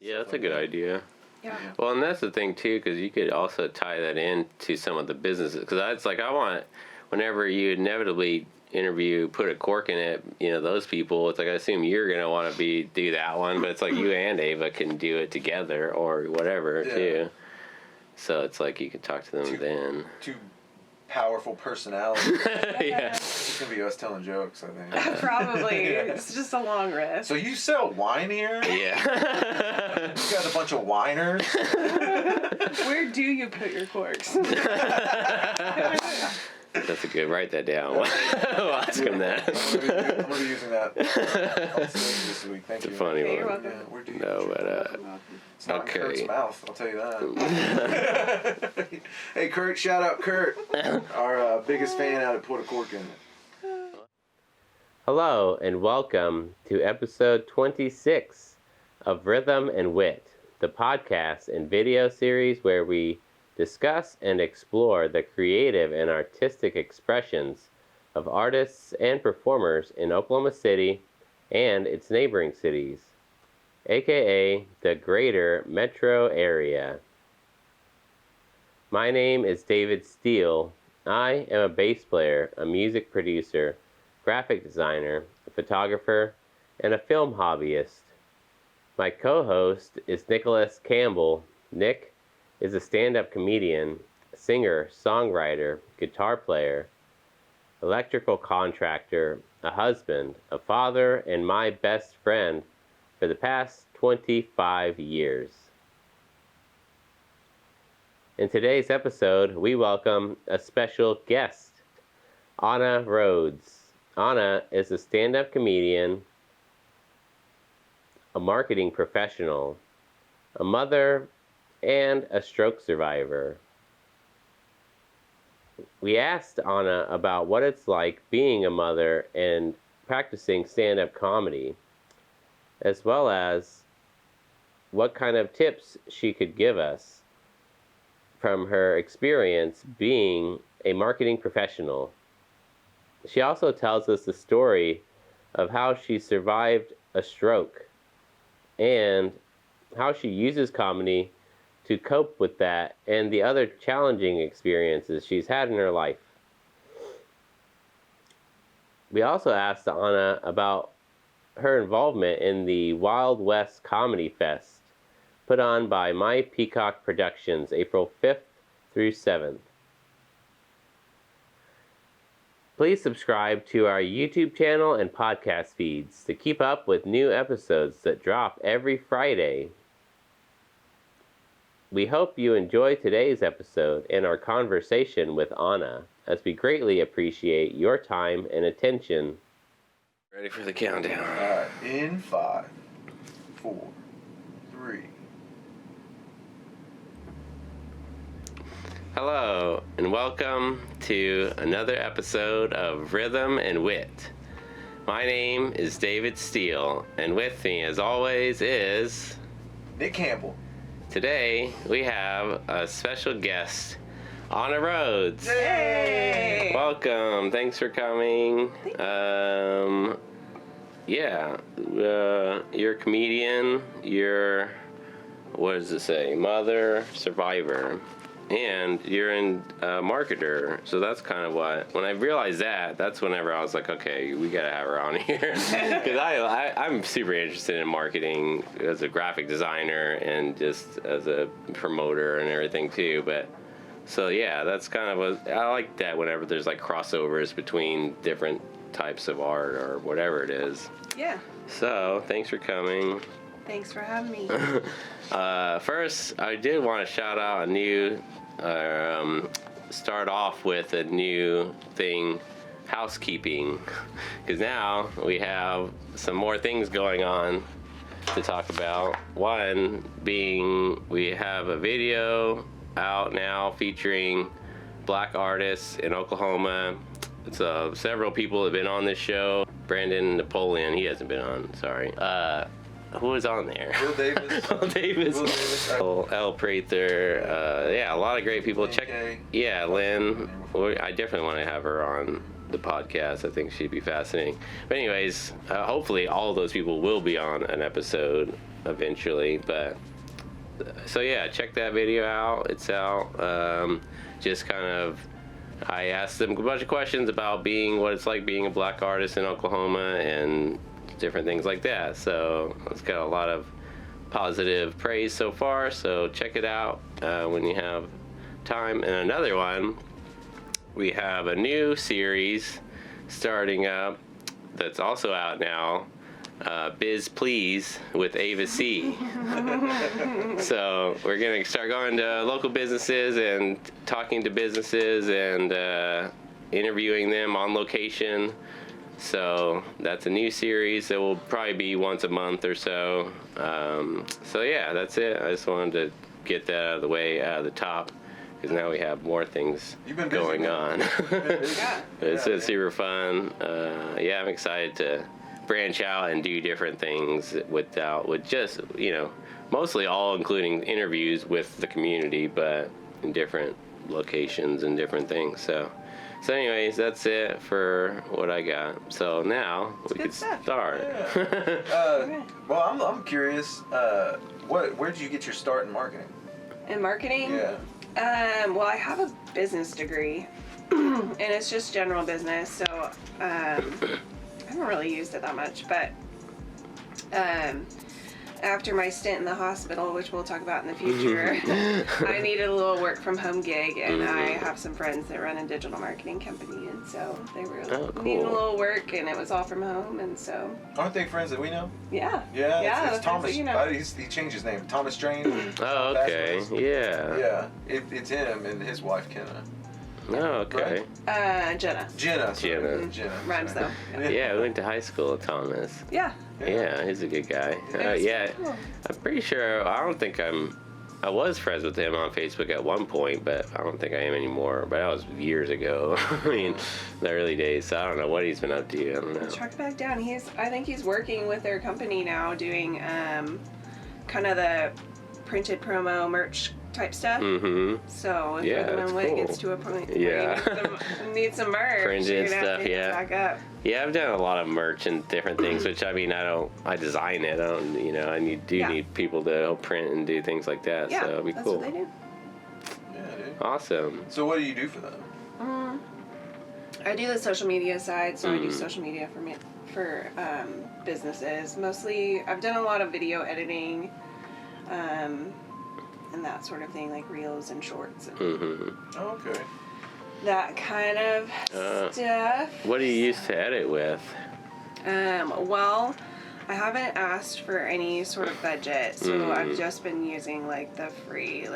Yeah, that's a good idea. Yeah. Well, and that's the thing too, because you could also tie that in to some of the businesses. Because that's like, I want, whenever you inevitably interview, put a cork in it, you know, those people, it's like, I assume you're going to want to do that one, but it's like you and Ava can do it together or whatever too. So it's like you can talk to them then. Two powerful personalities. Yeah. It's going to be us telling jokes, I think. Probably. Yeah. It's just a long risk. So you sell wine here? Yeah. You got a bunch of whiners? Where do you put your corks? That's a good, write that down. We'll ask him that. I'm going to be using that on stage this week. Thank you. It's a funny You're one. welcome. Yeah, where do you No, but, it's not okay. in Kurt's mouth, I'll tell you that. Hey, Kurt, shout out Kurt, our biggest fan out at Puerto Corkin. Hello, and welcome to episode 26 of Rhythm and Wit, the podcast and video series where we discuss and explore the creative and artistic expressions of artists and performers in Oklahoma City and its neighboring cities, aka the greater metro area. My name is David Steele. I am a bass player, a music producer, graphic designer, a photographer, and a film hobbyist. My co-host is Nicholas Campbell. Nick is a stand-up comedian, singer, songwriter, guitar player, electrical contractor, a husband, a father, and my best friend for the past 25 years. In today's episode, we welcome a special guest, Anna Rhodes. Anna is a stand-up comedian, a marketing professional, a mother, and a stroke survivor. We asked Anna about what it's like being a mother and practicing stand-up comedy, as well as what kind of tips she could give us from her experience being a marketing professional. She also tells us the story of how she survived a stroke and how she uses comedy to cope with that and the other challenging experiences she's had in her life. We also asked Anna about her involvement in the Wild West Comedy Fest, put on by My Peacock Productions, April 5th through 7th. Please subscribe to our YouTube channel and podcast feeds to keep up with new episodes that drop every Friday. We hope you enjoy today's episode and our conversation with Anna, as we greatly appreciate your time and attention. Ready for the countdown. Alright, in 5, 4, 3. Hello, and welcome to another episode of Rhythm and Wit. My name is David Steele, and with me, as always, is Nick Campbell. Today, we have a special guest, Anna Rhodes. Yay! Welcome. Thanks for coming. You're a comedian. You're, what does it say? Mother, survivor. And you're a marketer. So that's kind of what, when I realized that, that's whenever I was like, okay, we gotta have her on here. Because I'm super interested in marketing as a graphic designer and just as a promoter and everything too. But so yeah, that's kind of what I like, that whenever there's like crossovers between different types of art or whatever it is. Yeah. So thanks for coming. Thanks for having me. First, I did want to shout out a new, start off with a new thing, housekeeping, because now we have some more things going on to talk about. One being, we have a video out now featuring black artists in Oklahoma. It's several people have been on this show. Brandon Napoleon, he hasn't been on, sorry. Who was on there? Will Davis. Will Davis. L. Prather. A lot of great people. Lynn. I definitely want to have her on the podcast. I think she'd be fascinating. But anyways, hopefully all of those people will be on an episode eventually. But so yeah, check that video out. It's out. Just kind of, I asked them a bunch of questions about what it's like being a black artist in Oklahoma and different things like that. So it's got a lot of positive praise so far. So check it out when you have time. And another one, we have a new series starting up that's also out now. Biz Please with Ava C. So we're gonna start going to local businesses and talking to businesses and interviewing them on location. So that's a new series that will probably be once a month or so. So yeah, that's it. I just wanted to get that out of the way, out of the top, because now we have more things going on. It's been super fun. Yeah, I'm excited to branch out and do different things with just, mostly all including interviews with the community, but in different locations and different things. So anyways, that's it for what I got. So now we can start. Yeah. Well, I'm curious. Where did you get your start in marketing? In marketing? Yeah. Well, I have a business degree, and it's just general business, so I haven't really used it that much. But after my stint in the hospital, which we'll talk about in the future, I needed a little work from home gig, and I have some friends that run a digital marketing company, and so they were needing a little work, and it was all from home, and so. Aren't they friends that we know? Yeah. Yeah. It's Thomas. That you know. He changed his name. Thomas Drain. Oh, okay. Yeah. Yeah. It's him and his wife Kenna. Oh, okay. Right? Jenna. Jenna. Rhymes though. Yeah, we went to high school with Thomas. Yeah. Yeah, he's a good guy. Yeah, cool. I'm pretty sure. I don't think I was friends with him on Facebook at one point, but I don't think I am anymore. But that was years ago. I mean, the early days. So I don't know what he's been up to. I don't know. Track back down. I think he's working with their company now, doing kind of the printed promo merch type stuff. Mm-hmm. So if that's when cool. it gets to a point where Yeah. you need some merch, Printed you're gonna have stuff, to hit it yeah. back up. Yeah, I've done a lot of merch and different things, which I mean, I design it. I don't, I need people to help print and do things like that. Yeah, so it'd be that's cool. what they do. Yeah, dude. Awesome. So what do you do for them? I do the social media side, so I do social media for businesses. Mostly, I've done a lot of video editing, and that sort of thing, like reels and shorts. And Oh, okay. that kind of stuff. What do you use to edit with? Well, I haven't asked for any sort of budget, so I've just been using like the free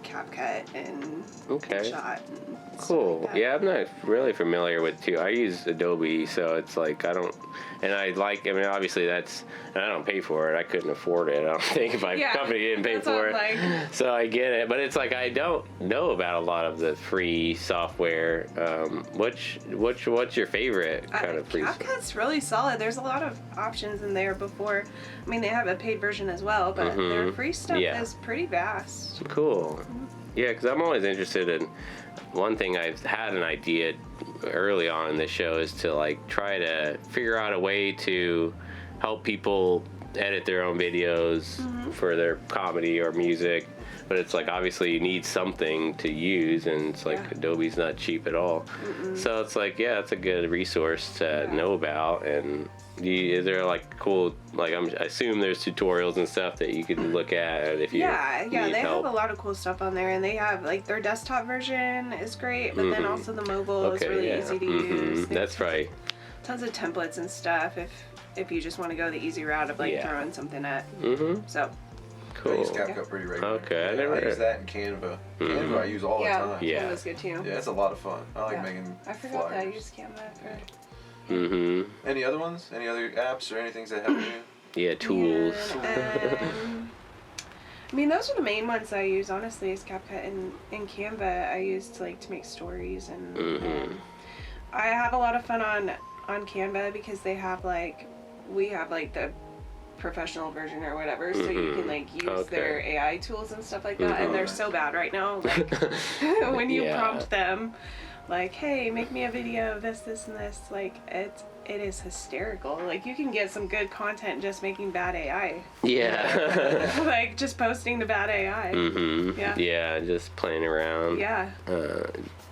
CapCut and InShot. And Cool. Like that. Yeah, I'm not really familiar with too. I use Adobe, so it's like I don't, and I mean, obviously and I don't pay for it. I couldn't afford it. I don't think if my company didn't pay for it. So I get it, but it's like I don't know about a lot of the free software. What's your favorite kind of free? CapCut's really solid. There's a lot of options in there before. I mean, they have a paid version as well, but their free stuff is pretty vast. Cool. Yeah, because I'm always interested in. One thing I've had an idea early on in this show is to try to figure out a way to help people edit their own videos for their comedy or music. But it's obviously you need something to use, and it's Adobe's not cheap at all. So it's it's a good resource to know about. And is there cool, I assume there's tutorials and stuff that you can look at if you need they help. have a lot of cool stuff on there, and they have their desktop version is great, but then also the mobile is really easy to use. That's right. Tons of templates and stuff if you just want to go the easy route of throwing something up. So. I use CapCut pretty regularly. Okay, I use that in Canva. Canva I use all the time. Yeah, Canva's good too. Yeah, it's a lot of fun. I like making I forgot that I flyers. use Canva for... Any other ones? Any other apps or anything that help you? Yeah, tools. I mean, those are the main ones I use, honestly, is CapCut and Canva. I use to make stories, and I have a lot of fun on Canva because they have we have the professional version or whatever, so you can use their AI tools and stuff like that, and they're so bad right now. When you prompt them, hey, make me a video of this, and this, it is hysterical. Like, you can get some good content just making bad AI. Yeah. Like, just posting the bad AI. Mm-hmm. Yeah. Yeah, just playing around. Yeah.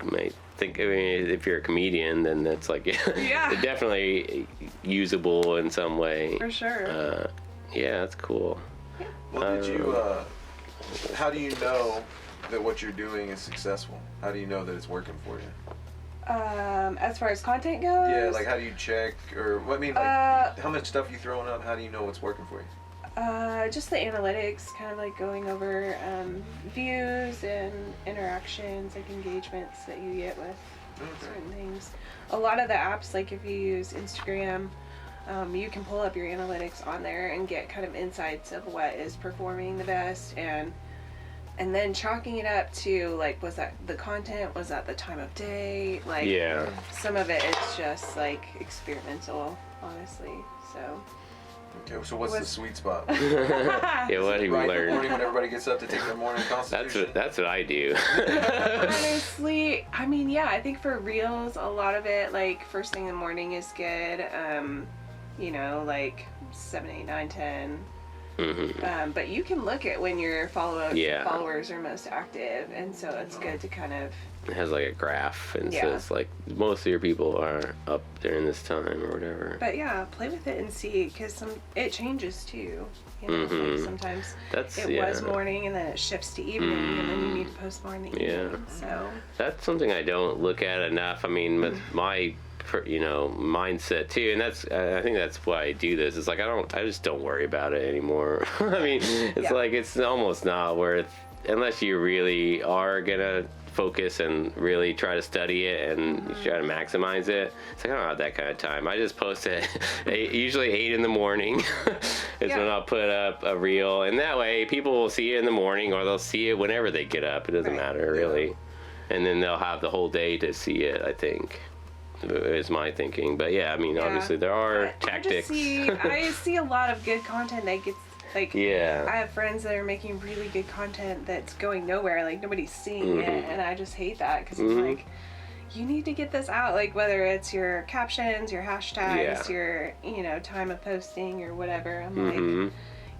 Might think, I mean, if you're a comedian, then that's like, Yeah. definitely usable in some way. For sure. Yeah, that's cool. Well, how do you know that what you're doing is successful? How do you know that it's working for you? As far as content goes. Yeah, like how do you check, or what I mean, like how much stuff you throwing up? How do you know what's working for you? Just the analytics, kind of like going over views and interactions, like engagements that you get with certain things. A lot of the apps, like if you use Instagram, you can pull up your analytics on there and get kind of insights of what is performing the best, and then chalking it up to, like, was that the content, was that the time of day, like, Yeah. some of it is just like experimental, honestly. So Okay, so what's the sweet spot? Yeah, what have you Right in the learned? morning when everybody gets up to take their morning constitution. That's what I do. honestly, I mean, yeah, I think for reels, a lot of it, like, first thing in the morning is good. You know, like 7, 8, 9, 10. Mm-hmm. But you can look at when your Yeah. followers are most active, and so it's good to kind of. It has like a graph and Yeah. says like most of your people are up during this time or whatever. But yeah, play with it and see, because it changes too. You know, Mhm. like sometimes That's it was morning and then it shifts to evening, and then you need to post more in the evening. Yeah. So. That's something I don't look at enough. I mean, with my mindset too, and that's I think that's why I do this. It's like I just don't worry about it anymore. I mean, it's Yeah. like it's almost not worth, unless you really are gonna focus and really try to study it and try to maximize it. It's like I don't have that kind of time. I just post it usually 8 in the morning is when I'll put up a reel, and that way people will see it in the morning or they'll see it whenever they get up. It doesn't matter really, and then they'll have the whole day to see it, I think. Is my thinking. But yeah, I mean, obviously there are tactics. I see a lot of good content that gets, like, Yeah. I have friends that are making really good content that's going nowhere, like nobody's seeing it, and I just hate that, because it's like, you need to get this out, like whether it's your captions, your hashtags, your, you know, time of posting or whatever. I'm like,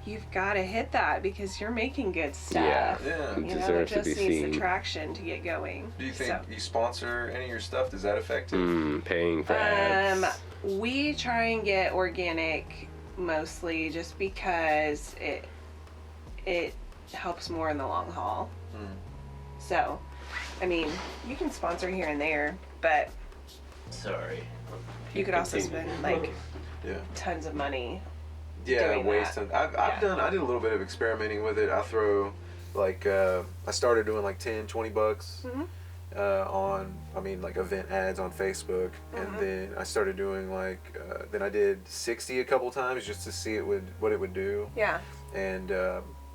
you've got to hit that, because you're making good stuff. Yeah. You know, it just needs the traction to get going. Do you think you sponsor any of your stuff? Does that affect it? Paying for ads. We try and get organic mostly, just because it helps more in the long haul. So, I mean, you can sponsor here and there, but Sorry. you could also spend like tons of money. Yeah, doing waste. that. I did a little bit of experimenting with it. I throw like I started doing like $10-$20 on, I mean, like event ads on Facebook, and then I started doing like then I did 60 a couple times just to see what it would do. Yeah. And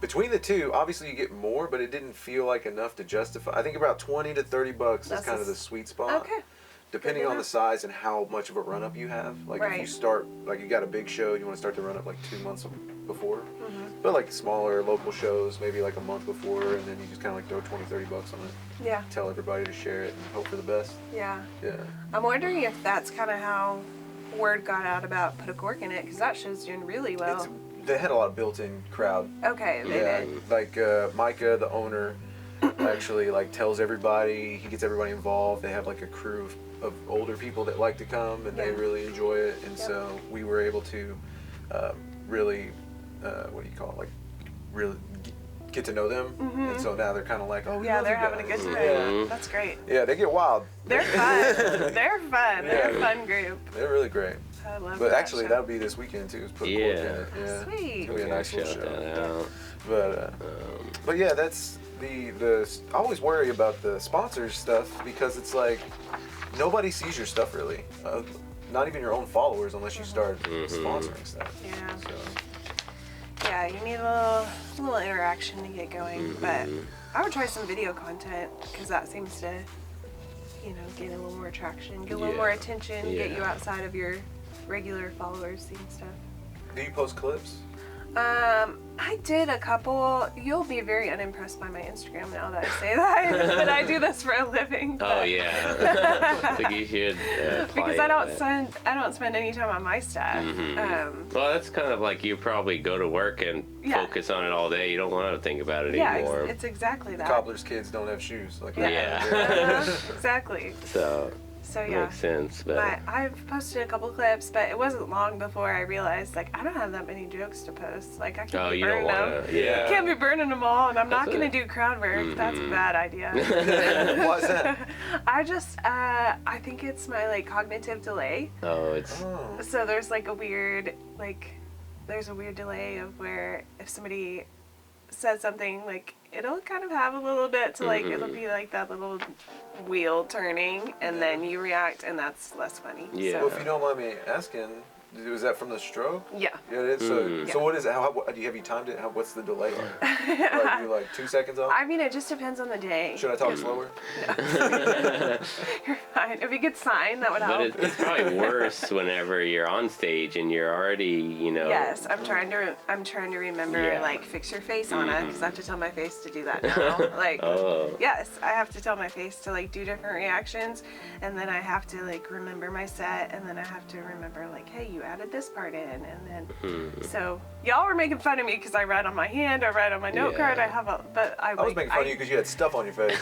between the two, obviously you get more, but it didn't feel like enough to justify. I think about $20 to $30 is kind of the sweet spot. Okay. Depending on the size and how much of a run up you have. Like if you start, like you got a big show, you want to start the run up like 2 months before. But like smaller local shows, maybe like a month before, and then you just kind of like throw $20-$30 on it. Yeah. Tell everybody to share it and hope for the best. Yeah. Yeah. I'm wondering if that's kind of how word got out about Put a Cork in It, because that show's doing really well. They had a lot of built-in crowd. Okay, they did. Like Micah, the owner, actually like tells everybody. He gets everybody involved. They have like a crew of older people that like to come, and they really enjoy it. And so we were able to really, what do you call it? Like really get to know them. And so now they're kind of like, oh, we love they're you having a guys. good time. Yeah. That's great. Yeah, they get wild. They're fun. They're fun. They're a fun group. They're really great. I love But that actually, show. that'll be this weekend too. Is Put a Cork in it. Yeah. Sweet. It'll be a nice little Shout show. that out. But yeah, that's the I always worry about the sponsors stuff, because it's like nobody sees your stuff really, not even your own followers, unless you start sponsoring stuff. Yeah. So. Yeah, you need a little interaction to get going, but I would try some video content, because that seems to, you know, get a little more traction, get a little more attention, get you outside of your regular followers seeing stuff. Do you post clips? I did a couple. You'll be very unimpressed by my Instagram now that I say that. But I do this for a living. Oh yeah. Like you should. Because I don't spend any time on my stuff. Well, that's kind of like you probably go to work and focus on it all day. You don't want to think about it anymore. Yeah, it's exactly that. Cobbler's kids don't have shoes like that. Yeah. Exactly. So yeah, makes sense. But I've posted a couple clips, but it wasn't long before I realized like I don't have that many jokes to post. Like I can't be burning them. Yeah. Can't be burning them all, and I'm not gonna do crowd work. That's a bad idea. Why's that? I think it's my like cognitive delay. So there's like a weird delay of where if somebody says something, like it'll kind of have a little bit to like it'll be like that little wheel turning, and then you react, and that's less funny. Yeah. So. Well, if you don't mind me asking, was that from the stroke? Yeah. Yeah, it is. So what is it? Have you timed it? What's the delay? Like you like 2 seconds off? I mean, it just depends on the day. Should I talk slower? You're fine. If you could sign, that would help. But it's probably worse whenever you're on stage and you're already, Yes, I'm trying to remember like fix your face, Anna, because I have to tell my face to do that now. Like, yes, I have to tell my face to like do different reactions, and then I have to like remember my set, and then I have to remember like, hey, you added this part in, and then so y'all were making fun of me because I write on my hand, I write on my note card, I was making fun of you because you had stuff on your face.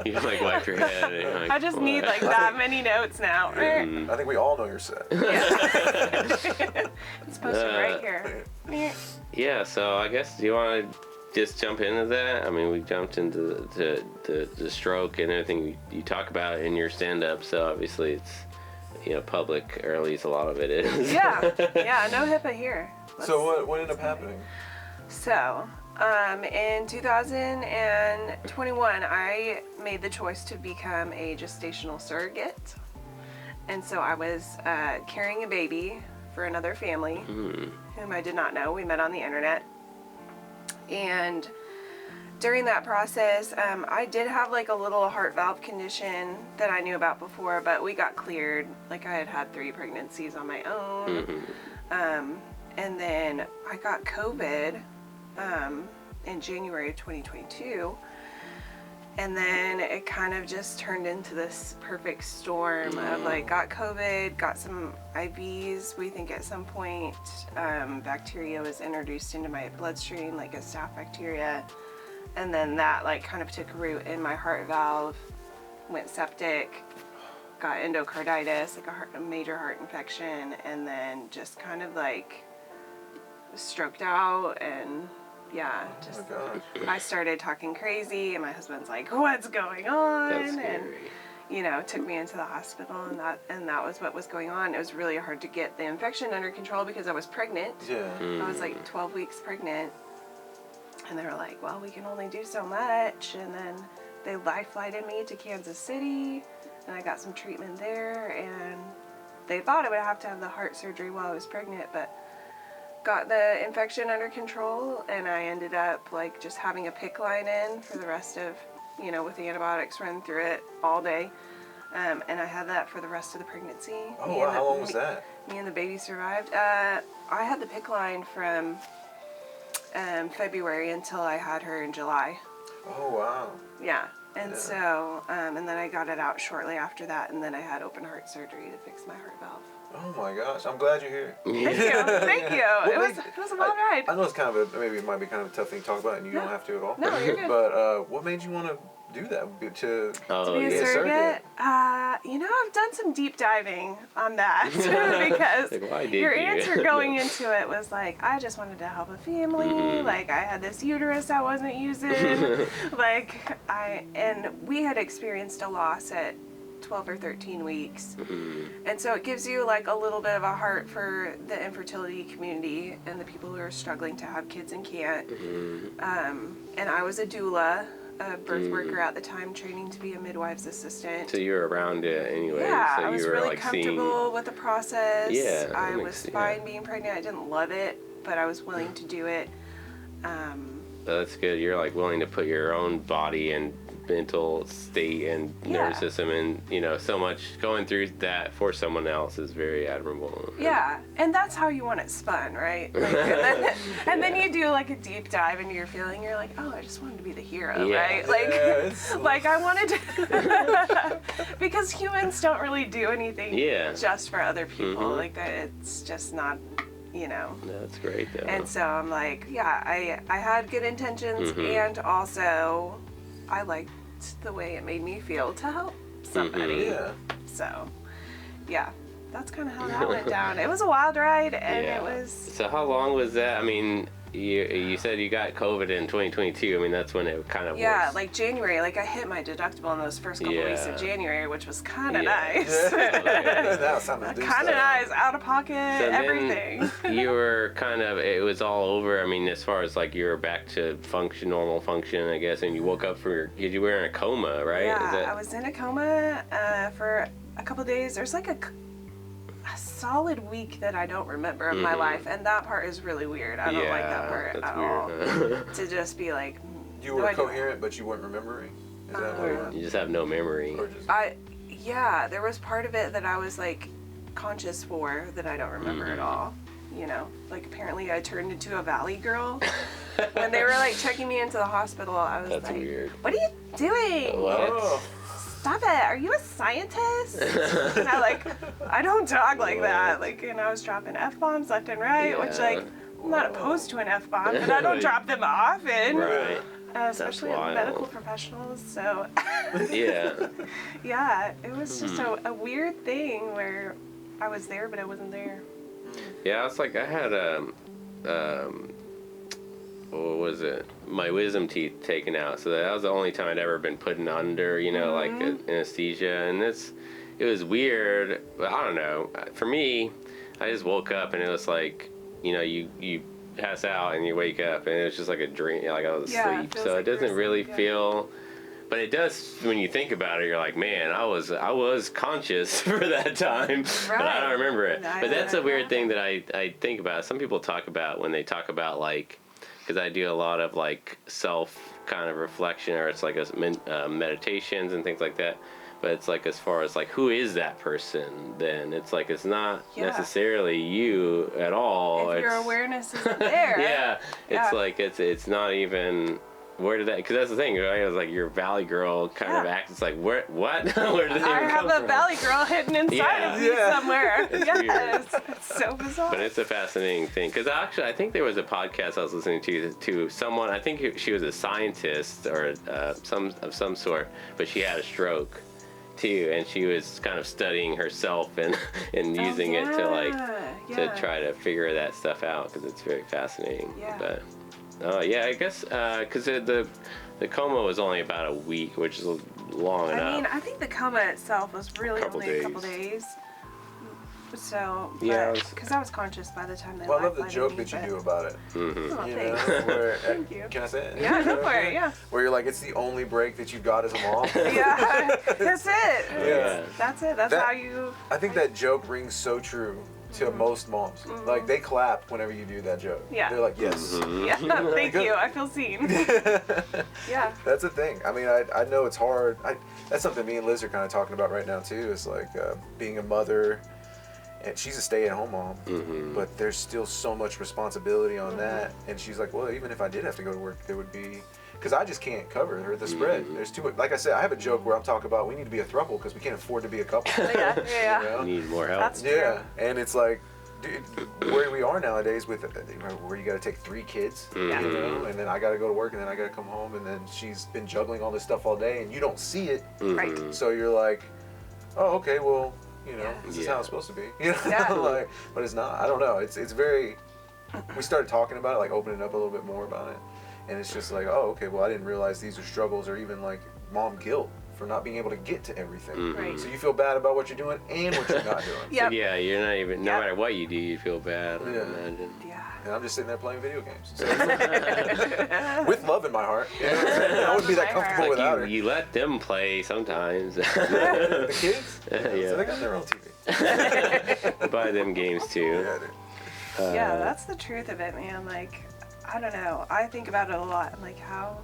You like wipe your head. And like, I just need like that many notes now. I think we all know your set. It's posted right here. Yeah, so I guess do you want to just jump into that? I mean, we jumped into the stroke and everything you talk about in your stand-up, so obviously it's public, or at least a lot of it is. Yeah, no HIPAA here. So what ended up happening? So, in 2021, I made the choice to become a gestational surrogate. And so I was carrying a baby for another family whom I did not know. We met on the internet. And during that process, I did have like a little heart valve condition that I knew about before, but we got cleared. Like I had 3 pregnancies on my own. And then I got COVID in January of 2022. And then it kind of just turned into this perfect storm of like got COVID, got some IVs. We think at some point bacteria was introduced into my bloodstream, like a staph bacteria. And then that like kind of took root in my heart valve, went septic, got endocarditis, like a major heart infection, and then just kind of like stroked out, and I started talking crazy, and my husband's like, what's going on? That's scary. And took me into the hospital, and that was what was going on. It was really hard to get the infection under control because I was pregnant. I was like 12 weeks pregnant. And they were like, well, we can only do so much. And then they life-flighted me to Kansas City, and I got some treatment there. And they thought I would have to have the heart surgery while I was pregnant, but got the infection under control, and I ended up like just having a PICC line in for the rest of, with the antibiotics run through it all day. And I had that for the rest of the pregnancy. Oh, wow. How long was that? Me and the baby survived. I had the PICC line from February until I had her in July. Oh, wow. Yeah. And so, and then I got it out shortly after that, and then I had open heart surgery to fix my heart valve. Oh my gosh, I'm glad you're here. Thank you. It was a long ride. I know it's kind of maybe it might be kind of a tough thing to talk about, and you don't have to at all. No, you're good. But what made you want to do that? To be a surrogate? I've done some deep diving on that because your answer going into it was like, I just wanted to help a family. Like I had this uterus I wasn't using. And we had experienced a loss at 12 or 13 weeks. And so it gives you like a little bit of a heart for the infertility community and the people who are struggling to have kids and can't. And I was a doula, a birth worker at the time, training to be a midwife's assistant. So you were around it anyway. Yeah, so I was you were really like comfortable with the process. Yeah, I was fine being pregnant. I didn't love it, but I was willing to do it. That's good. You're like willing to put your own body and mental state and nervous system, and so much going through that for someone else is very admirable. Yeah, and that's how you want it spun, right? Like, and then you do like a deep dive into your feeling. You're like, oh, I just wanted to be the hero, right? Like, like I wanted to, because humans don't really do anything just for other people. Like that, it's just not. That's great though. And so I'm like, yeah, I had good intentions, and also I liked the way it made me feel to help somebody. Yeah. So, yeah, that's kind of how that went down. It was a wild ride, and it was. So how long was that? I mean, you said you got COVID in 2022. I mean, that's when it kind of was. Like January. Like I hit my deductible in those first couple weeks of January, which was kind of nice. That sounds kind of nice, out of pocket, everything. You were kind of, it was all over. I mean, as far as like you were back to normal function, I guess, and you woke up you were in a coma, right? Yeah, I was in a coma for a couple of days. There's like a solid week that I don't remember of my life, and that part is really weird. I don't like that part at all. To just be like, you were coherent, but you weren't remembering. Is that what you were? You just have no memory. There was part of it that I was like conscious for that I don't remember at all. Like apparently I turned into a valley girl. When they were like checking me into the hospital, I was like, weird. What are you doing? What? Stop it, are you a scientist? And I don't talk like that. Like, and I was dropping F-bombs left and right, which like, I'm not opposed to an F-bomb, but I don't drop them often. Right. Especially with medical professionals, so. Yeah. Yeah, it was just a weird thing where I was there, but I wasn't there. Yeah, it's like I had what was it? My wisdom teeth taken out. So that was the only time I'd ever been put under, like anesthesia. And it was weird, but I don't know. For me, I just woke up and it was like, you pass out and you wake up and it was just like a dream, like I was asleep. So it doesn't really feel, but it does when you think about it. You're like, man, I was conscious for that time, but I don't remember it. But that's a weird thing that I think about. Some people talk about when they talk about like, because I do a lot of like self kind of reflection, or it's like meditations and things like that. But it's like, as far as like, who is that person? Then it's like, it's not necessarily you at all. If your awareness isn't there. It's like, it's not even, where did that, because that's the thing, right? It was like your valley girl kind of act. It's like, what? Where did that even come from? I have a valley girl hidden inside of me somewhere. Weird. It's so bizarre. But it's a fascinating thing, because actually I think there was a podcast I was listening to someone, I think she was a scientist or of some sort, but she had a stroke too, and she was kind of studying herself and using it to like to try to figure that stuff out, because it's very fascinating. But I guess because the coma was only about a week, which is long enough. I mean, I think the coma itself was really only a couple days. So, because I was conscious by the time they I love the joke that you do about it. Thank you. Can I say it? Yeah, go for it, yeah. Where you're like, it's the only break that you've got as a mom. That's it. Yeah. That's it. That's how you... I think that joke rings so true to most moms. Like, they clap whenever you do that joke. Yeah. They're like, yes. Yeah, thank you. I feel seen. Yeah. That's the thing. I mean, I know it's hard. That's something me and Liz are kind of talking about right now, too. Is like being a mother. And she's a stay-at-home mom, but there's still so much responsibility on that. And she's like, well, even if I did have to go to work, there would be, because I just can't cover the spread. There's too much. Like I said, I have a joke where I'm talking about we need to be a throuple because we can't afford to be a couple. Yeah. We need more help. That's true. Yeah, and it's like, dude, where we are nowadays with where you got to take 3 kids, and then I got to go to work, and then I got to come home, and then she's been juggling all this stuff all day, and you don't see it. Right. So you're like, oh, okay, well. This is how it's supposed to be. Like, but it's not. I don't know. It's very. We started talking about it, like opening up a little bit more about it, and it's just like, oh, okay. Well, I didn't realize these are struggles, or even like mom guilt for not being able to get to everything. Right. So you feel bad about what you're doing and what you're not doing. So you're not even. No matter what you do, you feel bad. I imagine. Yeah. And I'm just sitting there playing video games. So with love in my heart. I wouldn't be that comfortable without her. You let them play sometimes. The kids? So they got their own TV. Buy them games too. Yeah, that's the truth of it, man. Like, I don't know. I think about it a lot. I'm like, how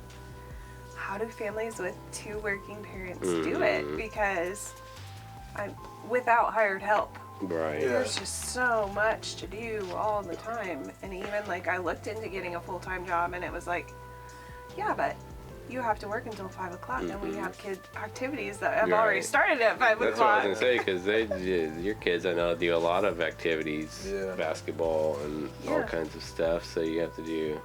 how do families with 2 working parents do it? Because without hired help. Right. Yeah. There's just so much to do all the time. And even like I looked into getting a full-time job and it was like, yeah, but you have to work until 5 o'clock and we have kid activities that have already started at 5 That's what I o'clock. was going to say, because your kids, I know, do a lot of activities, basketball and all kinds of stuff, so you have to do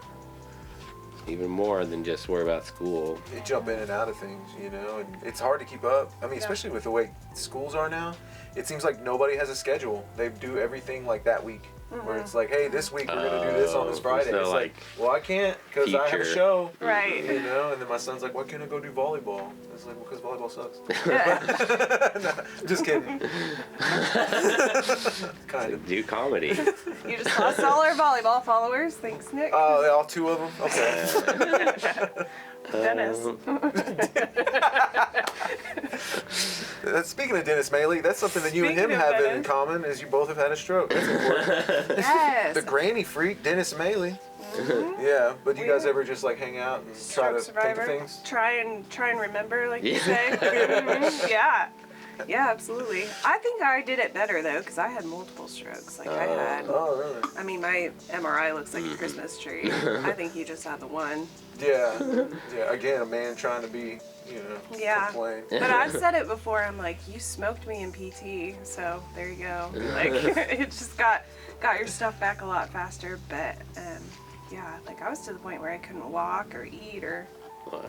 even more than just worry about school. You jump in and out of things, you know, and it's hard to keep up. I mean, especially with the way schools are now, it seems like nobody has a schedule. They do everything like that week. Where it's like, hey, this week we're going to do this on this Friday. no, It's like, well, I can't because I have a future. show. Right. You know, and then my son's like, why can't I go do volleyball? It's like, well, because volleyball sucks. No, just kidding. Kind of. Do comedy. You just lost all our volleyball followers. Thanks, Nick. Oh, all 2 of them? Okay. Dennis. Speaking of Dennis Maley, that's something that you and him Speaking of have in Dennis. common, is you both have had a stroke. That's important. Yes. The granny freak, Dennis Maley. Yeah, but you guys ever just like hang out and try to Stroke think survivor. of things? Try and remember, like you Yeah. say. Mhm. Yeah. Yeah, absolutely. I think I did it better though, because I had multiple strokes. Like I had. Oh, really? I mean, my MRI looks like a Christmas tree. I think he just had the one. Yeah. Yeah. Again, a man trying to be, you know, Yeah. complain. But I've said it before. I'm like, you smoked me in PT, so there you go. Like, it just got your stuff back a lot faster. But yeah, like I was to the point where I couldn't walk or eat or Wow.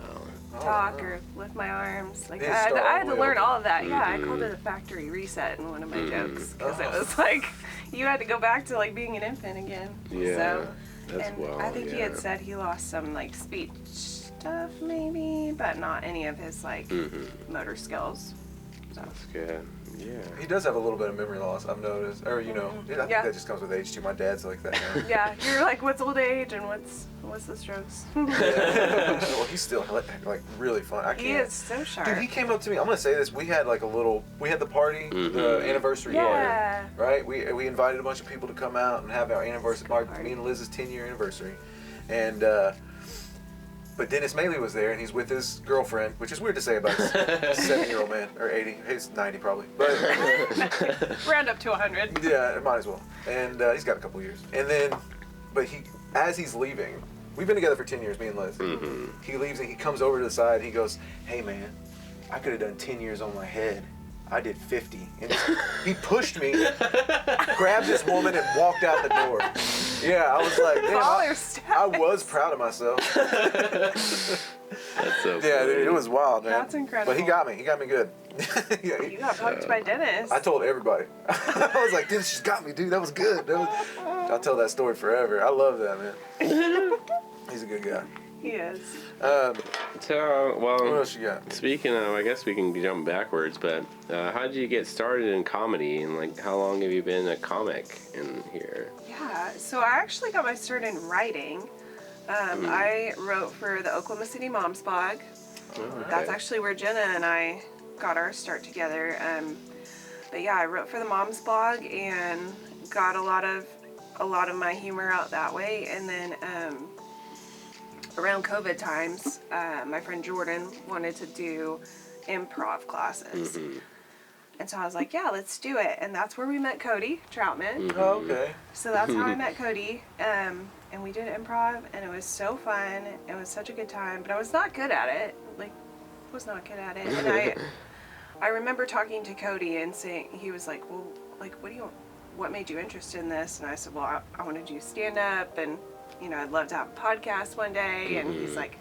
talk or lift my arms. Like It I had started to way learn over. all of that. Yeah, I called it a factory reset in one of my jokes because it was like you had to go back to like being an infant again. Yeah. So, That's and well. I think he had yeah. said he lost some like speech stuff maybe, but not any of his like motor skills. So. That's good. Yeah. He does have a little bit of memory loss, I've noticed. Or, you know, I think Yeah. that just comes with age too. My dad's like that now. Yeah, you're like, what's old age and what's the strokes? Well, he's still like really fun. I can't. He is so sharp. Dude, he came up to me. I'm gonna say this. We had like we had the party, the anniversary Yeah. party, right? We invited a bunch of people to come out and have our anniversary. Party. Me and Liz's 10-year anniversary, and but Dennis Maley was there, and he's with his girlfriend, which is weird to say about a 7-year-old man or 80. He's 90 probably, but Round up to 100. yeah, it might as well. And he's got a couple years. And then, but as he's leaving, we've been together for 10 years, me and Liz. He leaves and he comes over to the side and he goes, hey man, I could have done 10 years on my head. I did 50. And he pushed me, grabbed this woman and walked out the door. Yeah, I was like, damn, Baller I status. was proud of myself. That's so Yeah, funny. dude, it was wild, man. That's incredible. But he got me good. Yeah, You got punked by Dennis. I told everybody. I was like, Dennis just got me, dude. That was good. I'll tell that story forever. I love that, man. He's a good guy. He is. So, What well, else you got? speaking of, I guess we can jump backwards, but how did you get started in comedy, and like how long have you been a comic in here? Yeah, so I actually got my start in writing. I wrote for the Oklahoma City Moms blog. That's actually where Jenna and I got our start together. But yeah, I wrote for the Moms blog and got a lot of my humor out that way. And then around COVID times, my friend Jordan wanted to do improv classes. And so I was like, yeah, let's do it. And that's where we met Cody Troutman. Oh, okay. So that's how I met Cody. And we did improv, and it was so fun. It was such a good time, but I was not good at it. Like, was not good at it. And I remember talking to Cody and saying, he was like, well, like, what made you interested in this? And I said, well, I want to do stand-up, and, you know, I'd love to have a podcast one day. And he's like,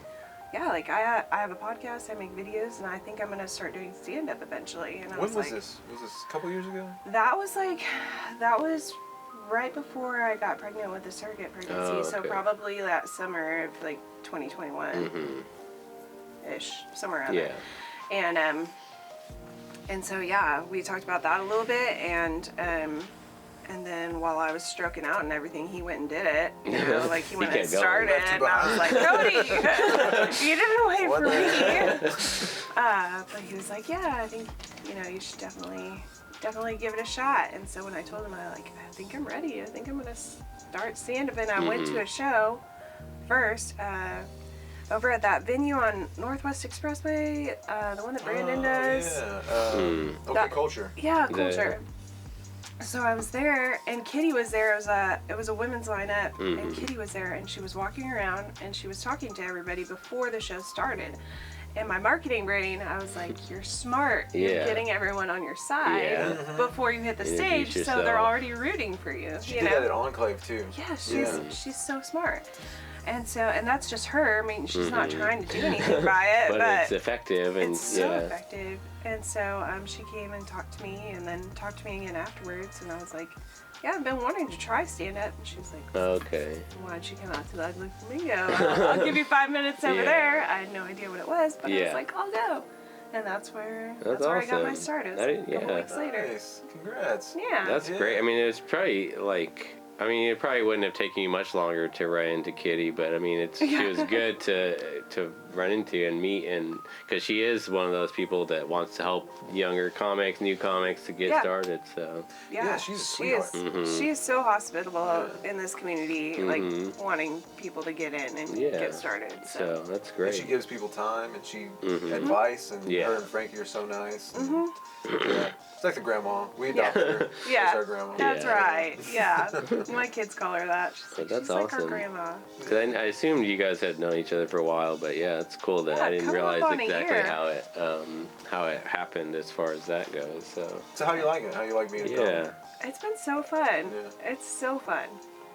yeah, like, I have a podcast, I make videos, and I think I'm going to start doing stand-up eventually. And I When was was like, this? Was this a couple years ago? that was right before I got pregnant with the surrogate pregnancy. Oh, So okay. probably that summer of like 2021 ish, somewhere around there. And so yeah, we talked about that a little bit, and then while I was stroking out and everything, he went and did it. You know, like he went and kept going. started, Left you and I was like, Cody, you didn't wait What for the me. But he was like, yeah, I think, you know, you should definitely give it a shot. And so when I told him, I think I'm ready. I think I'm gonna start stand-up. And I went to a show first. over at that venue on Northwest Expressway, the one that Brandon does. Yeah. Okay, Culture. Yeah, Culture. So I was there, and Kitty was there. It was a women's lineup, and Kitty was there, and she was walking around, and she was talking to everybody before the show started. In my marketing brain, I was like, "You're smart. You're getting everyone on your side before you hit the stage, so they're already rooting for you." She you did know? that at Enclave too. Yeah, she's so smart. And that's just her. I mean, she's not trying to do anything by it, but it's effective, and it's so effective. And so she came and talked to me, and then talked to me again afterwards. And I was like, "Yeah, I've been wanting to try stand up." And she was like, "Okay. Why'd you come out to the Ugly Flamingo? I'll give you 5 minutes over there." I had no idea what it was, but I was like, "I'll go." And that's where awesome. I got my start. It was a couple weeks later. Nice. Congrats. Yeah. That's great. I mean, it's probably it probably wouldn't have taken you much longer to run into Kitty, but I mean, she was good to run into and meet, and because she is one of those people that wants to help younger comics, new comics to get started. So she's a sweetheart. She is so hospitable in this community, like wanting people to get in and get started. So that's great. And she gives people time, and she advice, and her and Frankie are so nice. And, it's like the grandma. We adopted her. Yeah, as our grandma. That's right. Yeah, my kids call her that. She's that's like awesome. our grandma. Because I assumed you guys had known each other for a while, but it's cool that I didn't realize exactly how it happened as far as that goes. So how do you like it? How do you like being a comic? It's been so fun. Yeah. It's so fun.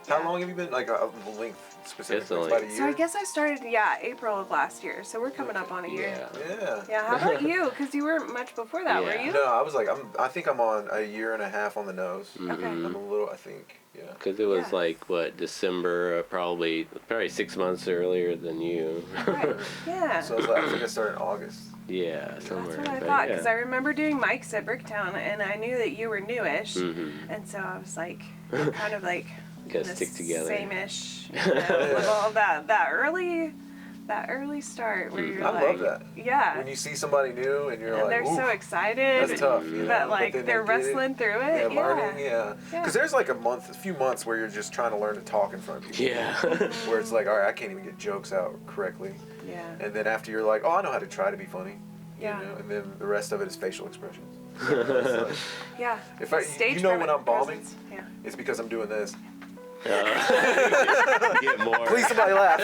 How long have you been, like, the length specifically? It's about a year? So I guess I started, April of last year. So we're coming up on a year. Yeah. How about you? Because you weren't much before that, were you? No, I was like, I think I'm on a year and a half on the nose. Okay. I'm a little, I think, Because it was December, probably 6 months earlier than you. Right. Yeah. So I think I started in August. Yeah, somewhere. That's what I thought, because I remember doing mics at Bricktown, and I knew that you were newish, and so I was like, kind of like, gotta stick together. Same-ish, with all that early start where you're I love that. Yeah. When you see somebody new and you're like, they're so excited. That's tough. But like they're wrestling through it. Yeah, learning. Because there's like a few months where you're just trying to learn to talk in front of people. Yeah. Where it's like, all right, I can't even get jokes out correctly. Yeah. And then after you're like, oh, I know how to try to be funny. Yeah. You know? And then the rest of it is facial expressions. Yeah. If when I'm bombing, it's because I'm doing this. Get more. Please, somebody laugh.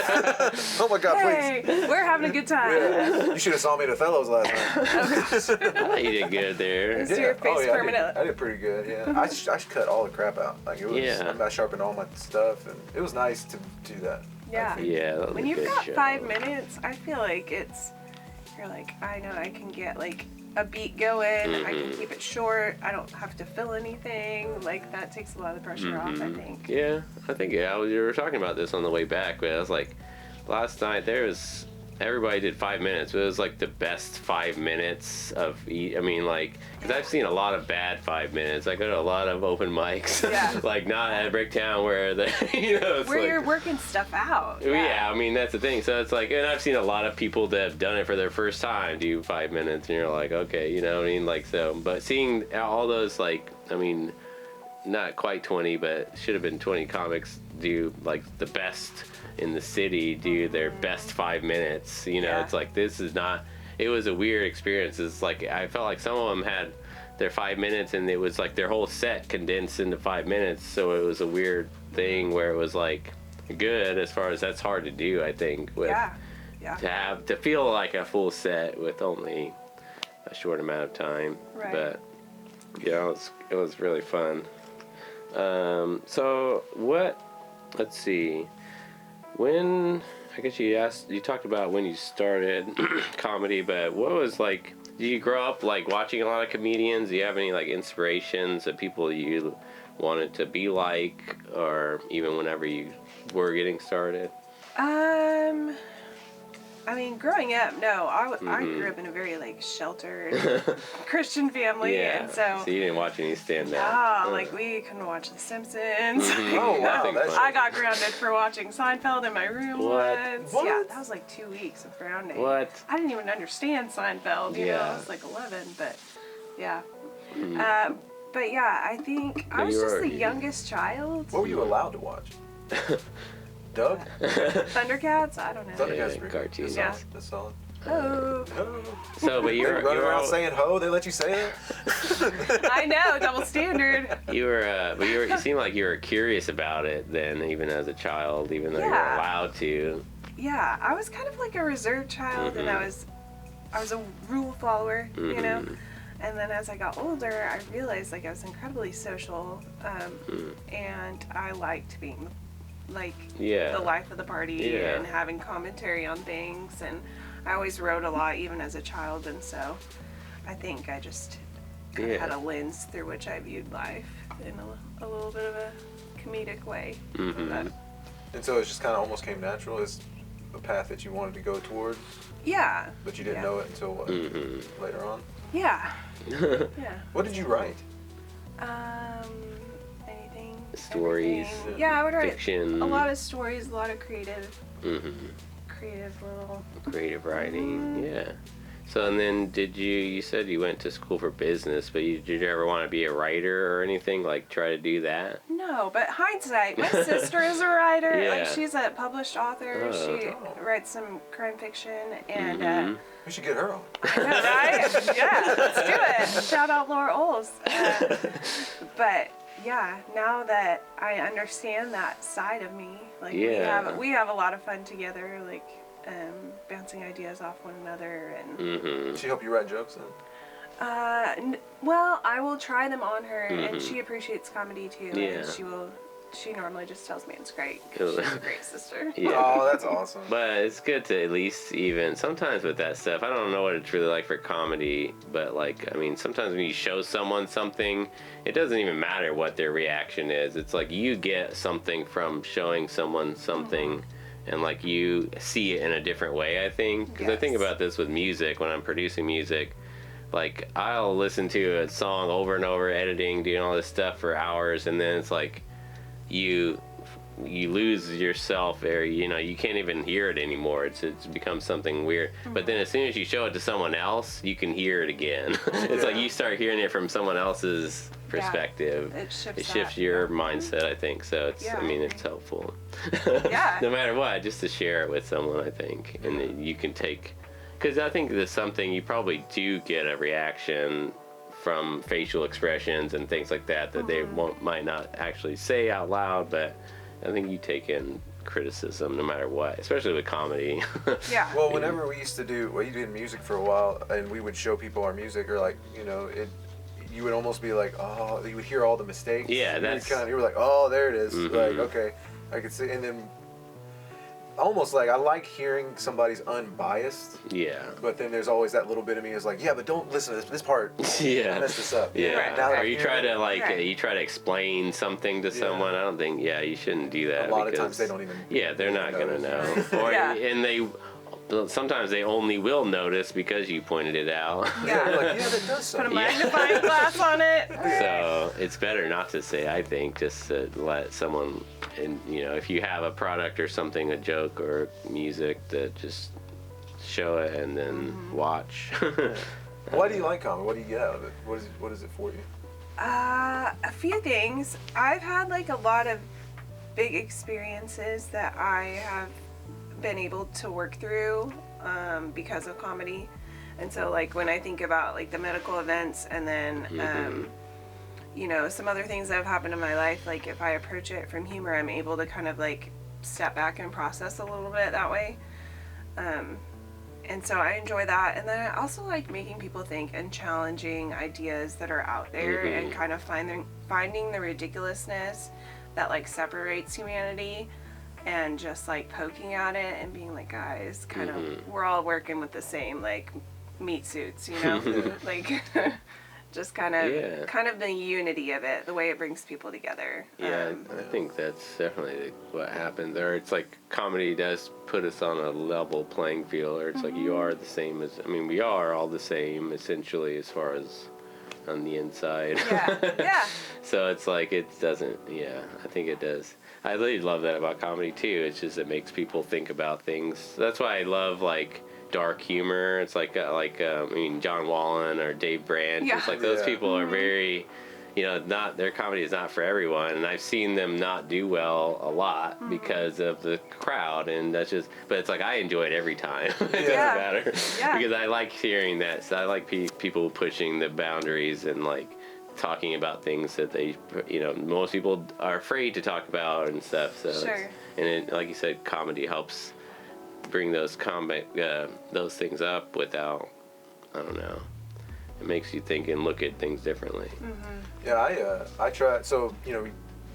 Oh my God, hey, please. We're having a good time. Yeah. You should have saw me at Othello's last night. I thought you did good there. Is your face permanent? I did pretty good, yeah. I cut all the crap out. Like, it was, I sharpened all my stuff, and it was nice to do that. Yeah. Yeah. When you've got 5 minutes, I feel like you're like, I know I can get like a beat going, I can keep it short, I don't have to fill anything, like that takes a lot of the pressure off, I think. Yeah, I think, we were talking about this on the way back, but I was like, last night everybody did 5 minutes, but it was like the best 5 minutes of because I've seen a lot of bad 5 minutes. I go to a lot of open mics, like not at Bricktown where you're working stuff out. Yeah, I mean, that's the thing. So it's like, and I've seen a lot of people that have done it for their first time do 5 minutes, and you're like, okay, you know what I mean? Like, so, but seeing all those, like, I mean, not quite 20, but should have been 20 comics do like the best in the city do their best 5 minutes, it's like, it was a weird experience. It's like, I felt like some of them had their 5 minutes and it was like their whole set condensed into 5 minutes, so it was a weird thing where it was like good, as far as that's hard to do, I think, with to feel like a full set with only a short amount of time. Right. But it was really fun. So let's see, when, I guess you talked about when you started comedy, but what was like, did you grow up like watching a lot of comedians? Do you have any like inspirations of people you wanted to be like, or even whenever you were getting started? I mean, growing up, no, I grew up in a very like sheltered Christian family, and so you didn't watch any stand-up. No, like we couldn't watch The Simpsons. Oh wow, I got grounded for watching Seinfeld in my room once. What? Yeah, that was like 2 weeks of grounding. What? I didn't even understand Seinfeld. You know, I was like 11, but yeah. But yeah, I think I was just the youngest child. What were you allowed to watch? Doug? Thundercats? I don't know. Thundercats Yeah, pretty cartoons. good. Yeah. That's solid. Oh. Oh. So, but You running around saying ho? They let you say that? I know, double standard. you seem like you were curious about it then, even as a child, even though you were Yeah. allowed to. Yeah, I was kind of like a reserved child, and I was a rule follower, you know. And then as I got older, I realized like I was incredibly social, and I liked being like the life of the party and having commentary on things. And I always wrote a lot, even as a child, and so I think I just kind of had a lens through which I viewed life in a little bit of a comedic way. And so it just kind of almost came natural as a path that you wanted to go toward, Yeah. but you didn't know it until what, later on? Yeah. Yeah. What did you write? Anything. Stories. Everything. Yeah, I would write Fiction. a lot of stories, a lot of creative little. Creative writing, yeah. So, and then you said you went to school for business, but did you ever want to be a writer or anything, like try to do that? No, but hindsight, my sister is a writer. Yeah. Like, she's a published author. She writes some crime fiction, and We should get her on. I know, right? Yeah, let's do it. Shout out Laura Oles. But yeah, now that I understand that side of me, like we have a lot of fun together, like bouncing ideas off one another, and She help you write jokes then? well, I will try them on her, and she appreciates comedy too. Yeah. And she normally just tells me it's great. 'Cause she's a great sister. Yeah. Oh, that's awesome. But it's good to at least even sometimes with that stuff. I don't know what it's really like for comedy, but like, I mean, sometimes when you show someone something, it doesn't even matter what their reaction is. It's like you get something from showing someone something, and like you see it in a different way, I think. Because I think about this with music when I'm producing music. Like, I'll listen to a song over and over, editing, doing all this stuff for hours, and then it's like you lose yourself, or you can't even hear it anymore. It's become something weird. But then as soon as you show it to someone else, you can hear it again. It's like you start hearing it from someone else's perspective. It shifts It shifts your mindset, I think. So it's I mean, it's helpful. Yeah. No matter what, just to share it with someone, I think, and then you can take, because I think there's something you probably do get a reaction from facial expressions and things like that they might not actually say out loud, but I think you take in criticism no matter what, especially with comedy. Yeah. Well, whenever we used to do, you did music for a while, and we would show people our music, or like, you would almost be like, oh, you would hear all the mistakes. Yeah, you were like, oh, there it is. Like, okay, I could see, and then almost like I like hearing somebody's unbiased. Yeah. But then there's always that little bit of me is like, yeah, but don't listen to this part. Yeah. I messed this up. Yeah. Now Or you try to you try to explain something to someone. I don't think. Yeah, you shouldn't do that. A lot of times they don't even. Yeah, they're not gonna know. Or and sometimes they only will notice because you pointed it out. Yeah. You're like, that does Put a something. magnifying glass on it. So it's better not to say, I think, just to let someone, and if you have a product or something, a joke or music, that just show it and then watch. Why do you like comedy? What do you get out of it? What is it for you? A few things. I've had like a lot of big experiences that I have been able to work through because of comedy. And so like when I think about like the medical events, and then some other things that have happened in my life, like if I approach it from humor, I'm able to kind of like step back and process a little bit that way. And so I enjoy that. And then I also like making people think and challenging ideas that are out there, and kind of finding the ridiculousness that like separates humanity, and just like poking at it and being like, guys, kind of, we're all working with the same like meat suits, like just kind of the unity of it, the way it brings people together. Yeah, I think that's definitely what happens. Or it's like comedy does put us on a level playing field, or it's like you are the same as, we are all the same essentially as far as on the inside. Yeah. So it's like it doesn't, I think it does. I really love that about comedy too. It's just it makes people think about things. That's why I love like dark humor. It's like John Wallen or Dave Branch. Yeah. It's like those people are very, their comedy is not for everyone, and I've seen them not do well a lot because of the crowd, and that's just. But it's like I enjoy it every time. It doesn't matter because I like hearing that. So I like people pushing the boundaries and like talking about things that they, most people are afraid to talk about and stuff. So like you said, comedy helps bring those those things up without, I don't know. It makes you think and look at things differently. Yeah, I try. So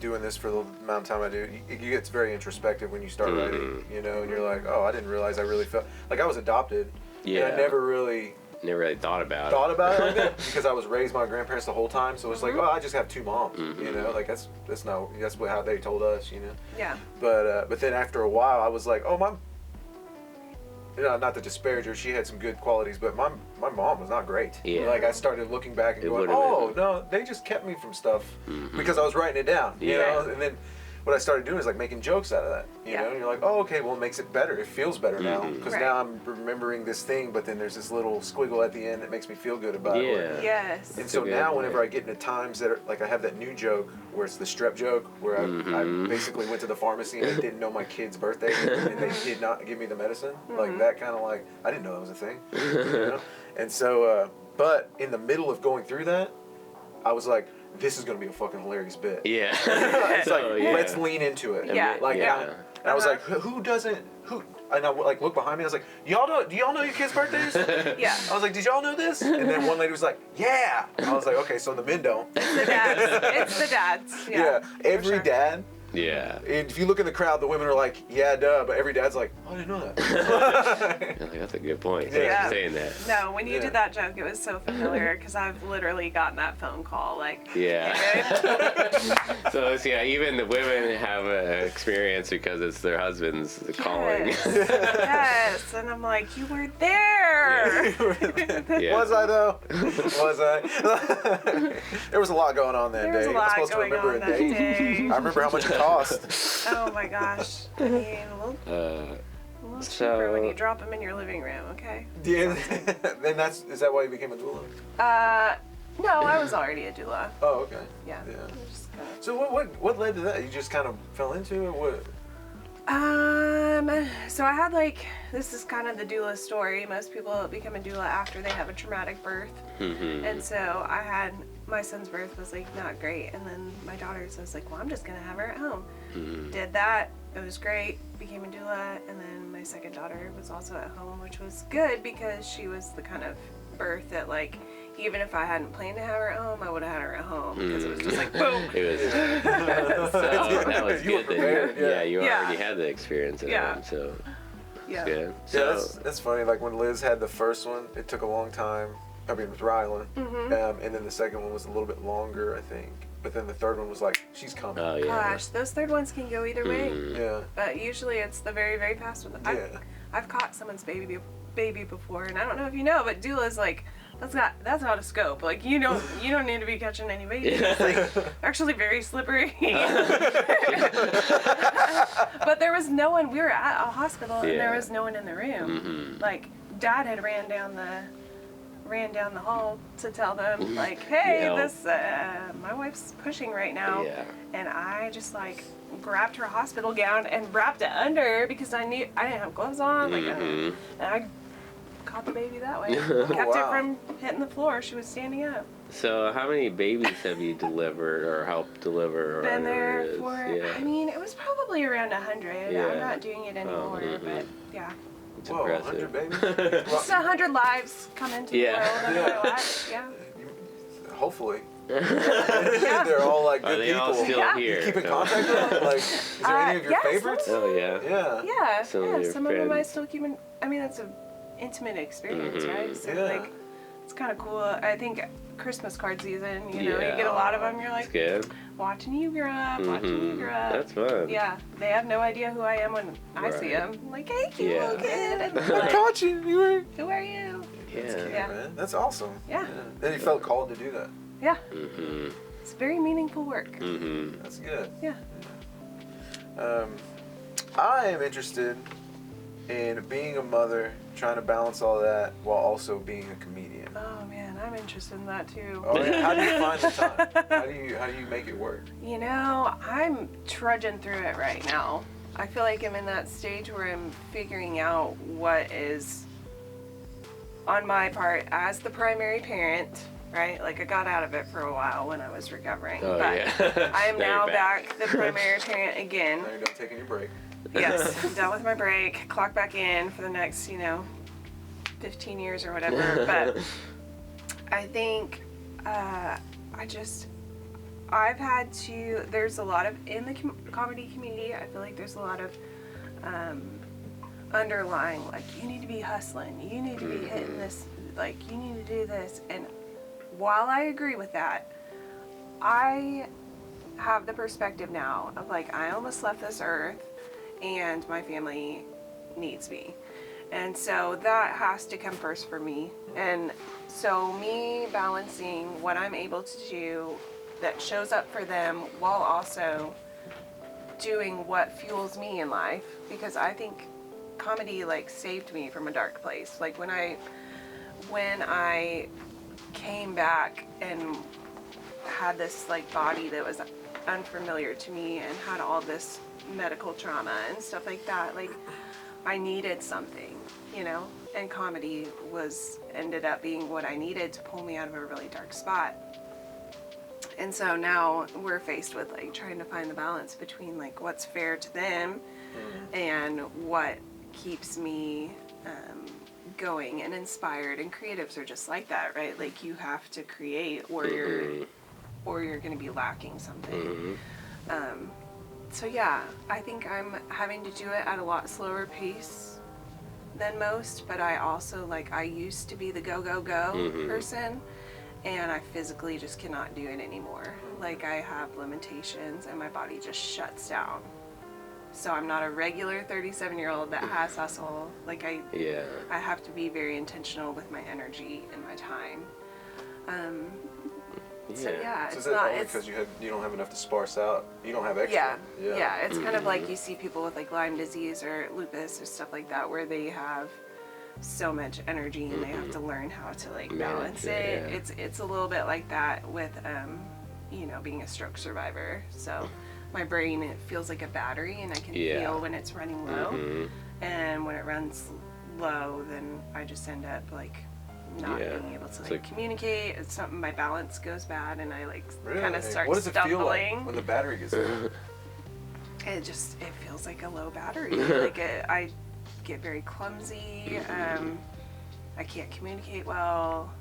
doing this for the amount of time I do, it gets very introspective when you start writing. And you're like, oh, I didn't realize I really felt like I was adopted. Yeah. And I never really thought about it like that because I was raised by my grandparents the whole time. So it's like, oh, I just have 2 moms. Like that's how they told us. Yeah. But then after a while, I was like, oh, not to disparage her, she had some good qualities, but my mom was not great. Yeah. Like I started looking back and going, oh no, they just kept me from stuff because I was writing it down. You know, and then what I started doing is like making jokes out of that. You know, and you're like, oh, okay, well, it makes it better. It feels better now because now I'm remembering this thing, but then there's this little squiggle at the end that makes me feel good about it. Yes. And so now, whenever I get into times that are like, I have that new joke where it's the strep joke, where I basically went to the pharmacy and I didn't know my kid's birthday and they did not give me the medicine. Like that kind of like, I didn't know that was a thing. And so, but in the middle of going through that, I was like, this is gonna be a fucking hilarious bit. Yeah. It's like, let's lean into it. Yeah. Like, and I was like, who doesn't? And I like looked behind me. I was like, do y'all know your kids' birthdays? Yeah. I was like, did y'all know this? And then one lady was like, yeah. I was like, okay, so the men don't. It's the dads. It's the dads. Yeah. Every dad. Yeah. And if you look in the crowd, the women are like, yeah, duh. But every dad's like, oh, I didn't know that. Like, that's a good point. Yeah. Saying that. No, when you did that joke, it was so familiar because I've literally gotten that phone call. Like, yeah. So even the women have an experience because it's their husbands calling. Yes. And I'm like, you were there. Yeah. Was I though? Was I? There was a lot going on that day. I'm supposed to remember a date. I remember how much it cost. Oh my gosh. I mean, a little cheaper when you drop them in your living room, okay? Yeah. Then is that why you became a doula? No, I was already a doula. Oh, okay. Yeah. So what led to that? You just kind of fell into it? What? So I had this is kind of the doula story. Most people become a doula after they have a traumatic birth. And so my son's birth was not great, and then my daughter's, I was like, well, I'm just gonna have her at home. Did that, it was great, became a doula, and then my second daughter was also at home, which was good because she was the kind of birth that even if I hadn't planned to have her at home, I would have had her at home because it was just boom. It was. So that was good. You already had the experience at home, so it's good. So that's funny. Like when Liz had the first one, it took a long time. I mean, with Rylan, and then the second one was a little bit longer, I think. But then the third one was like, she's coming. Oh yeah. Gosh, those third ones can go either way. Yeah. But usually it's the very, very fast one. I've caught someone's baby before, and I don't know if you know, but doula's that's not a scope. You don't need to be catching any babies. It's actually very slippery. But there was no one. We were at a hospital and there was no one in the room. Dad had ran down the hall to tell them hey, this my wife's pushing right now. And I just grabbed her hospital gown and wrapped it under because I knew I didn't have gloves on. And I caught the baby that way. Kept it from hitting the floor. She was standing up. So how many babies have you delivered or helped deliver? Been there for, I mean, it was probably around 100. Yeah. I'm not doing it anymore, but yeah. It's Whoa, impressive. 100 babies? Just 100 lives come into the world in my life. Yeah. Hopefully. They're all good Are they people. all still here? You keep in contact with them? Is there any of your favorites? Oh yeah. Yeah. Some of them I still keep in. I mean, it's an intimate experience, right? So it's kind of cool. I think Christmas card season, you get a lot of them. You're It's good. watching you grow up, watching you grow up. That's fun. Yeah, they have no idea who I am when I see them. I'm like, hey, cute little kid. And I caught you. Who are you? Yeah. Man. That's awesome. Yeah. Then you felt called to do that. Yeah. It's very meaningful work. That's good. Yeah. I am interested in being a mother, trying to balance all that while also being a comedian? Oh man, I'm interested in that too. Oh, yeah. How do you find the time? How do you make it work? You know, I'm trudging through it right now. I feel like I'm in that stage where I'm figuring out what is on my part as the primary parent, right? Like I got out of it for a while when I was recovering, Oh, but yeah. I am Now now you're back. back the primary parent again. Now you're done taking your break. Yes, I'm done with my break, clock back in for the next, 15 years or whatever. But I think I've had to, there's a lot of, in the comedy community, I feel like there's a lot of underlying, like, you need to be hustling, you need to be hitting this, like, you need to do this. And while I agree with that, I have the perspective now of, like, I almost left this earth and my family needs me. And so that has to come first for me. And so me balancing what I'm able to do that shows up for them while also doing what fuels me in life, because I think comedy like saved me from a dark place. Like when I came back and had this like body that was unfamiliar to me and had all this medical trauma and stuff like that, like I needed something, and comedy ended up being what I needed to pull me out of a really dark spot. And so now we're faced with like trying to find the balance between like what's fair to them and what keeps me going and inspired. And creatives are just like that, right? Like you have to create or you're going to be lacking something. So yeah, I think I'm having to do it at a lot slower pace than most, but I also I used to be the go person, and I physically just cannot do it anymore. Like I have limitations and my body just shuts down. So I'm not a regular 37-year-old that has hustle. Like I have to be very intentional with my energy and my time. So yeah, So it's is that not. only It's because you don't have enough to sparse out? You don't have extra. yeah. It's kind of like you see people with like Lyme disease or lupus or stuff like that, where they have so much energy and they have to learn how to like balance it. Yeah. It's a little bit like that with being a stroke survivor. So my brain, it feels like a battery, and I can feel when it's running low, and when it runs low, then I just end up like not being able to communicate. It's something, my balance goes bad and I kind of start stumbling. What does it feel like when the battery gets low? It feels like a low battery. I get very clumsy. I can't communicate well.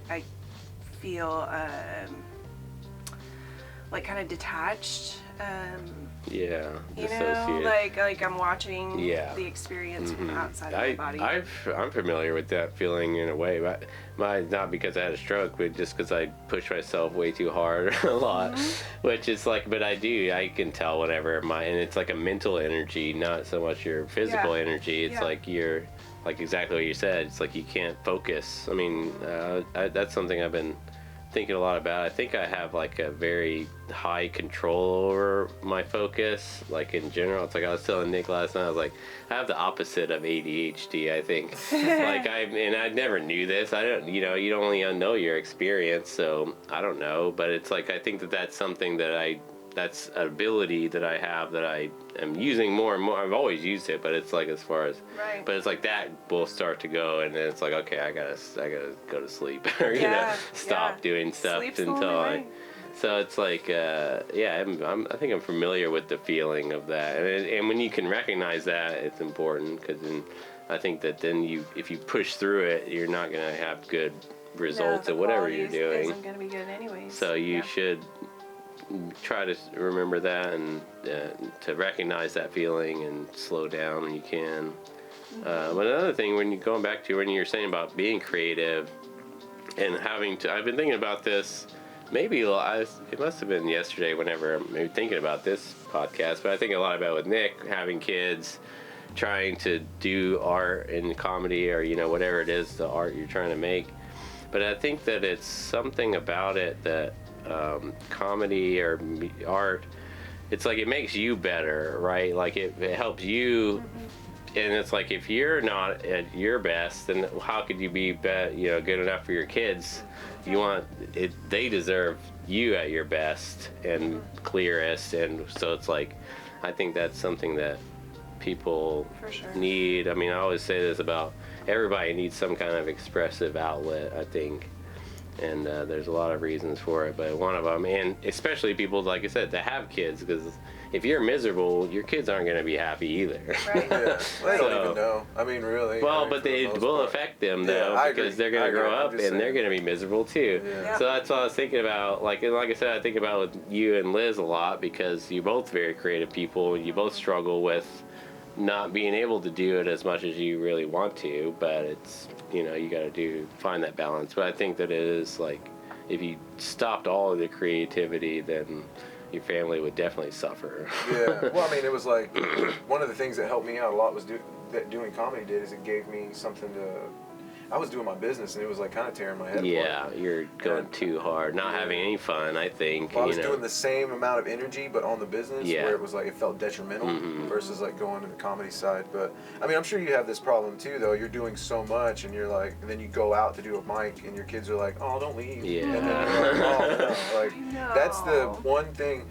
I feel kind of detached. Like I'm watching the experience from outside of my body. I'm familiar with that feeling in a way, but not because I had a stroke, but just because I push myself way too hard a lot, which is but I can tell whenever and it's like a mental energy, not so much your physical energy. It's like you're, like exactly what you said, it's like you can't focus. I mean, that's something I've been thinking a lot about. I think I have a very high control over my focus, in general. It's I was telling Nick last night, I was I have the opposite of ADHD, I think. And I never knew this. I don't, you don't only know your experience, so I don't know, but it's I think that's something that's an ability that I have that I am using more and more. I've always used it, but it's as far as, but it's that will start to go, and then it's okay, I gotta go to sleep or stop doing stuff. Sleep's until so it's I think I'm familiar with the feeling of that, and when you can recognize that, it's important, because then I think that then if you push through it, you're not gonna have good results at whatever you're doing. Isn't gonna be good anyways. So you should try to remember that, and to recognize that feeling and slow down when you can. But another thing, when you're going back to when you're saying about being creative and I've been thinking about this, maybe it must have been yesterday whenever I'm maybe thinking about this podcast, but I think a lot about it with Nick, having kids, trying to do art and comedy, or whatever it is, the art you're trying to make. But I think that it's something about it that comedy or art, it's it makes you better, right? It helps you and it's like, if you're not at your best, then how could you be good enough for your kids? You want it, they deserve you at your best and clearest, and so it's like, I think that's something that people For sure. need. I mean, I always say this about everybody needs some kind of expressive outlet, I think, and there's a lot of reasons for it, but one of them, and especially people, like I said, that have kids, because if you're miserable, your kids aren't going to be happy either. Right. Yeah, they don't even know. I mean, really. Well, I mean, but it will affect them, though, I because agree. they're going to grow up and saying. they're going to be miserable too. Yeah. So that's what I was thinking about. Like I said, I think about with you and Liz a lot, because you're both very creative people, and you both struggle with not being able to do it as much as you really want to, but it's, you got to find that balance. But I think that it is like, if you stopped all of the creativity, then your family would definitely suffer. Yeah. Well, I mean, it was like, one of the things that helped me out a lot was that doing comedy is it gave me something to. I was doing my business, and it was like kind of tearing my head apart. Yeah, you're going too hard, not having any fun, I think. Well, I was doing the same amount of energy, but on the business, where it was like, it felt detrimental versus like going to the comedy side. But I mean, I'm sure you have this problem too, though. You're doing so much, and you're like, and then you go out to do a mic, and your kids are like, "Oh, don't leave." Yeah. And then you're like, "Oh, no." Like, that's the one thing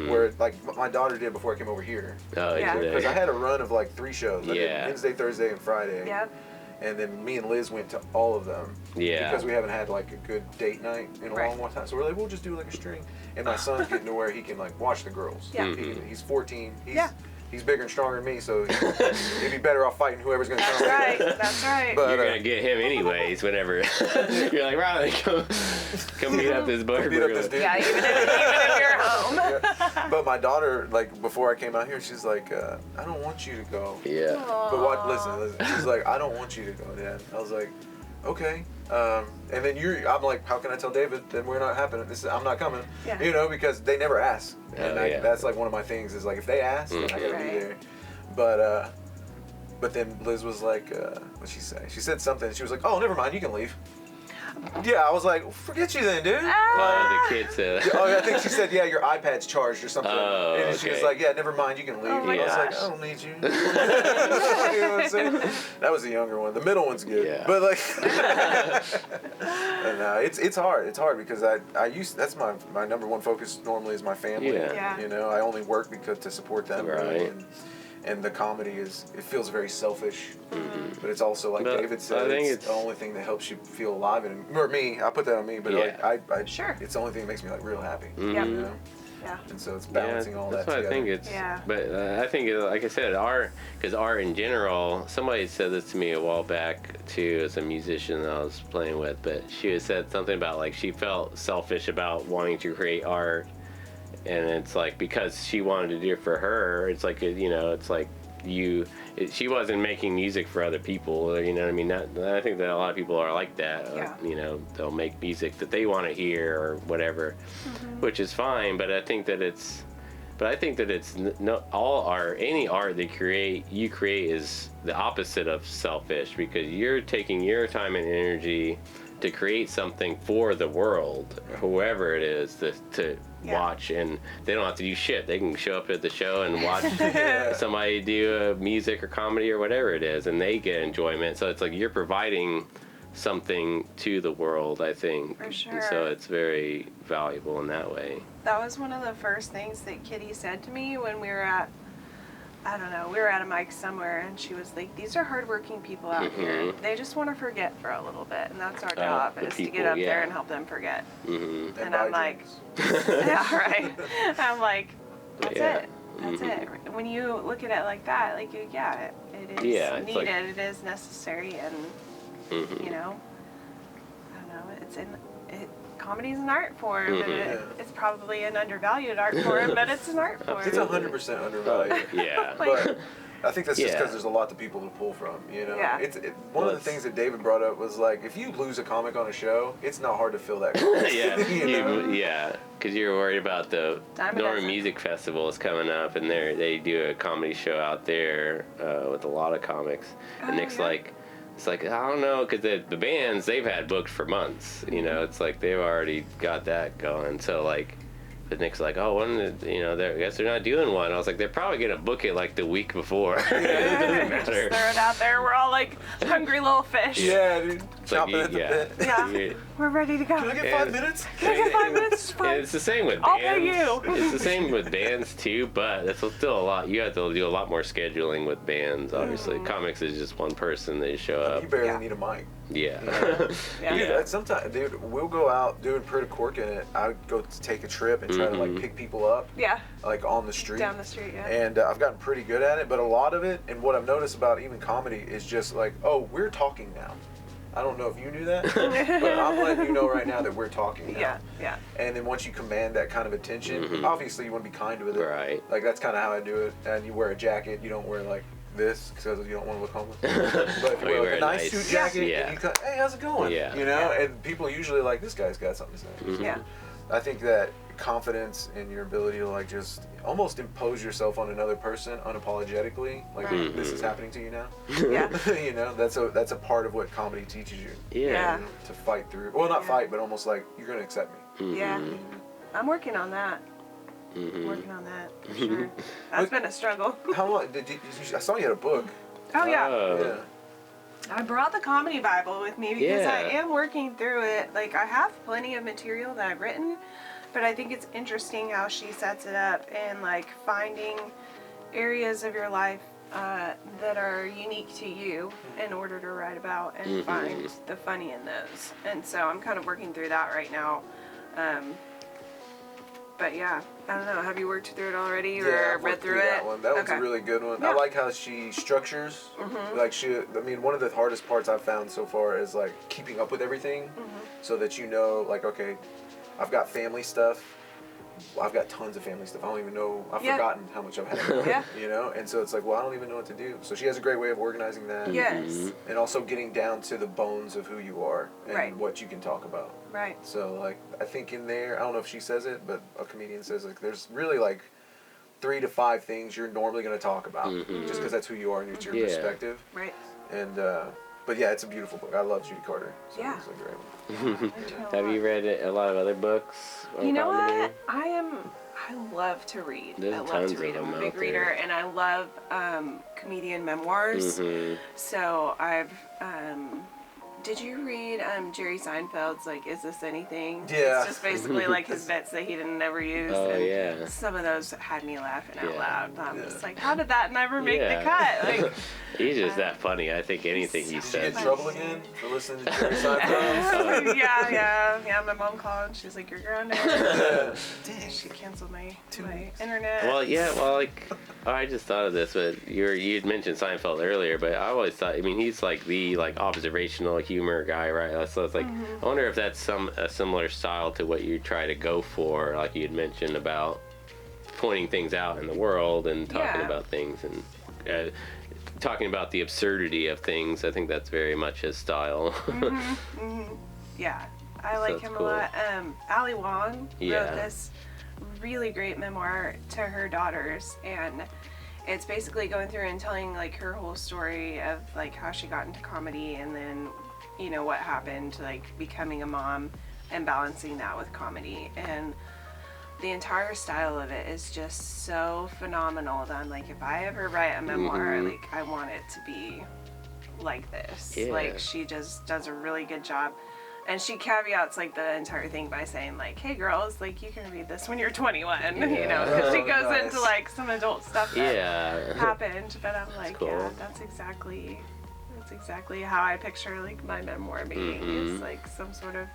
where, like, my daughter did before I came over here. Oh, Yeah. Because I had a run of like 3 shows. I did Yeah. Wednesday, Thursday, and Friday. Yep. And then me and Liz went to all of them. Yeah. Because we haven't had like a good date night in a long time. So we're like, we'll just do like a string. And my son's getting to where he can like watch the girls. Yeah. He's 14. Yeah. He's bigger and stronger than me, so he'd be better off fighting whoever's going to That's come. right. That's right. But, You're going to get him anyways whenever. You're like, Riley, come beat up this burger. beat up this dude. Yeah, even if you're home. Yeah. But my daughter, like, before I came out here, she's like, I don't want you to go. Yeah. But listen. She's like, I don't want you to go, Dad. I was like, okay. And then I'm like, how can I tell David that we're not happening? I'm not coming. Yeah. Because they never ask. And that's like one of my things is like, if they ask, then I gotta be there. But then Liz was like, what'd she say? She said something. She was like, oh, never mind, you can leave. Yeah, I was like, forget you then, dude. The kid said. I think she said, yeah, your iPad's charged or something. Oh, and she was like, yeah, never mind, you can leave. Oh my I was like, gosh. I don't need you. You know what I'm saying? That was the younger one. The middle one's good. Yeah. But like, and, it's hard. It's hard because that's my number one focus normally is my family. Yeah. I only work to support them. Right. And the comedy it feels very selfish, but it's also like But David said, I think it's the only thing that helps you feel alive. Or me, I put that on me, but like Sure. it's the only thing that makes me like real happy. Yep. You know? Yeah. And so it's balancing all that that's what together. I think it's. Yeah. But I think, like I said, because art in general. Somebody said this to me a while back too, as a musician that I was playing with. But she had said something about like she felt selfish about wanting to create art, and it's like because she wanted to do it for her. It's like it's like she wasn't making music for other people. You know what I mean? I think that a lot of people are like that. Yeah. They'll make music that they want to hear or whatever, which is fine. But I think that it's not all art. Any art that you create is the opposite of selfish, because you're taking your time and energy to create something for the world, whoever it is, to watch, and they don't have to do shit. They can show up at the show and watch somebody do music or comedy or whatever it is, and they get enjoyment. So it's like you're providing something to the world, I think. For sure. And so it's very valuable in that way. That was one of the first things that Kitty said to me when we were at, we were at a mic somewhere, and she was like, these are hardworking people out here. They just want to forget for a little bit, and that's our job, is to get up there and help them forget. And I'm like, yeah, right. I'm like, that's it. That's it. When you look at it like that, like, it is needed, like, it is necessary, and, I don't know, comedy's an art form, and it's probably an undervalued art form, but it's an art form. It's 100% undervalued. But I think that's just because there's a lot of people to pull from, Yeah. One of the things that David brought up was like, if you lose a comic on a show, it's not hard to fill that crowd. Because you're worried about the Northern dozen. Music Festival is coming up, and they do a comedy show out there with a lot of comics, and Nick's like, it's like, I don't know, because the bands, they've had booked for months, it's like they've already got that going. So like, But Nick's like, oh, I guess they're not doing one. I was like, they're probably going to book it like the week before. It doesn't matter. Just throw it out there. We're all like hungry little fish. Yeah, dude. Chomping like, at the bit. Yeah. We're ready to go. Can I get 5 minutes? Can I get 5 minutes? And it's the same with I'll bands. pay you. It's the same with bands too, but it's still a lot. You have to do a lot more scheduling with bands. Obviously, comics is just one person. They show up. You barely need a mic. Yeah. Yeah. Dude, sometimes, dude, we'll go out doing Pretty Cork in it. I would go to take a trip and try to like pick people up, Yeah. like on the street. Down the street, yeah. And I've gotten pretty good at it, but a lot of it, and what I've noticed about even comedy, is just like, oh, we're talking now. I don't know if you knew that, but I'm letting you know right now that we're talking now. Yeah, yeah. And then once you command that kind of attention, obviously you want to be kind with it. Right. Like that's kind of how I do it. And you wear a jacket, you don't wear like this because you don't want to look homeless. But if you wear like a nice suit jacket, and you hey, how's it going? Yeah. You know, and people are usually like, this guy's got something to say. Yeah. I think that confidence in your ability to like just almost impose yourself on another person unapologetically, like this is happening to you now. Yeah. You know, that's a part of what comedy teaches you. Yeah. You know, to fight through. Well, not fight, but almost like you're gonna accept me. Yeah. I'm working on that. Working on that for sure. That's been a struggle. How long did you? I saw you had a book. Oh yeah. Yeah. I brought the comedy Bible with me because I Yeah. am working through it. Like I have plenty of material that I've written, but I think it's interesting how she sets it up and like finding areas of your life that are unique to you in order to write about and find the funny in those. And so I'm kind of working through that right now. But yeah, I don't know. Have you worked through it already or I've read worked through it? That one. That one's a Okay. really good one. Yeah. I like how she structures. Like I mean, one of the hardest parts I've found so far is like keeping up with everything, so that you know, like, okay, I've got family stuff. I've got tons of family stuff. I don't even know. I've forgotten how much I've had. Yeah. You know, and so it's like, well, I don't even know what to do. So she has a great way of organizing that. Yes. And also getting down to the bones of who you are and Right. what you can talk about. Right. So like I think in there, I don't know if she says it, but a comedian says like there's really like 3 to 5 things you're normally going to talk about, just because that's who you are and it's your perspective. Right. And but yeah, it's a beautiful book. I love Judy Carter. So Yeah. it's a great one. Have you read a lot of other books? on You know comedy? what? I love to read. There's I love tons to read. of I'm a them big out reader, there. and I love comedian memoirs. So I've. Did you read Jerry Seinfeld's like "Is This Anything"? Yeah. It's just basically like his bits that he didn't ever use. Oh, and yeah. Some of those had me laughing out Yeah. loud. I'm just like, how did that never make Yeah. the cut? Like, He's just that funny. I think anything he Did you says. get in trouble again for listening to Jerry Seinfeld? yeah. My mom called. And she's like, "You're grounded." Dang. She canceled my internet. Well, yeah, like, I just thought of this, but you'd mentioned Seinfeld earlier, but I always thought, I mean, he's like the observational humor guy, right? So it's like, I wonder if that's a similar style to what you try to go for, like you'd mentioned about pointing things out in the world and talking Yeah. about things and talking about the absurdity of things. I think that's very much his style. Yeah, I like that's him cool. a lot. Ali Wong Yeah. wrote this really great memoir to her daughters, and it's basically going through and telling like her whole story of like how she got into comedy and then, you know, what happened to like becoming a mom and balancing that with comedy. And the entire style of it is just so phenomenal that I'm like, if I ever write a memoir, like I want it to be like this. Yeah. Like she just does a really good job. And she caveats like the entire thing by saying like, hey girls, like you can read this when you're 21, you know, because she Oh, goes nice. into like some adult stuff that Yeah. happened. But I'm like, cool. yeah, that's exactly how I picture like my memoir being. It's like some sort of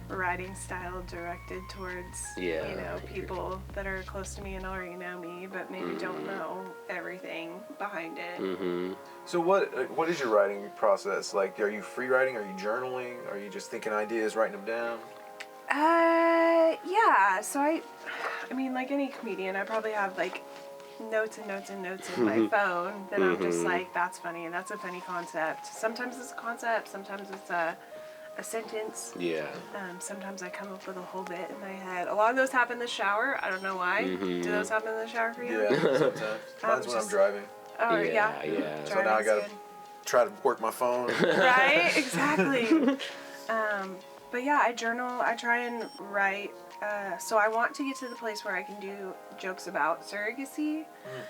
writing style directed towards, Yeah. you know, people that are close to me and already know me, but maybe don't know everything behind it. So what is your writing process? Like, are you free writing? Are you journaling? Are you just thinking ideas, writing them down? Yeah. So I mean, like any comedian, I probably have like notes and notes and notes in my phone that I'm just like, that's funny and that's a funny concept. Sometimes it's a concept, sometimes it's a sentence. Yeah. Sometimes I come up with a whole bit in my head. A lot of those happen in the shower. I don't know why. Do those happen in the shower for you? Yeah, sometimes. Mine's when I'm just- driving. Oh, Yeah, yeah. yeah. So now I Driving's gotta good. try to work my phone. Right? Exactly. But yeah, I journal. I try and write. So I want to get to the place where I can do jokes about surrogacy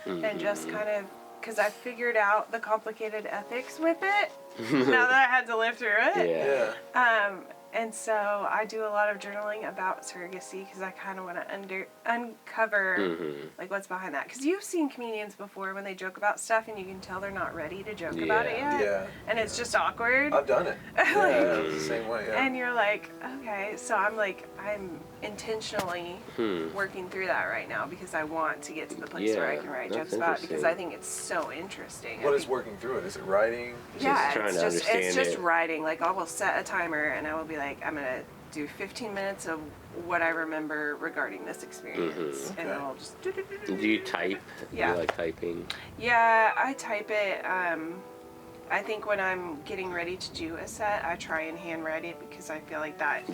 and just kind of, because I figured out the complicated ethics with it now that I had to live through it. Yeah. And so I do a lot of journaling about surrogacy because I kind of want to uncover like what's behind that. Because you've seen comedians before when they joke about stuff and you can tell they're not ready to joke about it yet. Yeah. And it's just awkward. I've done it. Yeah, the same way, yeah. And you're like, okay. So I'm intentionally working through that right now because I want to get to the place where I can write jokes about it because I think it's so interesting. What is working through it? Is it writing? Yeah, trying to understand it's just it. writing. Like I will set a timer and I will be like, I'm gonna do 15 minutes of what I remember regarding this experience, and I'll just Do you type? Yeah. Do you like typing? Yeah, I type it. I think when I'm getting ready to do a set, I try and handwrite it because I feel like that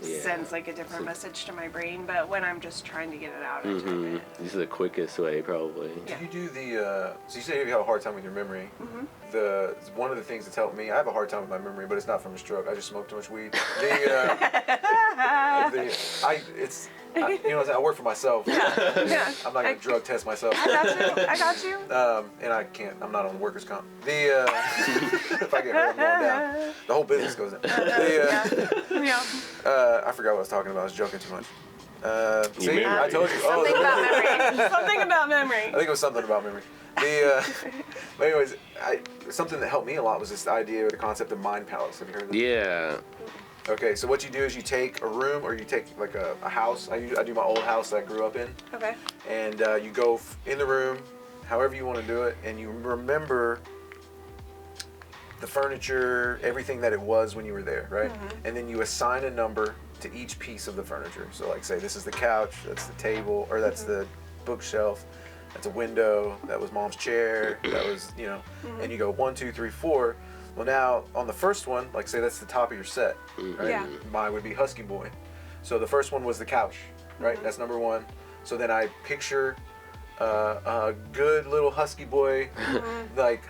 sends like a different message to my brain. But when I'm just trying to get it out, I type it. This is the quickest way, probably. Do you do the, so you say you have a hard time with your memory. One of the things that's helped me, I have a hard time with my memory, but it's not from a stroke. I just smoke too much weed. I work for myself. Yeah. I'm not going to drug test myself. I got you. And I can't, I'm not on workers' comp. If I get hurt, I'm going down. The whole business goes in. I forgot what I was talking about. I was joking too much. See, I told you. Something about memory. Something about memory. I think it was something about memory. But anyways, something that helped me a lot was this idea or the concept of mind palace. Have you heard of that? Yeah. Okay, so what you do is you take a room or you take like a house. I do my old house that I grew up in. Okay. And you go in the room, however you want to do it, and you remember the furniture, everything that it was when you were there, right? And then you assign a number to each piece of the furniture. So like say this is the couch, that's the table, or that's the bookshelf, that's a window, that was mom's chair, that was, and you go 1, 2, 3, 4. Well, now on the first one, like say that's the top of your set, right? Yeah. Mine would be Husky Boy. So the first one was the couch, right? That's number 1. So then I picture a good little Husky Boy, like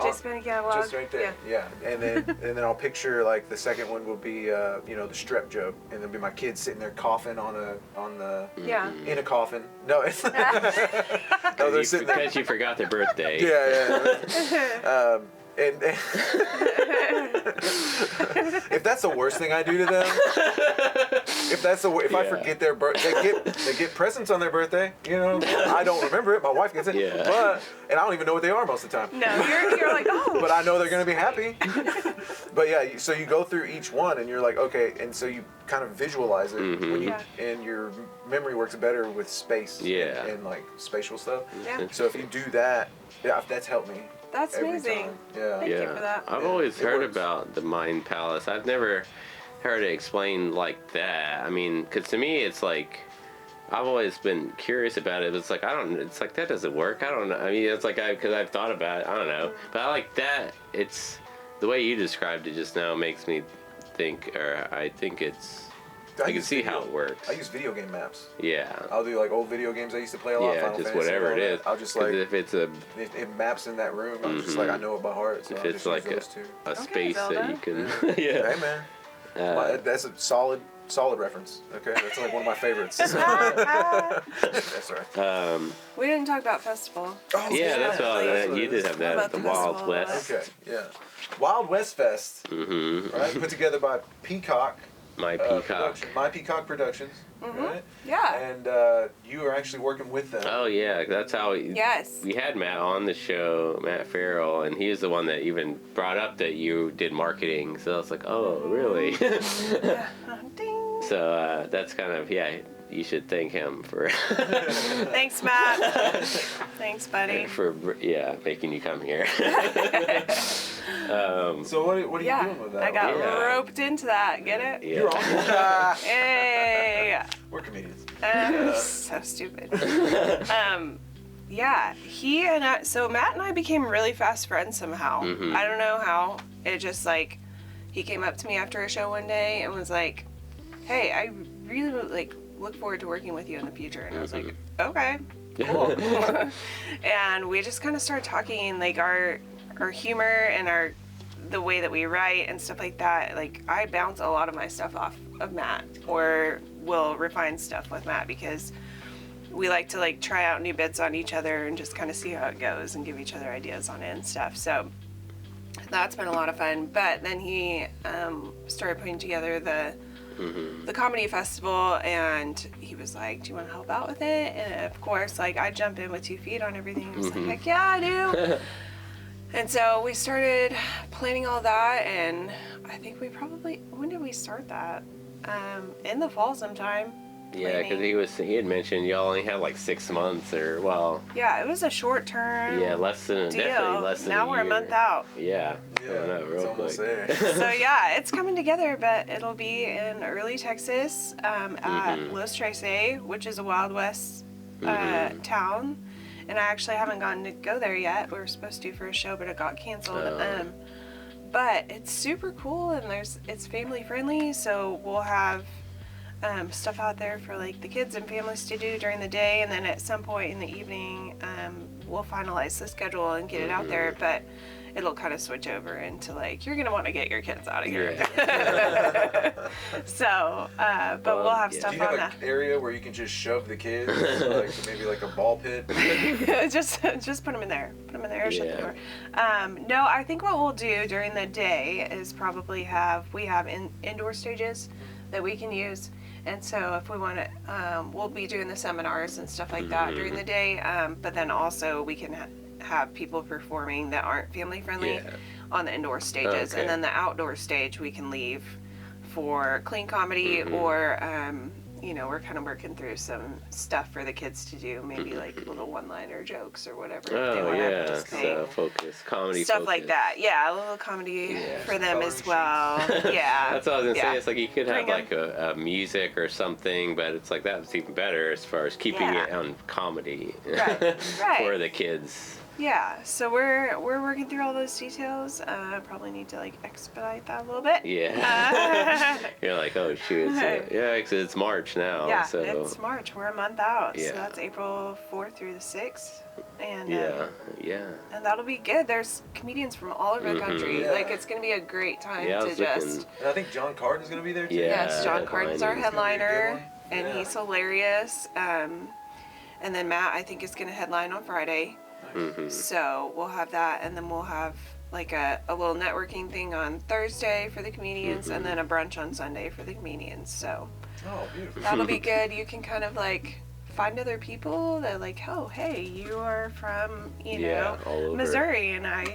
Just been a catalog. just right there, yeah. And then I'll picture like the second one will be the strep joke, and there'll be my kids sitting there coughing in a coffin. No, it's no, they're sitting there Because you forgot their birthday. Yeah. And if that's the worst thing I do to them, if I forget their birthday, they get presents on their birthday. I don't remember it. My wife gets it, and I don't even know what they are most of the time. No, you're like, oh. But I know they're gonna be happy. But yeah, so you go through each one, and you're like, okay, and so you kind of visualize it, and your memory works better with space, and like spatial stuff. Yeah. So if you do that, that's helped me. That's every amazing. time. Yeah. Thank you for that. I've always heard works. about the mind palace. I've never heard it explained like that. I mean, because to me, it's like, I've always been curious about it. But it's like, it's like, that doesn't work. I don't know. I mean, it's like, because I've thought about it. I don't know. But I like that. It's, the way you described it just now makes me think, or I think it's, I can see how it works. I use video game maps. Yeah. I'll do like old video games I used to play a lot. Yeah, Final just Fantasy whatever it is. I'll just like, if it's a, it maps in that room. I'm just like, I know it by heart. So if I'll it's just like use those two. a space that Zelda. you can, Hey man, that's a solid reference. Okay, that's like one of my favorites. That's right. We didn't talk about festival. Oh, yeah, that's all. You did have that About at the the Wild festival. West. Okay, yeah. Wild West Fest, right? Put together by Peacock. My Peacock. My Peacock Productions, right? Yeah. And you are actually working with them. Oh yeah, that's how we had Matt on the show, Matt Farrell, and he was the one that even brought up that you did marketing. So I was like, oh really? Ding. So that's kind of you should thank him for Thanks, Matt. Thanks, buddy. for making you come here. So what are you doing with that? I got roped into that. Get it? Yeah. You're on. Hey. We're comedians. So stupid. He and I. So Matt and I became really fast friends somehow. I don't know how. It just like he came up to me after a show one day and was like, "Hey, I really look forward to working with you in the future." And I was like, "Okay, cool." And we just kind of started talking, like our humor and the way that we write and stuff like that, like I bounce a lot of my stuff off of Matt, or will refine stuff with Matt, because we like to like try out new bits on each other and just kind of see how it goes and give each other ideas on it and stuff. So that's been a lot of fun. But then he started putting together the comedy festival, and he was like, do you want to help out with it? And of course, like, I jump in with 2 feet on everything. I was like, heck yeah, I do. And so we started planning all that, and I think we probably, when did we start that? In the fall sometime. Yeah, because he had mentioned y'all only had like 6 months, or well. Yeah, it was a short term. Yeah, definitely less than now a we're year. a month out. Yeah. It's almost there. So yeah, it's coming together, but it'll be in early Texas at Los Tres, which is a Wild West town. And I actually haven't gotten to go there yet. We were supposed to for a show, but it got canceled. But it's super cool, and it's family friendly, so we'll have stuff out there for like the kids and families to do during the day, and then at some point in the evening we'll finalize the schedule and get it out there. But it'll kind of switch over into like, you're gonna want to get your kids out of here. So but we'll have stuff on that. Do you on have an area where you can just shove the kids, like maybe like a ball pit? just put them in there, shut the door. No, I think what we'll do during the day is probably we have indoor stages that we can use. And so if we want to, we'll be doing the seminars and stuff like that during the day. But then also we can have people performing that aren't family friendly on the indoor stages. And then the outdoor stage we can leave for clean comedy, or, we're kind of working through some stuff for the kids to do, maybe like little one-liner jokes or whatever. If they want to participate. So comedy stuff like that. Yeah, a little comedy for them as well. Yeah. That's what I was going to say. It's like you could have like a music or something, but it's like that's even better as far as keeping it on comedy for the kids. Yeah, so we're working through all those details. Probably need to like expedite that a little bit. Yeah. You're like, oh shoot, it's March now. Yeah, so. it's March. We're a month out. So that's April 4th through the 6th. And and that'll be good. There's comedians from all over the country. Like, it's gonna be a great time to just. And I think John Carden's gonna be there too. Yes, John Carden's our headliner, and he's hilarious. And then Matt, I think, is gonna headline on Friday. So we'll have that, and then we'll have like a little networking thing on Thursday for the comedians, and then a brunch on Sunday for the comedians. So beautiful. That'll be good. You can kind of like find other people that like, oh hey, you are from Missouri, and I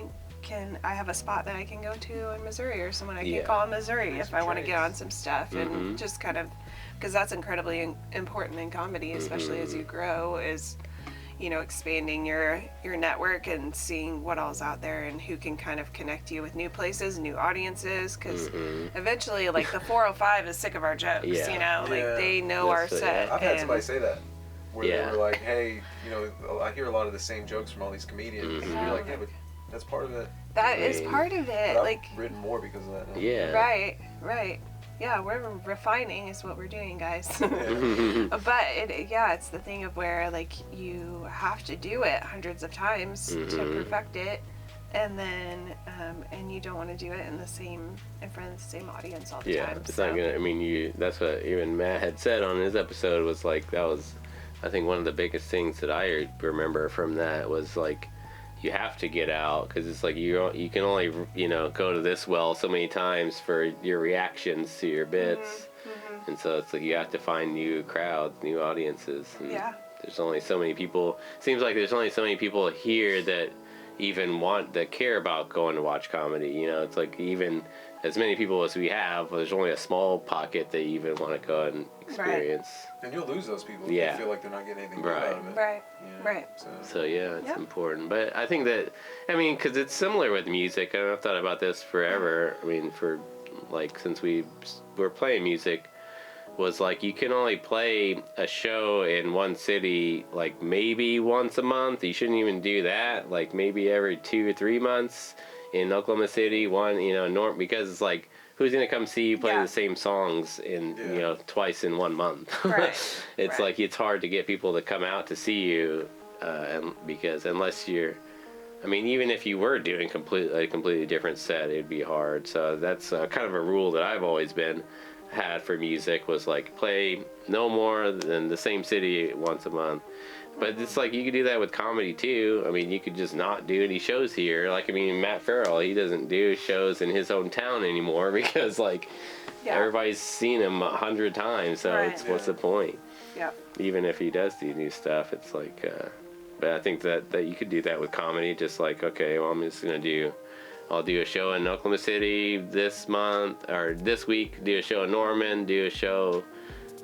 have a spot that I can go to in Missouri, or someone I can call in Missouri if I want to get on some stuff, and just kind of, because that's incredibly important in comedy, especially as you grow, is expanding your network and seeing what all's out there and who can kind of connect you with new places, new audiences, because eventually, like, the 405 is sick of our jokes, they know our set. I've had somebody say that, where they were like, hey, I hear a lot of the same jokes from all these comedians, and you're like, yeah, but that's part of it. That is part of it. But like, I've written more because of that now. Yeah. Right. Yeah, we're refining is what we're doing, guys. But it's the thing of where like you have to do it hundreds of times to perfect it, and then and you don't want to do it in front of the same audience all the time. Yeah, it's not gonna. I mean, that's what even Matt had said on his episode, was like, that was, I think, one of the biggest things that I remember from that was like, you have to get out, because it's like you can only go to this well so many times for your reactions to your bits, and so it's like you have to find new crowds, new audiences. And there's only so many people. Seems like there's only so many people here that even care about going to watch comedy. It's like, even as many people as we have, there's only a small pocket that even want to go and experience. And you'll lose those people if you feel like they're not getting anything good out of it. Right. So it's important. But I think that, because it's similar with music. I've thought about this forever. I mean, for like, since we were playing music, was like, you can only play a show in one city like maybe once a month. You shouldn't even do that. Like maybe every 2 or 3 months in Oklahoma City, because it's like, who's gonna come see you play the same songs in twice in 1 month? It's like, it's hard to get people to come out to see you, and because unless you're I mean, even if you were doing a completely different set, it'd be hard. So that's kind of a rule that I've always had for music, was like play no more than the same city once a month. But it's like you could do that with comedy too. I mean, you could just not do any shows here. Like, I mean, Matt Farrell, he doesn't do shows in his own town anymore because like everybody's seen him 100 times. So Right. it's what's the point? Yeah. Even if he does do new stuff, it's like. But I think that you could do that with comedy. Just like, okay, well, I'll do a show in Oklahoma City this month or this week. Do a show in Norman. Do a show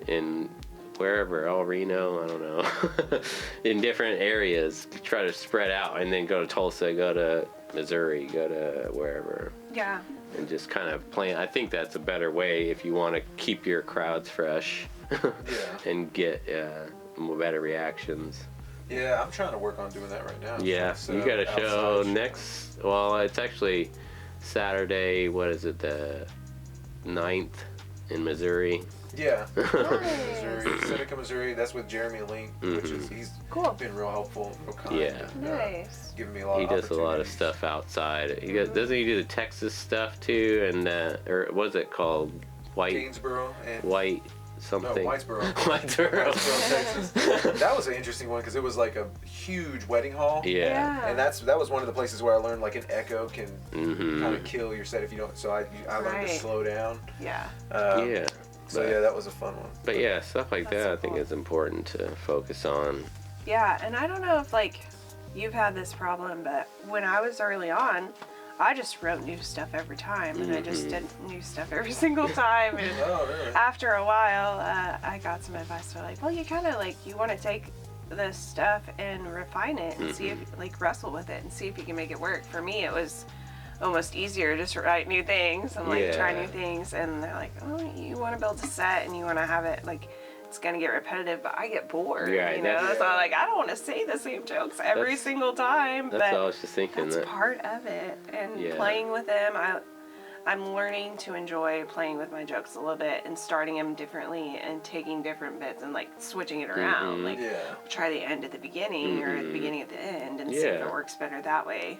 in wherever, Reno, I don't know, in different areas. Try to spread out, and then go to Tulsa, go to Missouri, go to wherever. Yeah. And just kind of plan. I think that's a better way if you want to keep your crowds fresh and get better reactions. Yeah, I'm trying to work on doing that right now. Yeah, you got a show next. Well, it's actually Saturday. What is it? The 9th in Missouri. Yeah. Nice. Missouri, Seneca, Missouri. That's with Jeremy Link, which is he's been real helpful, real kind. Yeah. Nice. Giving me a lot. He of does a lot of stuff outside. Doesn't he do the Texas stuff too? And or what's it called? Gainesboro and White something. No, Whitesboro. Whitesboro. Texas. That was an interesting one because it was like a huge wedding hall. Yeah. And that was one of the places where I learned like an echo can kind of kill your set if you don't. So I learned to slow down. Yeah. Yeah. So yeah, that was a fun one. But yeah, stuff like That's that so I think cool. is important to focus on. Yeah, and I don't know if like you've had this problem, but when I was early on, I just wrote new stuff every time, and I just did new stuff every single time. And really? after a while, I got some advice. They're like, well, you kind of like, you want to take this stuff and refine it and see if, like, wrestle with it and see if you can make it work. For me, it was almost easier just to write new things and like try new things. And they're like, oh, you want to build a set and you want to have it like, it's gonna get repetitive, but I get bored, you know. So like, I don't want to say the same jokes every single time. That's what I was just thinking. That's part of it, and playing with them. I'm learning to enjoy playing with my jokes a little bit and starting them differently and taking different bits and like switching it around. Like try the end at the beginning or the beginning at the end and see if it works better that way.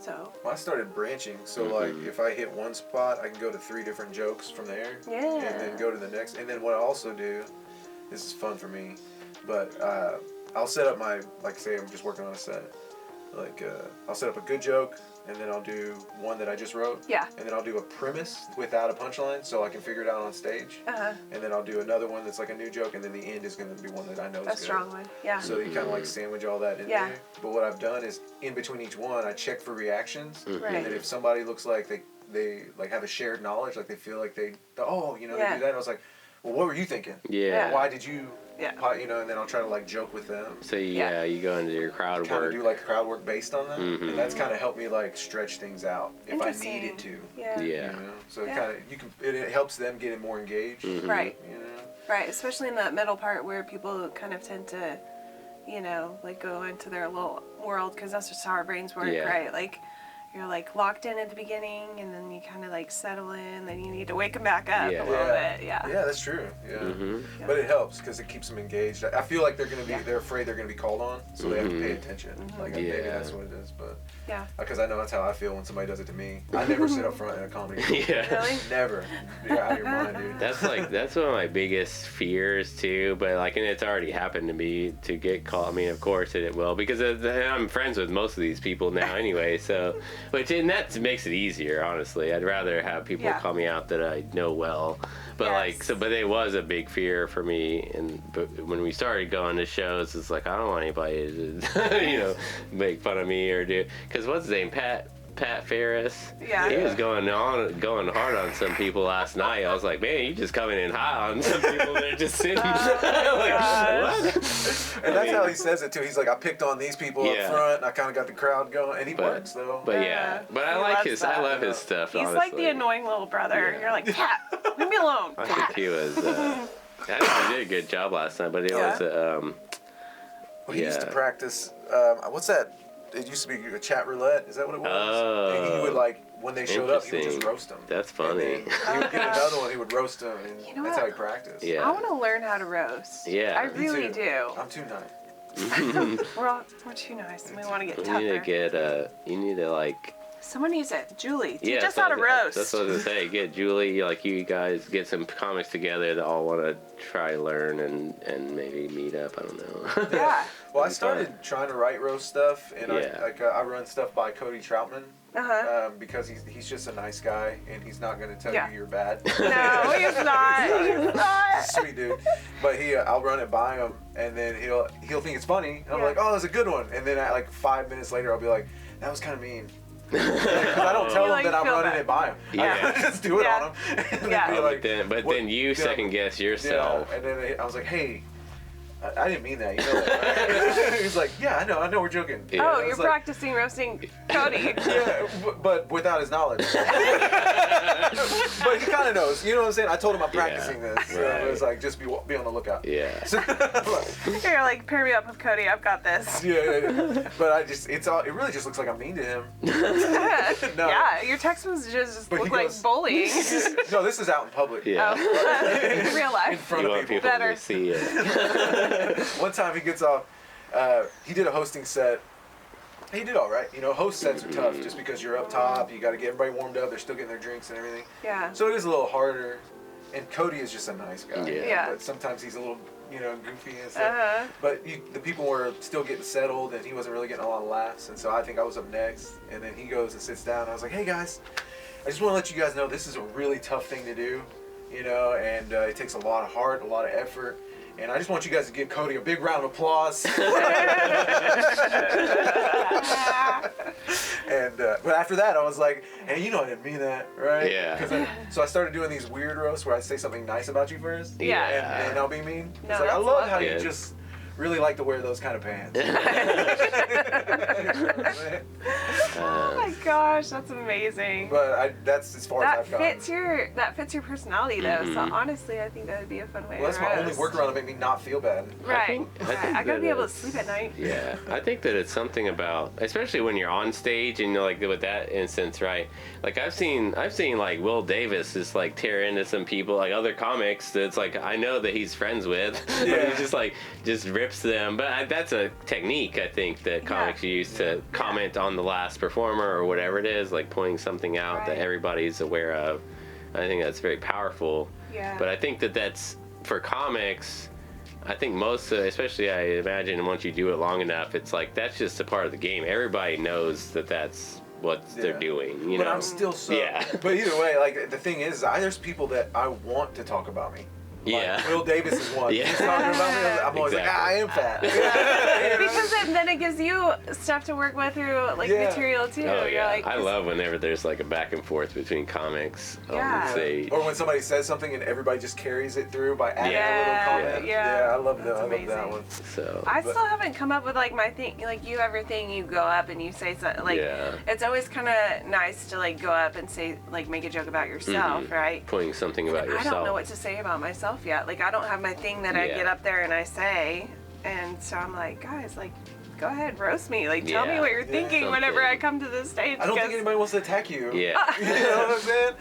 So I started branching, so like if I hit one spot, I can go to 3 different jokes from there, and then go to the next. And then what I also do, this is fun for me, but I'll set up my, like say I'm just working on a set, like I'll set up a good joke, and then I'll do one that I just wrote, and then I'll do a premise without a punchline, so I can figure it out on stage, and then I'll do another one that's like a new joke, and then the end is going to be one that I know is good. A strong one, So you kind of like sandwich all that in there. But what I've done is in between each one, I check for reactions, and then if somebody looks like they like have a shared knowledge, like they feel like they do that, and I was like, well, what were you thinking? Yeah. Why did you? You know, and then I'll try to like joke with them. So you go into your crowd kind work. of do like crowd work based on that, and that's kind of helped me like stretch things out if I needed to. Yeah. You know? So it helps them get more engaged. Right. You know. Right, especially in that middle part where people kind of tend to, you know, like go into their little world, because that's just how our brains work, right? Like, you're like locked in at the beginning, and then you kind of like settle in, then you need to wake them back up a little bit. Yeah, that's true. But it helps because it keeps them engaged. I feel like they're afraid they're gonna be called on, so they have to pay attention. Like maybe that's what it is, but because I know that's how I feel when somebody does it to me. I never sit up front in a comedy show. Really? Never. You're out of your mind, dude. That's one of my biggest fears too. But like, and it's already happened to me to get called. I mean, of course it will, because I'm friends with most of these people now anyway. So, and that makes it easier. Honestly, I'd rather have people call me out that I know well. But but it was a big fear for me. But when we started going to shows, it's like, I don't want anybody to, make fun of me or do. Because what's his name? Pat Ferris. Yeah. He was going hard on some people last night. I was like, man, you just coming in hot on some people. They're just sitting. Like, what? And that's how he says it too. He's like, I picked on these people up front, and I kind of got the crowd going, and he works though. But but I like his. I love his stuff. He's honestly. like the annoying little brother. You're like, Pat, leave me alone. I think he was. I think he did a good job last night, but it was. Well, he used to practice. What's that? It used to be a chat roulette. Is that what it was? Oh. And he would like, when they showed up, he would just roast them. That's funny. And then he would get another one. He would roast them, and that's how he practiced. Yeah. I want to learn how to roast. Yeah. I really do. I'm too nice. We're too nice, and we want to get tougher. You need to like. Someone needs it. Julie, teach Yeah, us how to roast. That's what I was gonna say. Get Julie, like you guys, get some comics together that all want to try learn and maybe meet up. I don't know. Yeah. Well, I started trying to write roast stuff, and Yeah. I run stuff by Cody Troutman. Uh-huh. Because he's just a nice guy, and he's not going to tell Yeah. you you're bad. No, he's not. He's not. Sweet dude. But I'll run it by him, and then he'll think it's funny. And I'm Yeah. like, oh, that's a good one. And then like 5 minutes later, I'll be like, that was kind of mean. Because I don't tell You, him that I'm feel running bad. it by him. Yeah. I just do it Yeah. on him. And Yeah. be Oh, like, but then you second guess yourself. Yeah. And then I was like, hey, I didn't mean that. You know that, right? He's like, yeah, I know, we're joking. Yeah. Oh, I you're was like, practicing roasting Cody. Yeah, but without his knowledge. But he kind of knows. You know what I'm saying? I told him I'm practicing this. So right. it was like, just be on the lookout. Yeah. You're like, pair me up with Cody. I've got this. Yeah. But it really just looks like I'm mean to him. No. Yeah, your text messages just But look he like goes- bullying. No, this is out in public. Yeah. Oh, in real In life. front You of want people. people Better. to see it. One time he gets off, he did a hosting set. He did all right. You know, host sets are tough just because you're up top. You got to get everybody warmed up. They're still getting their drinks and everything. Yeah. So it is a little harder. And Cody is just a nice guy. Yeah. Yeah. But sometimes he's a little, goofy and stuff. Uh-huh. But the people were still getting settled, and he wasn't really getting a lot of laughs. And so I think I was up next. And then he goes and sits down. And I was like, hey, guys, I just want to let you guys know this is a really tough thing to do, and it takes a lot of heart, a lot of effort. And I just want you guys to give Cody a big round of applause. And but after that, I was like, hey, I didn't mean that, right? Yeah. So I started doing these weird roasts where I say something nice about you first. Yeah. And I'll be mean. No, It's like, I that's love how lovely. you just really like to wear those kind of pants. Oh my gosh, that's amazing. But that's as far That as I've gotten. fits your personality though. So Mhm. honestly, I think that would be a fun way. Well, that's to my only roast. workaround to make me not feel bad. Right. I think I gotta that be able to is- sleep at night. Yeah, I think that it's something about, especially when you're on stage and like with that instance, right? Like I've seen like Will Davis just like tear into some people, like other comics that's like I know that he's friends with, but Yeah. he just rips them. But that's a technique I think that comics use to comment on the last performer or whatever it is, like pointing something out that Right. everybody's aware of. I think that's very powerful. Yeah. But I think that that's for comics. I think most, especially I imagine once you do it long enough, it's like that's just a part of the game. Everybody knows that that's what they're doing. But I'm still so. Yeah. But either way, like the thing is, there's people that I want to talk about me. Like, Yeah. Will Davis is one. Yeah. He's talking about me. I'm always like, Exactly. I am fat. Because then it gives you stuff to work with through like Yeah. material too. Oh You're yeah, like, I love whenever there's like a back and forth between comics Yeah. on stage. Or when somebody says something and everybody just carries it through by adding Yeah, a little comment. yeah. I love that. That's I love that amazing. one. So I But- still haven't come up with like my thing. Like you, everything you go up and you say something. Like Yeah. it's always kind of nice to like go up and say like make a joke about yourself, Mhm. right? pointing something about I yourself. don't know what to say about myself yet. Like I don't have my thing that I Yeah. get up there and I say, and so I'm like, guys, like, go ahead, roast me. Like, tell me Yeah. what you're Yeah. thinking whenever Something. I come to the stage. I don't think because- anybody wants to attack you. Yeah. You know what I'm saying?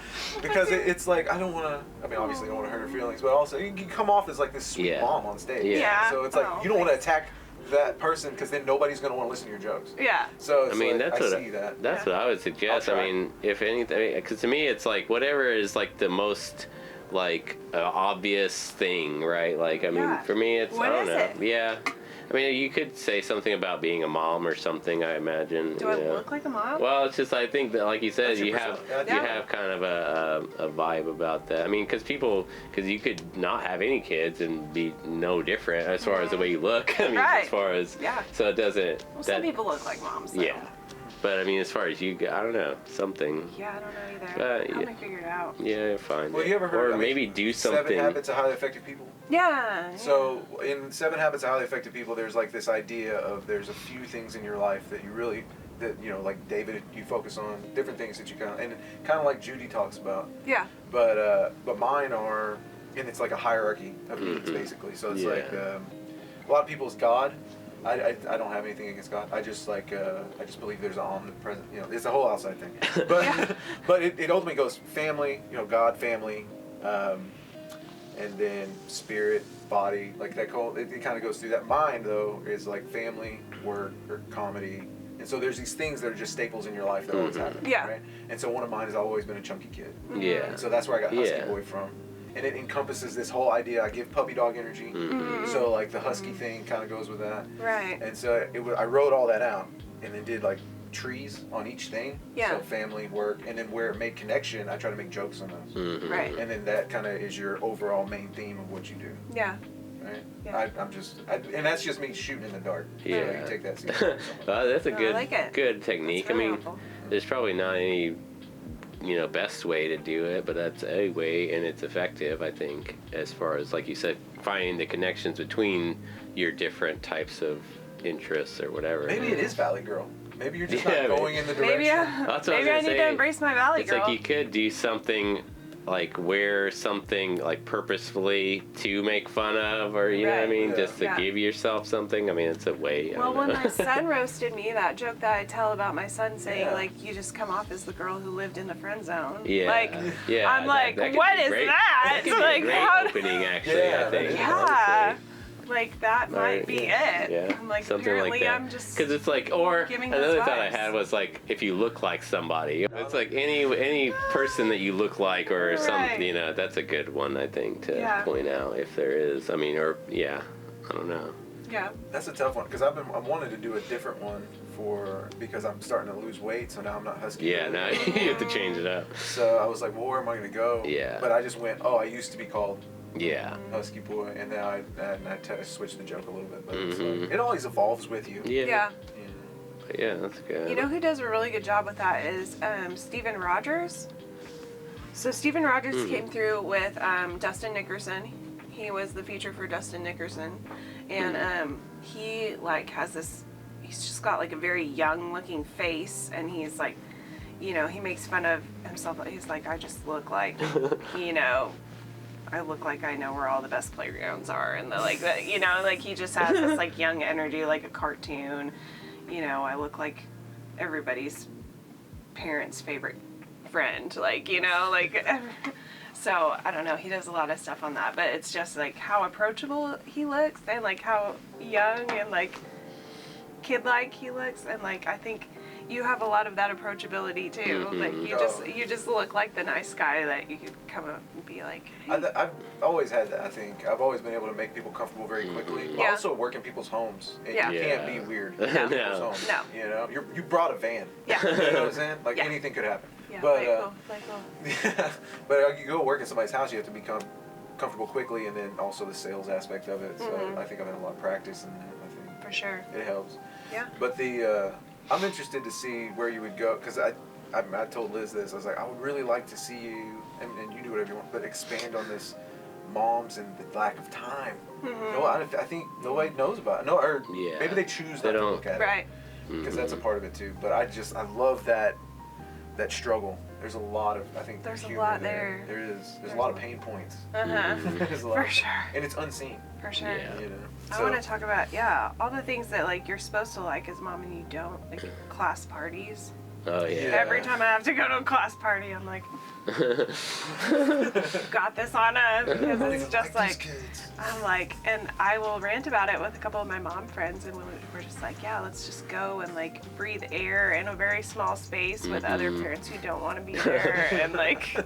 Because it's like, I don't want to, I mean, obviously I don't want to hurt her feelings, but also you can come off as like this sweet Yeah. mom on stage. Yeah. So it's like, Oh, you don't want to thanks. attack that person because then nobody's going to want to listen to your jokes. Yeah. So I it's mean, like, that's I what see that. that's what I would suggest. I'll I try. mean, if anything, because to me, it's like whatever is like the most like obvious thing, right? Like, I mean, Yeah. for me, it's What I don't is know. it? Yeah, I mean, you could say something about being a mom or something. I imagine. Do I you know. look like a mom? Well, it's just I think that, like you said, That's your you have personality. you Yeah. have kind of a vibe about that. I mean, because you could not have any kids and be no different as far as the way you look. I mean, Right. as far as Yeah. so it doesn't. Well, some people look like moms. Though. Yeah, but I mean, as far as you, I don't know, something. Yeah, I don't know either. Yeah. Help me figure it out. Yeah, fine. Well, you ever heard or I mean, maybe do 7 something. Habits of Highly Effective People? Yeah. So in 7 Habits of Highly Effective People, there's like this idea of there's a few things in your life that you really, like David, you focus on different things that you kind of like Judy talks about. Yeah. But mine are, and it's like a hierarchy of needs Mhm. basically. So it's Yeah. like a lot of people's God. I don't have anything against God. I just like I just believe there's an omnipresent. It's a whole outside thing. But Yeah. but it ultimately goes family. God, family. and then spirit, body, like that. It kind of goes through that. Mind though is like family, work, or comedy. And so there's these things that are just staples in your life that always happen. Yeah. Right? And so one of mine has always been a chunky kid. Yeah. And so that's where I got Husky Boy from. And it encompasses this whole idea. I give puppy dog energy. So like the husky thing kind of goes with that. Right. And so I wrote all that out and then did like trees on each thing. Yeah. So family, work, and then where it made connection, I try to make jokes on those. Right. And then that kind of is your overall main theme of what you do. Yeah. Right? Yeah. And that's just me shooting in the dark. Yeah. So you take that seriously. Well, that's a good, I like it. good technique. That's really I mean, helpful. there's probably not any, best way to do it, but that's a way, and it's effective, I think, as far as, like you said, finding the connections between your different types of interests or whatever. Maybe it is Valley Girl. Maybe you're just Yeah, not going in the direction. Maybe That's what I was maybe I gonna need say. to embrace my Valley It's Girl. like you could do something like wear something like purposefully to make fun of, or you know what I Right. mean, Yeah. just to Yeah. give yourself something. I mean, it's a way. I Well, don't when know. my son roasted me, that joke that I tell about my son saying, Yeah. like, you just come off as the girl who lived in the friend zone. Yeah, Like, yeah, I'm like, that could what be is great. that? That could be Like, a great how- opening, actually. Yeah, I think. Yeah. honestly. Like, that might be it. Yeah, I'm like, something apparently like that. I'm just... Because it's like, or giving those another thought I vibes. had was like, if you look like somebody, it's like any person that you look like, or Right. some, that's a good one, I think, to Yeah. point out if there is. I mean, or I don't know. Yeah. That's a tough one because I'm wanting to do a different one because I'm starting to lose weight, so now I'm not husky. Yeah, now you have to change it up. So I was like, well, where am I going to go? Yeah. But I just went, I used to be called Yeah. Husky Boy, and now I switched the joke a little bit. But it's Mhm. like, it always evolves with you. Yeah. Yeah. Yeah, that's good. You know who does a really good job with that is Steven Rogers. So Steven Rogers came through with Dustin Nickerson. He was the feature for Dustin Nickerson, and he like has this. He's just got like a very young looking face, and he's like, he makes fun of himself. He's like, I just look like, I look like I know where all the best playgrounds are, and like he just has this like young energy, like a cartoon. I look like everybody's parents' favorite friend, so I don't know, he does a lot of stuff on that, but it's just like how approachable he looks, and like how young and like kid-like he looks, and like I think you have a lot of that approachability too. Mhm. Like you just look like the nice guy that you could come up and be like, hey. I've always had that. I think I've always been able to make people comfortable very quickly. Yeah. Also work in people's homes. And Yeah. You can't be weird in No. people's homes. No. You brought a van. Yeah. You know what I'm saying? Like Yeah. anything could happen. Yeah, But very cool. but you go work in somebody's house, you have to become comfortable quickly, and then also the sales aspect of it. So Mhm. I think I've had a lot of practice, and I think For sure. it helps. Yeah. But I'm interested to see where you would go, because I told Liz this. I was like, I would really like to see you, and you do whatever you want, but expand on this moms and the lack of time. Mhm. No, I think nobody knows about it. No, or Yeah. maybe they choose They not to don't. look at Right. it, because that's a part of it too. But I love that struggle. There's a lot of, I think, There's a humor lot there. there. There is. There's There's a lot a of pain points. Uh-huh. There's a lot. For sure. And it's unseen. For sure. Yeah. You know. I want to talk about, all the things that, like, you're supposed to like as mom and you don't. Like, class parties. Oh yeah. Yeah. Every time I have to go to a class party, I'm like, got this on us. Because it's just like, I'm like, and I will rant about it with a couple of my mom friends, and we're just like, yeah, let's just go and, like, breathe air in a very small space with other parents who don't want to be there, and, like,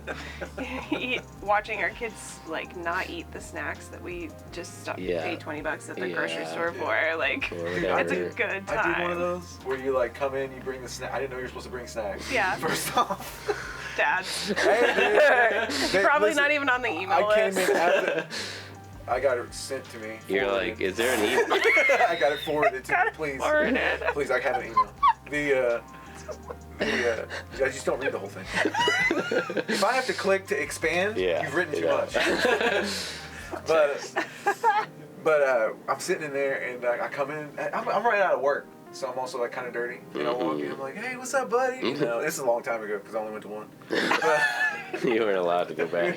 watching our kids, like, not eat the snacks that we just paid $20 at the grocery store for. Like, Or it's a whatever. good time. I did one of those where you like come in, you bring the snack. I didn't know you were supposed to bring snacks. Yeah. First off. Dads. Hey, dude. Probably Listen, not even on the email I came list. in after. I got it sent to me. You're forwarded. like, is there an email? I got it forwarded to me, please. Forwarded. Please, I have an email. I just don't read the whole thing. If I have to click to expand, you've written too much. But I'm sitting in there, and I come in. I'm right out of work, so I'm also like kind of dirty. And I walk in, I'm like, hey, what's up, buddy? You know, this is a long time ago because I only went to one. But, You weren't allowed to go back.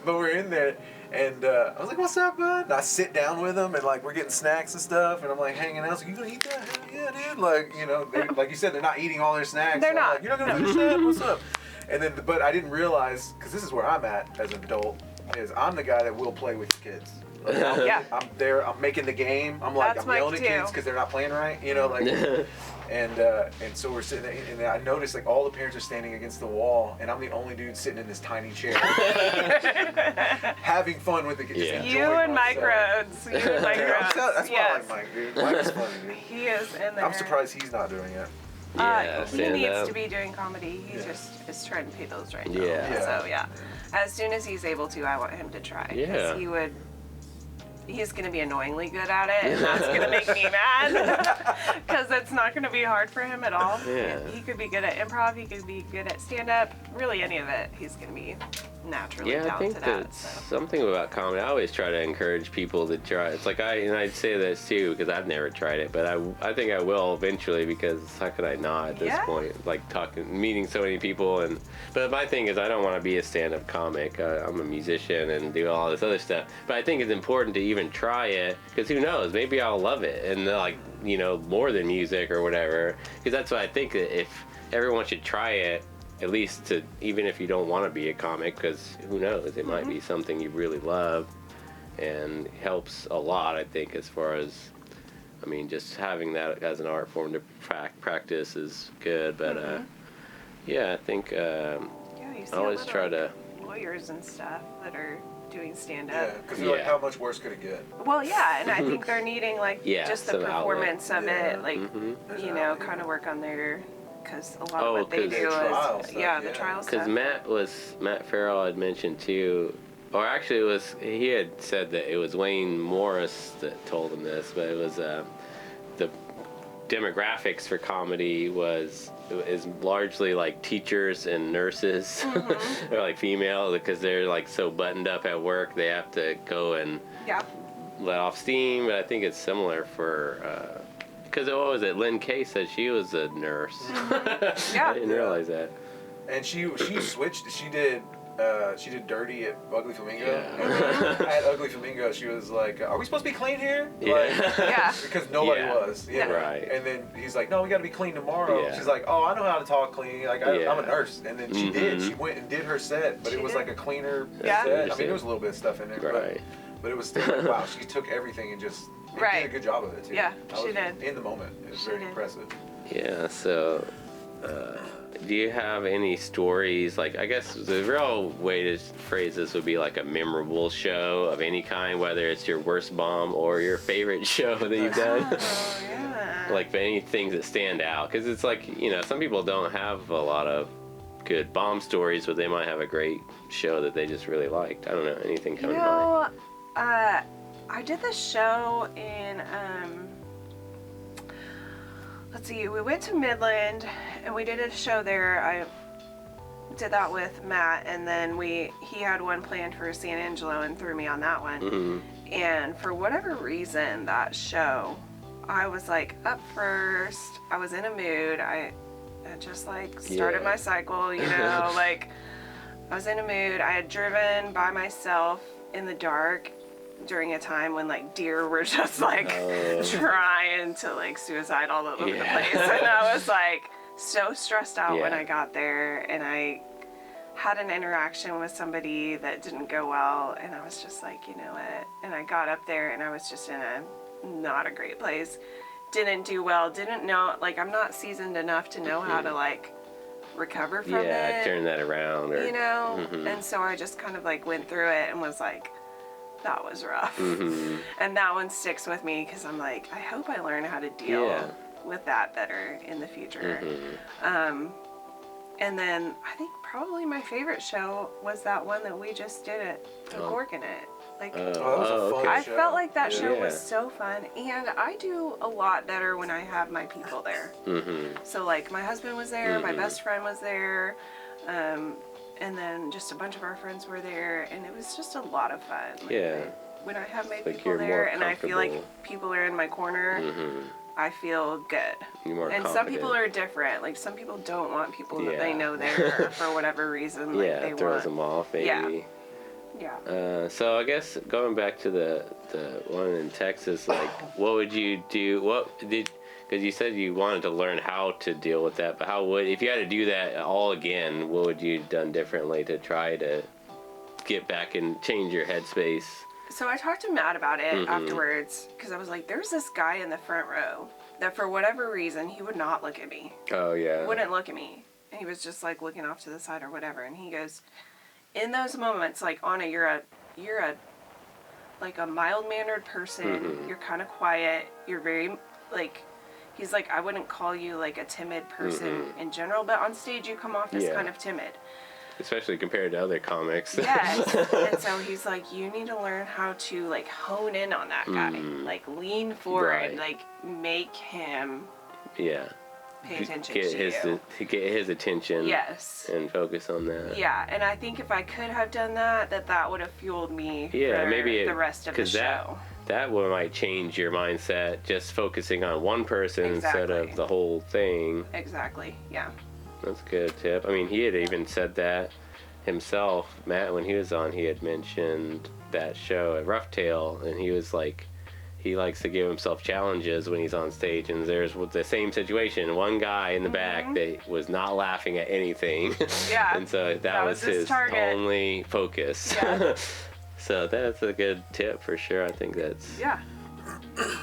but we're in there, and I was like, what's up, bud? And I sit down with them, and like we're getting snacks and stuff, and I'm like hanging out. So you gonna eat that? Hell yeah, dude. Like, you know, like you said, they're not eating all their snacks. They're So I'm not. like, you're not gonna finish that? What's up? And then, but I didn't realize, because this is where I'm at as an adult, is I'm the guy that will play with the kids. Like, Yeah. I'm there. I'm making the game. I'm like, That's I'm yelling at Mike, kids too. because they're not playing right. You know, like, and so we're sitting there, and I noticed like all the parents are standing against the wall, and I'm the only dude sitting in this tiny chair, having fun with the kids. Yeah. Just You enjoying and Mike myself. Rhodes. You and Mike Dude, Rhodes. that's why I Yes. like Mike, dude. Mike is funny, dude. He is in there. I'm surprised he's not doing it. Yeah, He stand needs up. to be doing comedy. He Yeah. just is trying to pay bills right now. Yeah. So yeah, as soon as he's able to, I want him to try. 'Cause Yeah. He's going to be annoyingly good at it, and that's going to make me mad because it's not going to be hard for him at all. Yeah. He could be good at improv. He could be good at stand-up. Really, any of it, he's going to be naturally Yeah, I talented think at. that's So. something about comedy. I always try to encourage people to try. It's like I'd say this too because I've never tried it, but I think I will eventually because how could I not at this Yeah. point? Like meeting so many people but my thing is I don't want to be a stand-up comic. I'm a musician and do all this other stuff. But I think it's important to even try it because who knows? Maybe I'll love it and like more than music or whatever. Because that's what I think that if everyone should try it. At least to even if you don't want to be a comic, because who knows, it might be something you really love, and helps a lot. I think as far as, just having that as an art form to practice is good. But yeah, I think Yeah, you see I always a lot try of to. lawyers and stuff that are doing stand-up. Yeah, because like, Yeah. how much worse could it get? Well, yeah, and I think they're needing Yeah, just the some outlet. performance of Yeah. it, like Mhm. kind of work on their, because a lot Oh, of what they 'cause do the trial is stuff, the yeah. trial Because stuff. Matt Farrell had mentioned too, or actually he had said that it was Wayne Morris that told him this, but it was the demographics for comedy is largely like teachers and nurses. They're like female because they're like so buttoned up at work they have to go and Yeah. let off steam. But I think it's similar for because what was it? Lynn Kay said she was a nurse. Yeah. I didn't realize that. And she switched. She did Dirty at Ugly Flamingo. Yeah. And at Ugly Flamingo, she was like, "Are we supposed to be clean here?" Yeah. Like, Yeah. because nobody Yeah. was. Yeah. Right. And then he's like, "No, we got to be clean tomorrow." Yeah. She's like, "Oh, I know how to talk clean. Like I'm Yeah. a nurse." And then she did. Mhm. She went and did her set, but She it was did. like a cleaner Yeah. set. I mean, there was a little bit of stuff in there, Right. but it was still like, wow. She took everything and just Right. did a good job of it too. Yeah, I she was did. In the moment, it was She very did. impressive. Yeah, so do you have any stories, like I guess the real way to phrase this would be like a memorable show of any kind, whether it's your worst bomb or your favorite show that you've done? Oh, yeah. Like any things that stand out, because it's like some people don't have a lot of good bomb stories, but they might have a great show that they just really liked. I don't know, anything come to mind? I did this show in, let's see, we went to Midland and we did a show there. I did that with Matt, and then he had one planned for San Angelo and threw me on that one. Mm-hmm. And for whatever reason, that show, I was like up first. I was in a mood. I just like started Yeah. my cycle, like I was in a mood. I had driven by myself in the dark during a time when like deer were just like trying to like suicide all over the Yeah. place. And I was like so stressed out when Yeah. I got there, and I had an interaction with somebody that didn't go well, and I was just like, you know what? And I got up there and I was just in a not a great place. Didn't do well, didn't know, like I'm not seasoned enough to know how to like recover from it. Turn that around, or Mhm. And so I just kind of like went through it and was like, that was rough. Mhm. And that one sticks with me because I'm like, I hope I learn how to deal Yeah. with that better in the future. Mhm. And then I think probably my favorite show was that one that we just did at the Gorgon it. Like Oh, that was a fun I show. felt like that show was Yeah. so fun, and I do a lot better when I have my people there. Mhm. So like my husband was there, my Mhm. best friend was there, and then just a bunch of our friends were there, and it was just a lot of fun. Like, Yeah. when I have my like people you're there more and I feel like comfortable. people are in my corner, Mhm. I feel good. You're more And some confident. people are different. Like some people don't want people that they Yeah. know there for whatever reason. Like Yeah, they it throws want. them off, maybe. Yeah. So I guess going back to the one in Texas, like, what would you do? Because you said you wanted to learn how to deal with that, but if you had to do that all again, what would you have done differently to try to get back and change your headspace. So I talked to Matt about it afterwards, because I was like, there's this guy in the front row that for whatever reason, he would not look at me. Oh, yeah. Wouldn't look at me. And he was just like looking off to the side or whatever. And he goes, in those moments, like, Anna, you're a like a mild-mannered person. You're kind of quiet. You're very, like, he's like, I wouldn't call you like a timid person in general, but on stage you come off as kind of timid. Especially compared to other comics. Yes. And so he's like, you need to learn how to like hone in on that guy. Like lean forward, like make him pay attention to you. To get his attention. Yes. And focus on that. Yeah, and I think if I could have done that, that would have fueled me for maybe the rest of the show. That one might change your mindset, just focusing on one person instead of the whole thing. Exactly, yeah. That's a good tip. I mean, he had even said that himself. Matt, when he was on, he had mentioned that show at Rough Tail, and he was like, he likes to give himself challenges when he's on stage, and there's the same situation. One guy in the back that was not laughing at anything. Yeah. And so that was his only focus. Yeah. So that's a good tip for sure. I think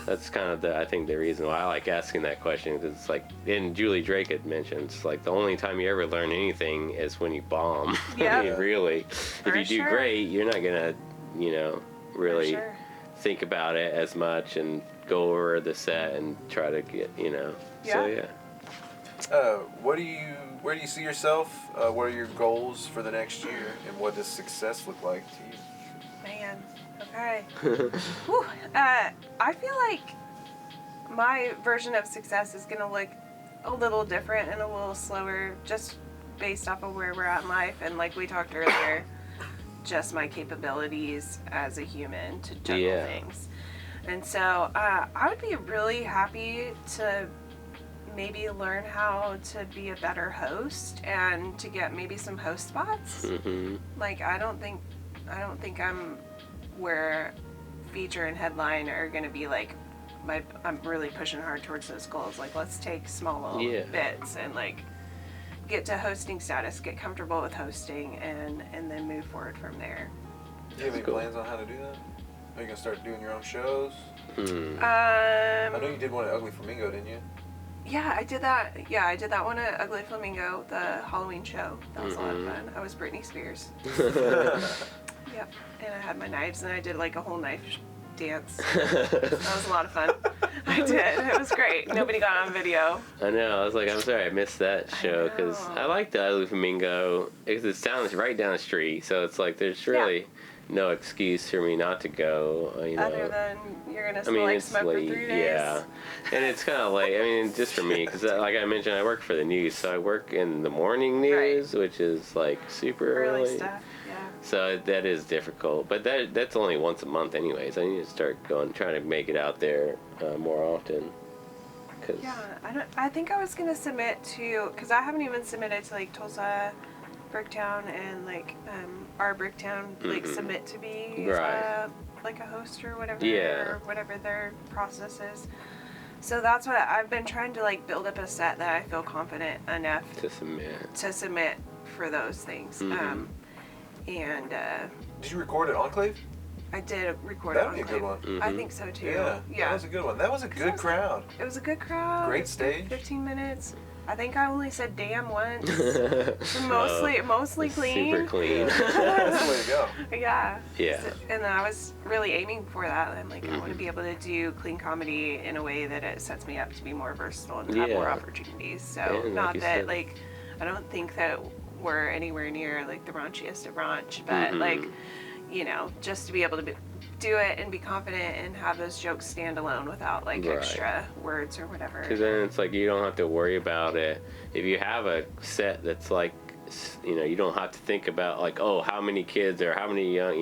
that's kind of the reason why I like asking that question, because it's like, and Julie Drake had mentioned, it's like the only time you ever learn anything is when you bomb. Yeah. I mean, really. For if you do great, you're not gonna, really think about it as much and go over the set and try to get, So yeah. Where do you see yourself? What are your goals for the next year, and what does success look like to you? Man, okay. Whew. I feel like my version of success is going to look a little different and a little slower, just based off of where we're at in life. And like we talked earlier, just my capabilities as a human to juggle things. And so I would be really happy to maybe learn how to be a better host and to get maybe some host spots. Like, I don't think I'm where feature and headline are going to be like I'm really pushing hard towards those goals. Like, let's take small little bits and like get to hosting status, get comfortable with hosting, and then move forward from there. Do you have any plans on how to do that? Are you gonna start doing your own shows? I know you did one at Ugly Flamingo, didn't you? Yeah, I did that. Yeah, I did that one at Ugly Flamingo, the Halloween show. That was a lot of fun. I was Britney Spears. Yep. And I had my knives, and I did like a whole knife dance. That was a lot of fun. I did. It was great. Nobody got on video. I know. I was like, I'm sorry I missed that show, because I like the Ugly Flamingo. It's right down the street, so it's like there's really no excuse for me not to go. Other than you're gonna smoke for 3 days. Yeah, and it's kind of late. I mean, just for me, because like I mentioned, I work for the news, so I work in the morning news, which is like super early stuff. Yeah. So that is difficult, but that's only once a month anyways. I need to start trying to make it out there more often. I think I was gonna submit to, because I haven't even submitted to like Tulsa, Bricktown, and like our Bricktown like submit to be like a host or whatever, or whatever their process is. So that's what I've been trying to like build up a set that I feel confident enough to submit for those things. And did you record at Enclave? I did record it. That'd be a good one. I think so too. Yeah, that was a good one. That was a good crowd. It was a good crowd. Great stage. 15 minutes. I think I only said damn once. Mostly clean. Super clean. That's the way to go. Yeah. Yeah. So, and I was really aiming for that. I'm like, I want to be able to do clean comedy in a way that it sets me up to be more versatile and have more opportunities. So not that like, I don't think that we're anywhere near like the raunchiest of raunch, but like, just to be able to do it and be confident and have those jokes stand alone without like extra words or whatever. Because then it's like you don't have to worry about it. If you have a set that's like, you don't have to think about like, oh, how many kids or how many young,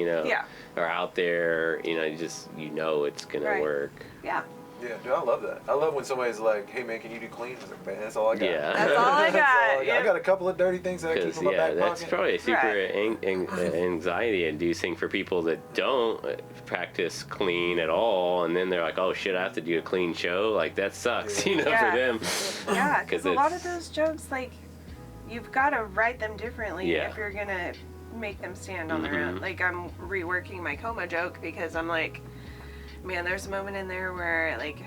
are out there. It's gonna work. Yeah. Yeah, dude, I love that. I love when somebody's like, "Hey, man, can you do clean?" I was like, "Man, that's all I got." Yeah. That's all I got. I got a couple of dirty things that I keep in my back that's pocket. probably super anxiety-inducing for people that don't practice clean at all, and then they're like, "Oh shit, I have to do a clean show." Like that sucks, for them. Yeah, because a lot of those jokes, like, you've got to write them differently if you're gonna make them stand on their own. Like, I'm reworking my coma joke because I'm like, man, there's a moment in there where, like,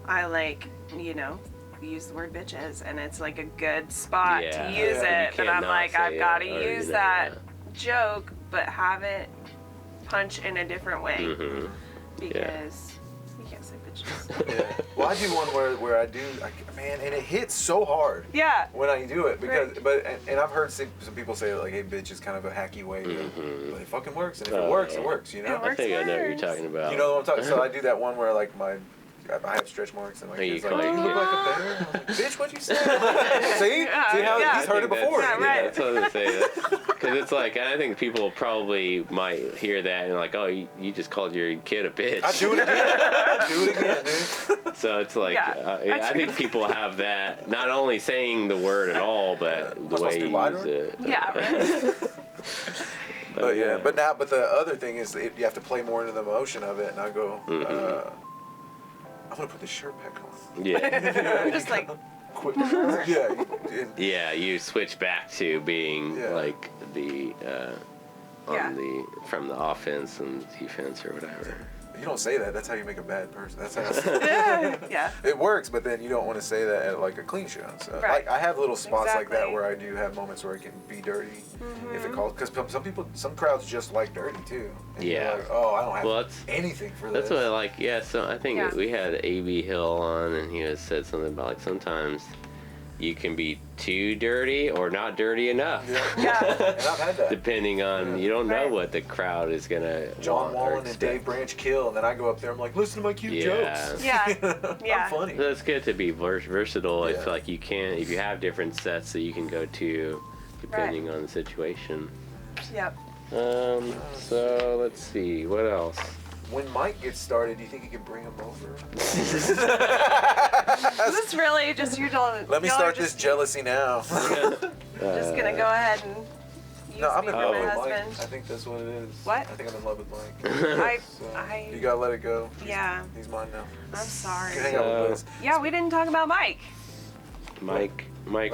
I, like, you know, use the word bitches, and it's, like, a good spot to use it. But I'm like, I've got to use that joke, but have it punch in a different way. Because you can't say bitches. Yeah. Well, I do one where I do, man, and it hits so hard. Yeah. When I do it, because and I've heard some people say like, "Hey, bitch" is kind of a hacky way, but it fucking works, and if it works, it works, you know. I think I know what you're talking about. You know what I'm talking. So I do that one where like I have stretch marks, and my kid's like, "Do you look like a bear?" I was like, "Bitch, what'd you say?" See how he's heard it before. Yeah, right. That's what I was gonna say. Because it's like, I think people probably might hear that and like, oh, you just called your kid a bitch. I do it again, dude. So it's like, I think people have that, not only saying the word at all, but the way you use it. Yeah, right. But the other thing is you have to play more into the emotion of it, and I go, I'm gonna put this shirt back on. Yeah. I'm just like, quit. Yeah, you switch back to being like the from the offense and defense or whatever. You don't say that. That's how you make a bad person. That's how. Yeah. It works, but then you don't want to say that at like a clean show. So Right. I have little spots like that Exactly. where I do have moments where it can be dirty, if it calls. Because some crowds just like dirty too. And you're like, oh, I don't have anything for this. That's what I like. Yeah. So I think we had A.B. Hill on, and he said something about like sometimes you can be too dirty or not dirty enough. Yeah. And I've had that. Depending on, you don't know what the crowd is gonna John want or Wallen and expect. Dave Branch kill, and then I go up there. I'm like, listen to my cute jokes. Yeah. I'm funny. So it's good to be versatile. Yeah. It's like you can, if you have different sets that you can go to, depending on the situation. Yep. So let's see, what else? When Mike gets started, do you think you can bring him over? Is this really just you don't? Let me start this jealousy now. Just gonna go ahead and use No, I'm me in for love my with husband. Mike. I think that's what it is. What? I think I'm in love with Mike. So you gotta let it go. He's mine now. I'm sorry. You can hang out with Liz. Yeah, we didn't talk about Mike. Mike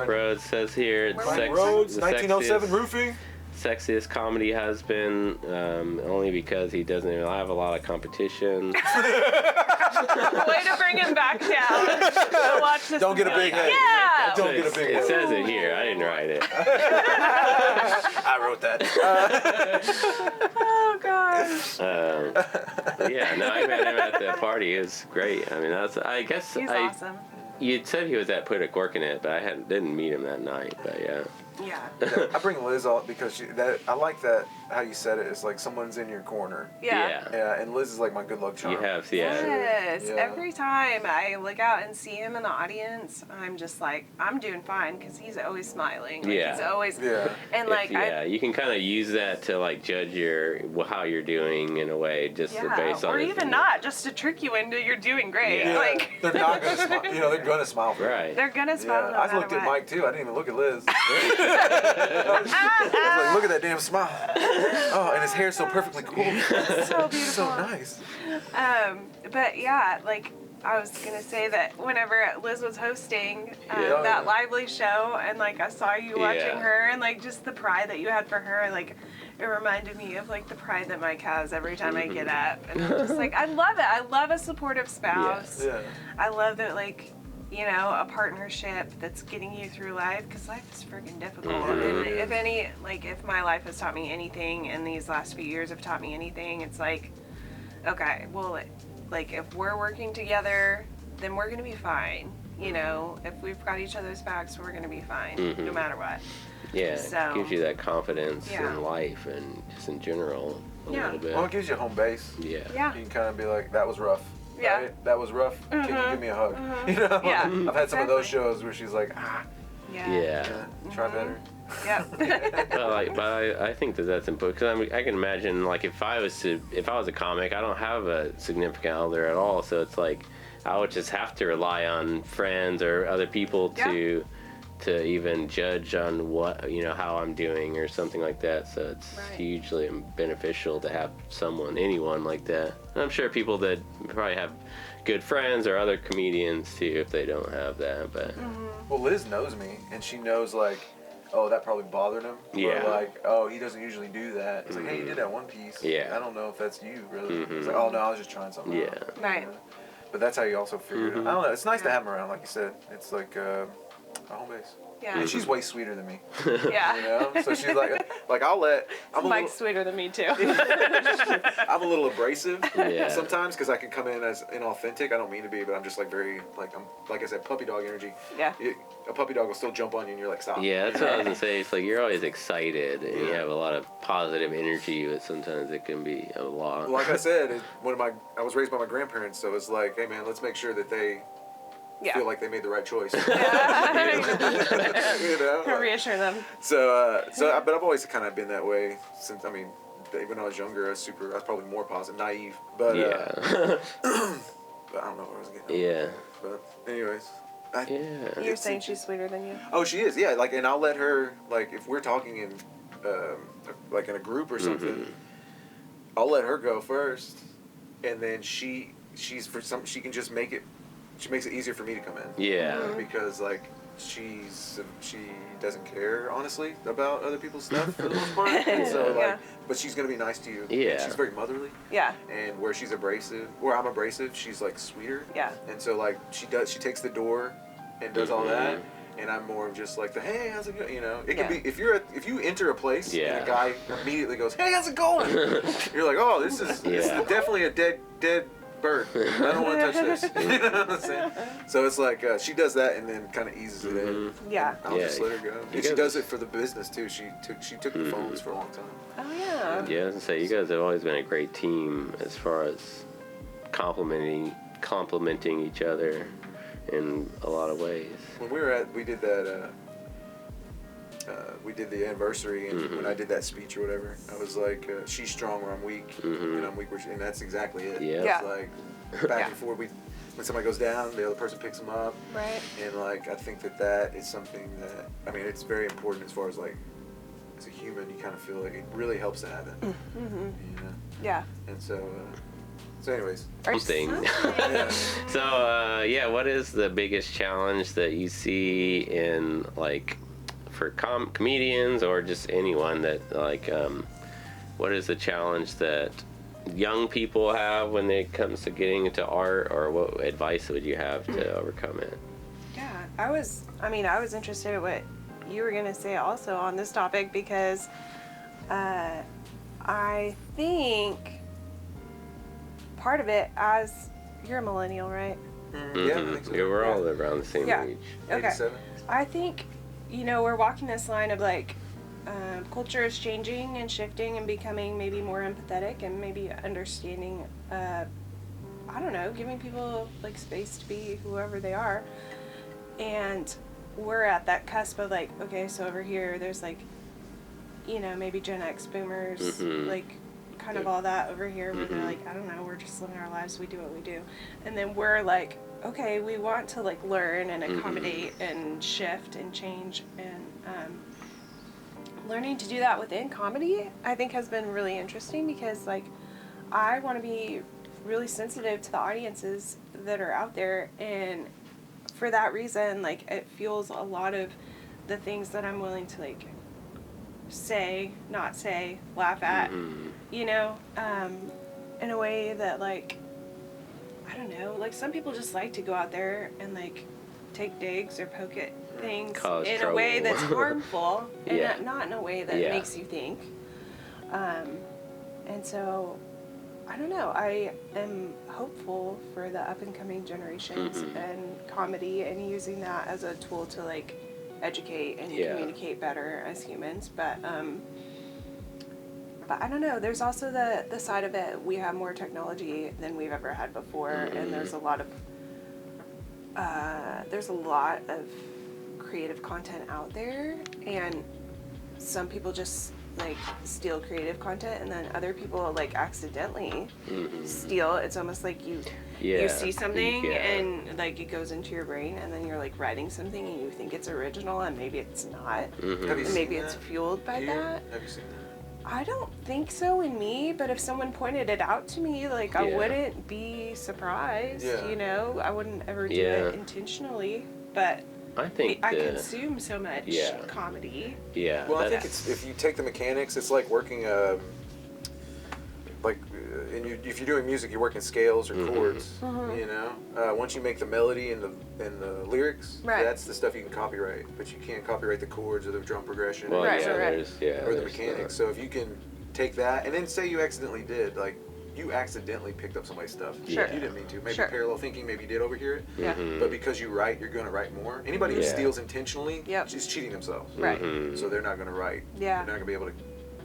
Rhodes says here, Mike Rhodes, 1907 roofing. Sexiest comedy husband, only because he doesn't really have a lot of competition. Way to bring him back down. To watch this Don't get a big head. Yeah. Don't get a big head. It says it here. I didn't write it. I wrote that. Oh God. Yeah, no, I met him at the party. It was great. I mean, I guess He's awesome. You said he was at Put a Cork in It, but I didn't meet him that night. But yeah. Yeah. I bring Liz on because I like that how you said it. It's like someone's in your corner. Yeah. Yeah, and Liz is like my good luck charm. You have, Yes. Yeah. Every time I look out and see him in the audience, I'm just like, I'm doing fine because he's always smiling. Like, Yeah. He's always. Yeah. And like, you can kind of use that to like judge how you're doing in a way, just based on. or even not, just to trick you into you're doing great. Yeah. Like. They're not gonna smile. You know, they're gonna smile for you. Right. They're gonna smile. No I matter looked at what. Mike too. I didn't even look at Liz. I was like, look at that damn smile. Oh, and his hair's so perfectly cool. So beautiful. So nice. But yeah, like I was gonna say that whenever Liz was hosting Yeah. that Lively show, and like I saw you watching Yeah. her, and like just the pride that you had for her, like it reminded me of like the pride that Mike has every time I get up, and I'm just like I love it. I love a supportive spouse. Yeah. I love that, like, you know, a partnership that's getting you through life, because life is freaking difficult. Mhm. And if my life has taught me anything, and these last few years have taught me anything, it's like, okay, well, like, if we're working together, then we're gonna be fine. You know, if we've got each other's backs, we're gonna be fine, no matter what. Yeah, So- it gives you that confidence Yeah. in life and just in general a Yeah. little bit. Well, it gives you a home base. Yeah. Yeah. You can kind of be like, that was rough. Yeah. Right? That was rough. Can you give me a hug? You know? Yeah, I've had some of those exactly. shows where she's like, Yeah. Yeah. try better. Yep. But I think that's important because I can imagine like if I was a comic, I don't have a significant other at all, so it's like I would just have to rely on friends or other people to even judge on what how I'm doing or something like that. So it's hugely beneficial to have anyone like that. And I'm sure people that probably have good friends or other comedians too if they don't have that. But Well, Liz knows me, and she knows like oh, that probably bothered him. Yeah. Or like, oh, he doesn't usually do that. It's like, hey, you did that one piece. Yeah. I don't know if that's you, really. It's like, oh, no, I was just trying something Yeah. out. Right. But that's how you also figure it out. I don't know. It's nice to have him around, like you said. It's like a home base. Yeah. And she's way sweeter than me. Yeah. You know? So she's like I'm Mike's sweeter than me too. I'm a little abrasive Yeah. sometimes because I can come in as inauthentic. I don't mean to be, but I'm just like very, like I said, puppy dog energy. Yeah. A puppy dog will still jump on you and you're like, stop. Yeah, that's what I was gonna say. It's like you're always excited and you Yeah. have a lot of positive energy, but sometimes it can be a lot. Like I said, I was raised by my grandparents, so it's like, hey man, let's make sure that they feel like they made the right choice. You know? Like, Reassure them. But I've always kind of been that way since. I mean, when I was younger, I was probably more positive, naive. But Yeah. but I don't know where I was getting. Yeah. But anyways. Yeah. You're saying she's sweeter than you? Oh, she is. Yeah. Like, and I'll let her. Like, if we're talking in, like in a group or something, I'll let her go first, and then she can just make it. She makes it easier for me to come in. Yeah. Because like she doesn't care honestly about other people's stuff for the most part. And so like, Yeah. but she's gonna be nice to you. Yeah. And she's very motherly. Yeah. And where she's abrasive, where I'm abrasive, she's like sweeter. Yeah. And so like she takes the door and does all that. And I'm more of just like hey, how's it going? You know, it can be if you enter a place and a guy immediately goes, hey, how's it going? You're like, oh, this is definitely a dead bird. I don't want to touch this. You know what I'm saying? So it's like she does that and then kind of eases it in. Yeah. I'll just let her go. And she does it for the business too. She took the phones for a long time. Oh yeah. Yeah, I was gonna say you guys have always been a great team as far as complimenting each other in a lot of ways. When we did that. We did the anniversary, and when I did that speech or whatever, I was like, "She's strong where I'm weak, and I'm weak where and that's exactly it. Yeah. It's like back and forth. When somebody goes down, the other person picks them up. Right. And like, I think that is something that it's very important as far as like, as a human, you kind of feel like it really helps to have it. You know? Yeah. And so anyways. Something. So what is the biggest challenge that you see in like for comedians or just anyone that like what is the challenge that young people have when it comes to getting into art, or what advice would you have to overcome it? Yeah, I was interested in what you were going to say also on this topic because I think part of it, as you're a millennial, right? Yeah, I think so. Yeah, we're all around the same age. Okay. 87. I think, we're walking this line of like, culture is changing and shifting and becoming maybe more empathetic and maybe understanding, giving people like space to be whoever they are. And we're at that cusp of like, okay, so over here there's like, maybe Gen X boomers, like kind of all that over here where they're like, I don't know, we're just living our lives, we do what we do. And then we're like, okay, we want to like learn and accommodate and shift and change, and learning to do that within comedy I think has been really interesting because like I want to be really sensitive to the audiences that are out there, and for that reason like it fuels a lot of the things that I'm willing to like say, not say, laugh at, in a way that like I don't know, like some people just like to go out there and like take digs or poke at things in trouble. a way that's harmful and not in a way that Yeah. makes you think. And so, I don't know, I am hopeful for the up and coming generations and comedy and using that as a tool to like educate and communicate better as humans. But I don't know, there's also the side of it, we have more technology than we've ever had before, and there's a lot of creative content out there, and some people just like steal creative content, and then other people like accidentally steal. It's almost like you see something and like it goes into your brain, and then you're like writing something and you think it's original and maybe it's not, and maybe it's fueled by that. Have you seen that? I don't think so in me, but if someone pointed it out to me, like I wouldn't be surprised, I wouldn't ever do it intentionally, but I think I consume so much comedy. Yeah. Well, I think it's, if you take the mechanics, it's like working if you're doing music, you're working scales or chords. You know, once you make the melody and the lyrics, that's the stuff you can copyright. But you can't copyright the chords or the drum progression Well, or the mechanics. So if you can take that and then say you accidentally picked up somebody's stuff. Sure. You didn't mean to. Maybe parallel thinking. Maybe you did overhear it. Yeah. But because you write, you're going to write more. Anybody who steals intentionally is cheating themselves. Right. So they're not going to write. Yeah. They're not going to be able to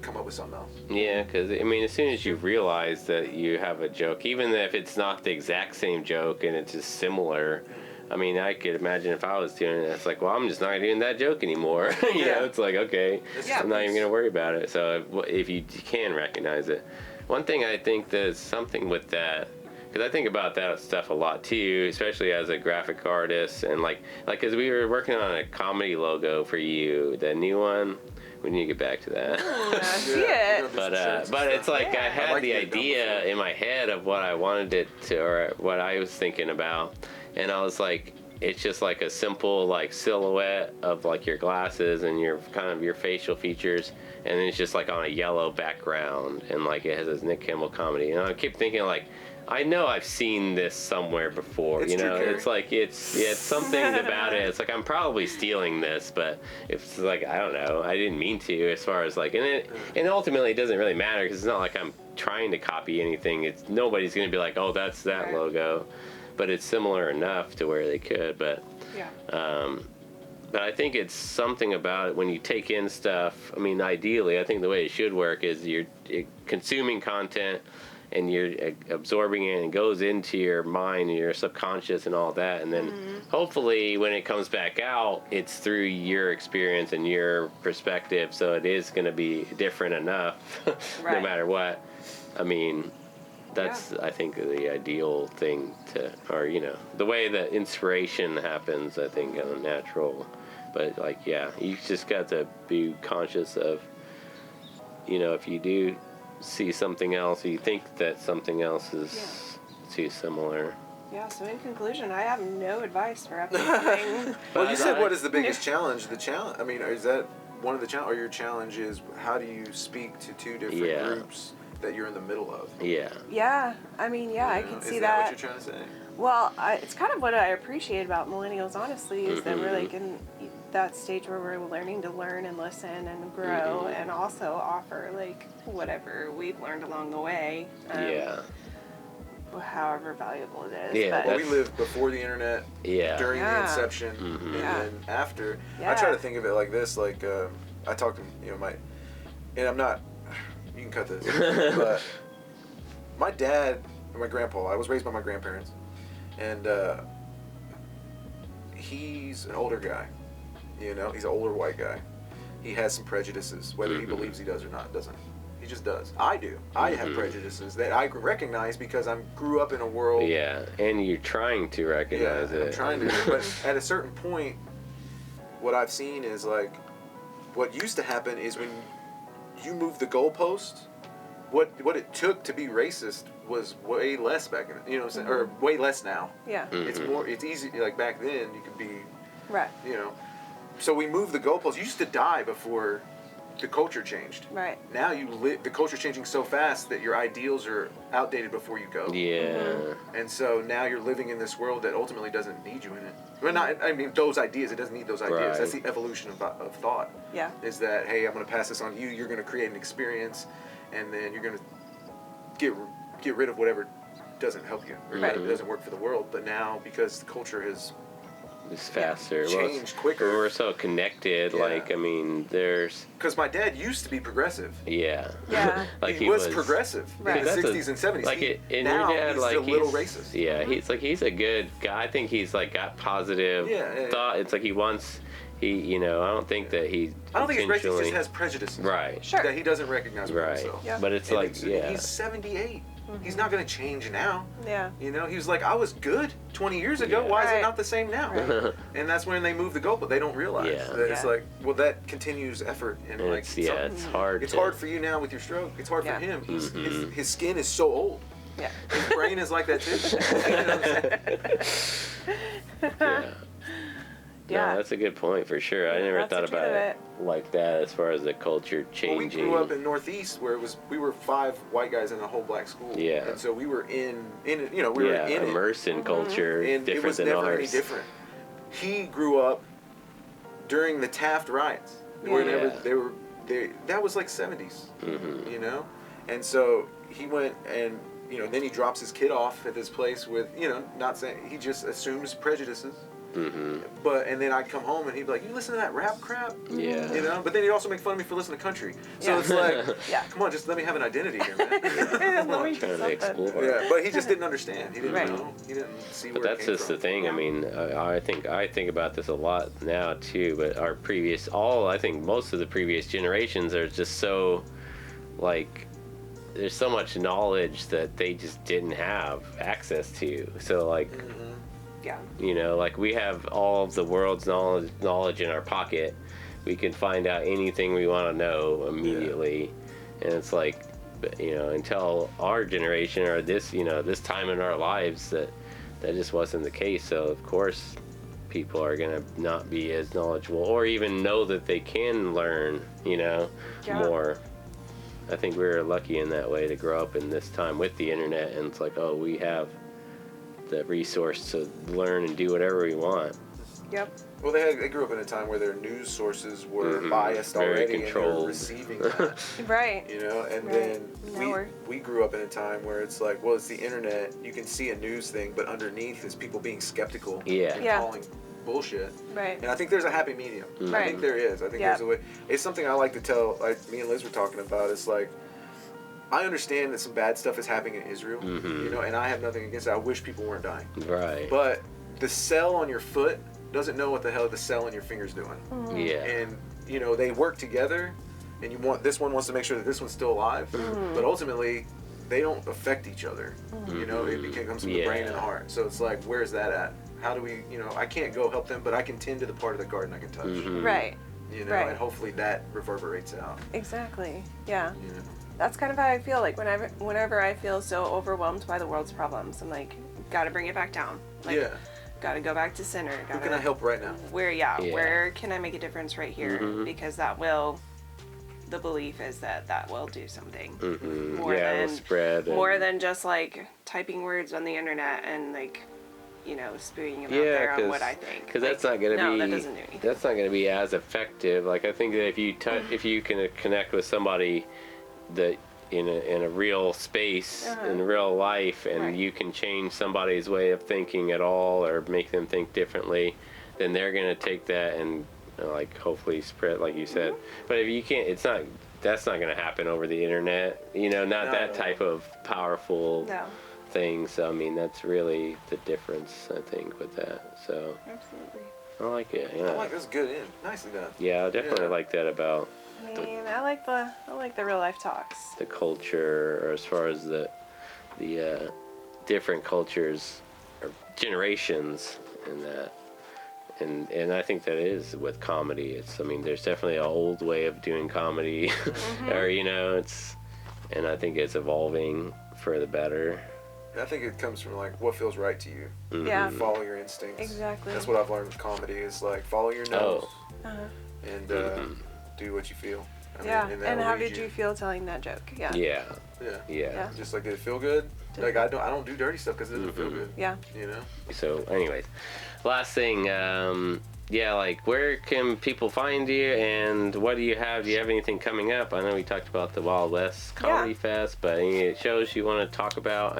come up with something else. Yeah, because I mean, as soon as you realize that you have a joke, even if it's not the exact same joke and it's just similar, I mean, I could imagine if I was doing it, it's like, well, I'm just not doing that joke anymore. you know, it's like, okay, I'm not even going to worry about it. So if you can recognize it. One thing I think there's something with that, because I think about that stuff a lot too, especially as a graphic artist, and like, because we were working on a comedy logo for you, the new one. We need to get back to that. I see it. But it's like I had the idea in my head of what I wanted it to, or what I was thinking about, and I was like, it's just like a simple like silhouette of like your glasses and your kind of your facial features, and it's just like on a yellow background, and like it has this Nick Campbell comedy, and I keep thinking like, I know I've seen this somewhere before. It's it's like it's something about it. It's like I'm probably stealing this, but it's like I don't know. I didn't mean to. As far as like, and ultimately it doesn't really matter because it's not like I'm trying to copy anything. It's nobody's gonna be like, oh, that's that logo, but it's similar enough to where they could. But but I think it's something about it when you take in stuff. I mean, ideally, I think the way it should work is you're consuming content, and you're absorbing it, and it goes into your mind and your subconscious and all that, and then hopefully when it comes back out, it's through your experience and your perspective, so it is going to be different enough no matter what. I mean, that's I think the ideal thing to, or you know, the way that inspiration happens, I think on a natural, but like you just got to be conscious of, you know, if you do see something else, you think that something else is too similar. Yeah, so in conclusion, I have no advice for everything. Well, you said what is the biggest challenge? The challenge, I mean, is that one of the challenge, or your challenge is how do you speak to two different groups that you're in the middle of? Yeah, I mean, I can see is that. What you're trying to say? Well, it's kind of what I appreciate about millennials, honestly, is that we're like in that stage where we're learning to learn and listen and grow, and also offer like whatever we've learned along the way. However valuable it is. Well, we lived before the internet, during the inception, and then after. I try to think of it like this, like I talked to, you know, and I'm not, you can cut this, but my dad and my grandpa, I was raised by my grandparents, and he's an older guy, you know, he's an older white guy. He has some prejudices, whether he believes he does or not, doesn't. He just does. I do. I have prejudices that I recognize because I grew up in a world. Yeah, and you're trying to recognize it. I'm trying to, but at a certain point, what I've seen is like, what used to happen is when you move the goalpost, what it took to be racist was way less back in, you know what I'm saying, or way less now. Yeah. It's more. It's easy. Like back then, you could be. Right. You know, so we moved the goalpost. You used to die before the culture changed. Right. Now the culture's changing so fast that your ideals are outdated before you go. Yeah. And so now you're living in this world that ultimately doesn't need you in it. Well, not, I mean, those ideas, it doesn't need those ideas. Right. That's the evolution of thought. Yeah. Is that, hey, I'm going to pass this on to you, you're going to create an experience, and then you're going to get rid of whatever doesn't help you, or doesn't work for the world. But now, because the culture has it's faster. Changed quicker. We're so connected. Yeah. Like, I mean, there's. Because my dad used to be progressive. Yeah. Like he was progressive in the 60s and 70s. Like now your dad, he's like a little racist. Yeah, he's a good guy. I think he's like got positive thought. It's like he wants. You know, I don't think that he. I don't think he's racist. He just has prejudices. Right. Sure. That he doesn't recognize right. himself. Yeah. But it's like, he's 78. He's not going to change now. Yeah. You know, he was like, I was good 20 years ago. Why is it not the same now? Right. And that's when they move the goal, but they don't realize that it's like, well, that continues effort and like, it's hard. It's hard for you now with your stroke. It's hard for him. His skin is so old. Yeah. His brain is like that too. You know what I'm saying? Yeah. No, that's a good point for sure. I never That's thought the truth about of it like that as far as the culture Well, we changing. grew up in Northeast where we were 5 white guys in a whole black school. Yeah. And so we were in it, we were in it. immersed in culture, And different it was than never ours. any different. He grew up during the Taft riots. Yeah. That was like 70s, Mm-hmm. And so he went and, then he drops his kid off at this place with, not saying, he just assumes prejudices. Mm-hmm. And then I'd come home and he'd be like, "You listen to that rap crap?" Yeah. But then he'd also make fun of me for listening to country. So it's like, Yeah. come on, just let me have an identity here, man. Come Let on. me do Trying to something. explore. Yeah, but he just didn't understand. He didn't Right. know. He didn't see But where that's it came just from. the thing. I mean, I think about this a lot now too. But I think most of the previous generations are just so, like, there's so much knowledge that they just didn't have access to. So like, Yeah. like we have all of the world's knowledge in our pocket. We can find out anything we want to know immediately, and it's like, until our generation or this time in our lives that just wasn't the case. So of course people are gonna not be as knowledgeable or even know that they can learn more. I think we were lucky in that way to grow up in this time with the internet, and it's like, oh, we have the resource to learn and do whatever we want. Yep. Well, they grew up in a time where their news sources were biased Very already, and controlled. they were receiving that. Right. And Right. then Now we grew up in a time where it's like, well, it's the internet. You can see a news thing, but underneath is people being skeptical Yeah. and Yeah. calling bullshit. Right. And I think there's a happy medium. I Right. think there is. I think Yeah. there's a way. It's something I like to tell. Like me and Liz were talking about. It's like, I understand that some bad stuff is happening in Israel, and I have nothing against it. I wish people weren't dying. Right. But the cell on your foot doesn't know what the hell the cell in your finger's doing. Yeah. And they work together, and this one wants to make sure that this one's still alive, but ultimately they don't affect each other. It comes from the brain and the heart. So it's like, where's that at? How do we? I can't go help them, but I can tend to the part of the garden I can touch. Right. Right. And hopefully that reverberates out. Exactly. Yeah. You know? That's kind of how I feel. Like whenever I feel so overwhelmed by the world's problems, I'm like, gotta bring it back down. Like, Yeah. gotta go back to center. Who can I help right now? Where can I make a difference right here? Because the belief is that will do something. More it'll spread. More than just like typing words on the internet and like, spewing them out there on what I think. Because that's not going to be. that doesn't do anything. That's not going to be as effective. Like, I think that if you can connect with somebody that in a real space in real life, and you can change somebody's way of thinking at all or make them think differently, then they're going to take that and like hopefully spread, like you said. But if you can't, that's not going to happen over the internet. Not that type of powerful thing. So I mean, that's really the difference, I think, with that. So Absolutely. I like it. Yeah. I like that's good. Nicely done. Yeah, I definitely like that about I mean, I like the real life talks. the culture, or as far as the different cultures or generations in that. And I think that is with comedy. There's definitely an old way of doing comedy, or and I think it's evolving for the better. I think it comes from like what feels right to you. Yeah. Follow your instincts. Exactly. That's what I've learned with comedy. Is like follow your nose and do what you feel. And And how did you feel telling that joke? Yeah. Yeah. Just like, did it feel good? Like I don't do dirty stuff because it doesn't feel good. Yeah. So, anyways, last thing, like where can people find you, and what do you have? Do you have anything coming up? I know we talked about the Wild West Comedy Fest, but any shows you want to talk about?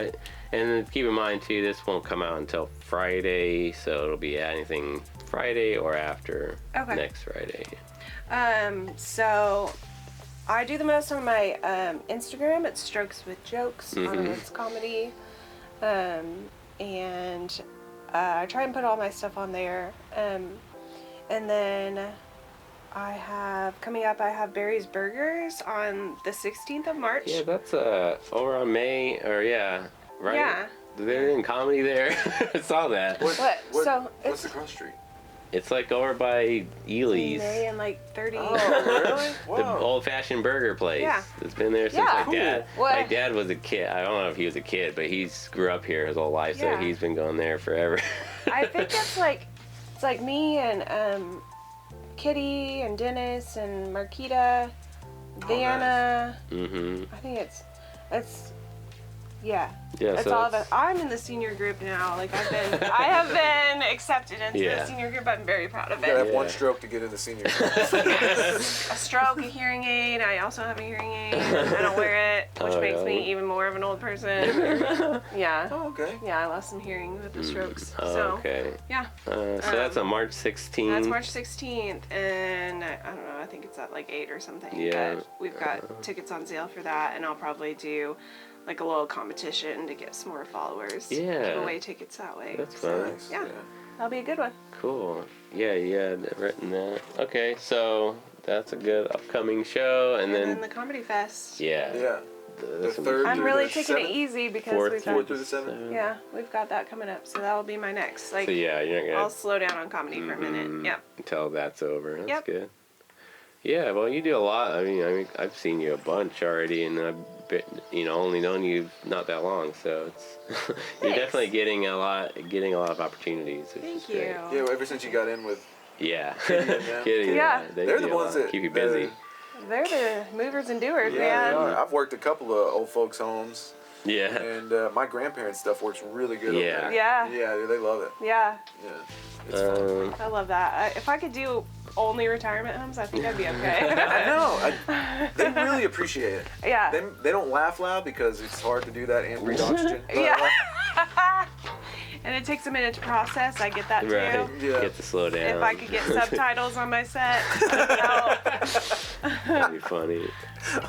And keep in mind too, this won't come out until Friday, so it'll be anything Friday or after next Friday. So I do the most on my Instagram. It's Strokes with Jokes, Anna Rhodes Comedy, and I try and put all my stuff on there. And then I have coming up. I have Barry's Burgers on the 16th of March. Yeah, that's over on May, or right? Yeah. They're in comedy there. I saw that. What's the cross street? It's like over by Ely's. May and like 30. Oh, really? The Wow. old-fashioned burger place. Yeah. It's been there since Yeah. my dad. What? My dad was a kid. I don't know if he was a kid, but he's grew up here his whole life, so Yeah. he's been going there forever. I think it's like It's like me and Kitty and Dennis and Marquita, Vanna. Mm-hmm. I think it's yeah. Yeah, It's so all that's- I'm in the senior group now. Like I have been accepted into Yeah. the senior group. I'm very proud of You gotta it. have one Yeah. stroke to get into senior. A stroke, a hearing aid. I also have a hearing aid. I don't wear it, which Oh, makes really? me even more of an old person. Yeah. Oh, okay. Yeah, I lost some hearing with the strokes. Oh, So okay. yeah. So that's on March 16th. That's March 16th, and I don't know, I think it's at like 8 or something. Yeah. But we've got tickets on sale for that, and I'll probably do like a little competition to get some more followers. Yeah. Give away tickets that way. That's fun. Nice. Yeah. That'll be a good one. Cool. Yeah, I'd written that. Okay, so that's a good upcoming show, and then the Comedy Fest. yeah, Yeah. that's The gonna be third I'm through really the taking it 7th? easy because fourth we've through got, through the 7th? yeah, we've got that coming up, so that'll be my next. Like, So yeah, you're not I'll gonna slow down on comedy for a minute. Mhm. Yep. until that's over. That's Yep. good. Yeah, well, you do a lot. I mean, I've seen you a bunch already, and I've been, only known you not that long, so it's you're Thanks. definitely getting a lot of opportunities. Which is Thank you. great. Yeah, well, ever since you got in with, Yeah. Kitty and them. Kitty, Yeah. they they're do the a ones lot. that keep you busy. They're the movers and doers, Yeah, man. they are. I've worked a couple of old folks' homes, Yeah. and my grandparents' stuff works really good. Yeah. Over there. Yeah. Yeah, they love it. Yeah. Yeah. It's fun. I love that. If I could do only retirement homes, I think I'd be okay. I know. They really appreciate it. Yeah. They don't laugh loud because it's hard to do that and breathe oxygen. But, Yeah. And it takes a minute to process. I get that too. Right. Yeah. Get to slow down. If I could get subtitles on my set. That'd be funny.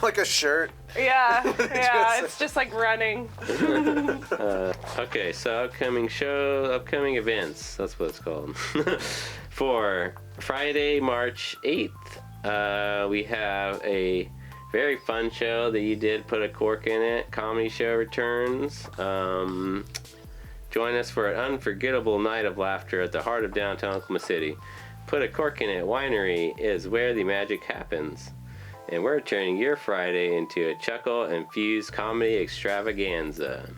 like a shirt. Yeah. Yeah. It's just like running. Okay, so upcoming events. That's what it's called. For Friday, March 8th, we have a very fun show that you did put a cork in it. Comedy show returns. Join us for an unforgettable night of laughter at the heart of downtown Oklahoma City. Put a Cork in It Winery is where the magic happens. And we're turning your Friday into a chuckle-infused comedy extravaganza.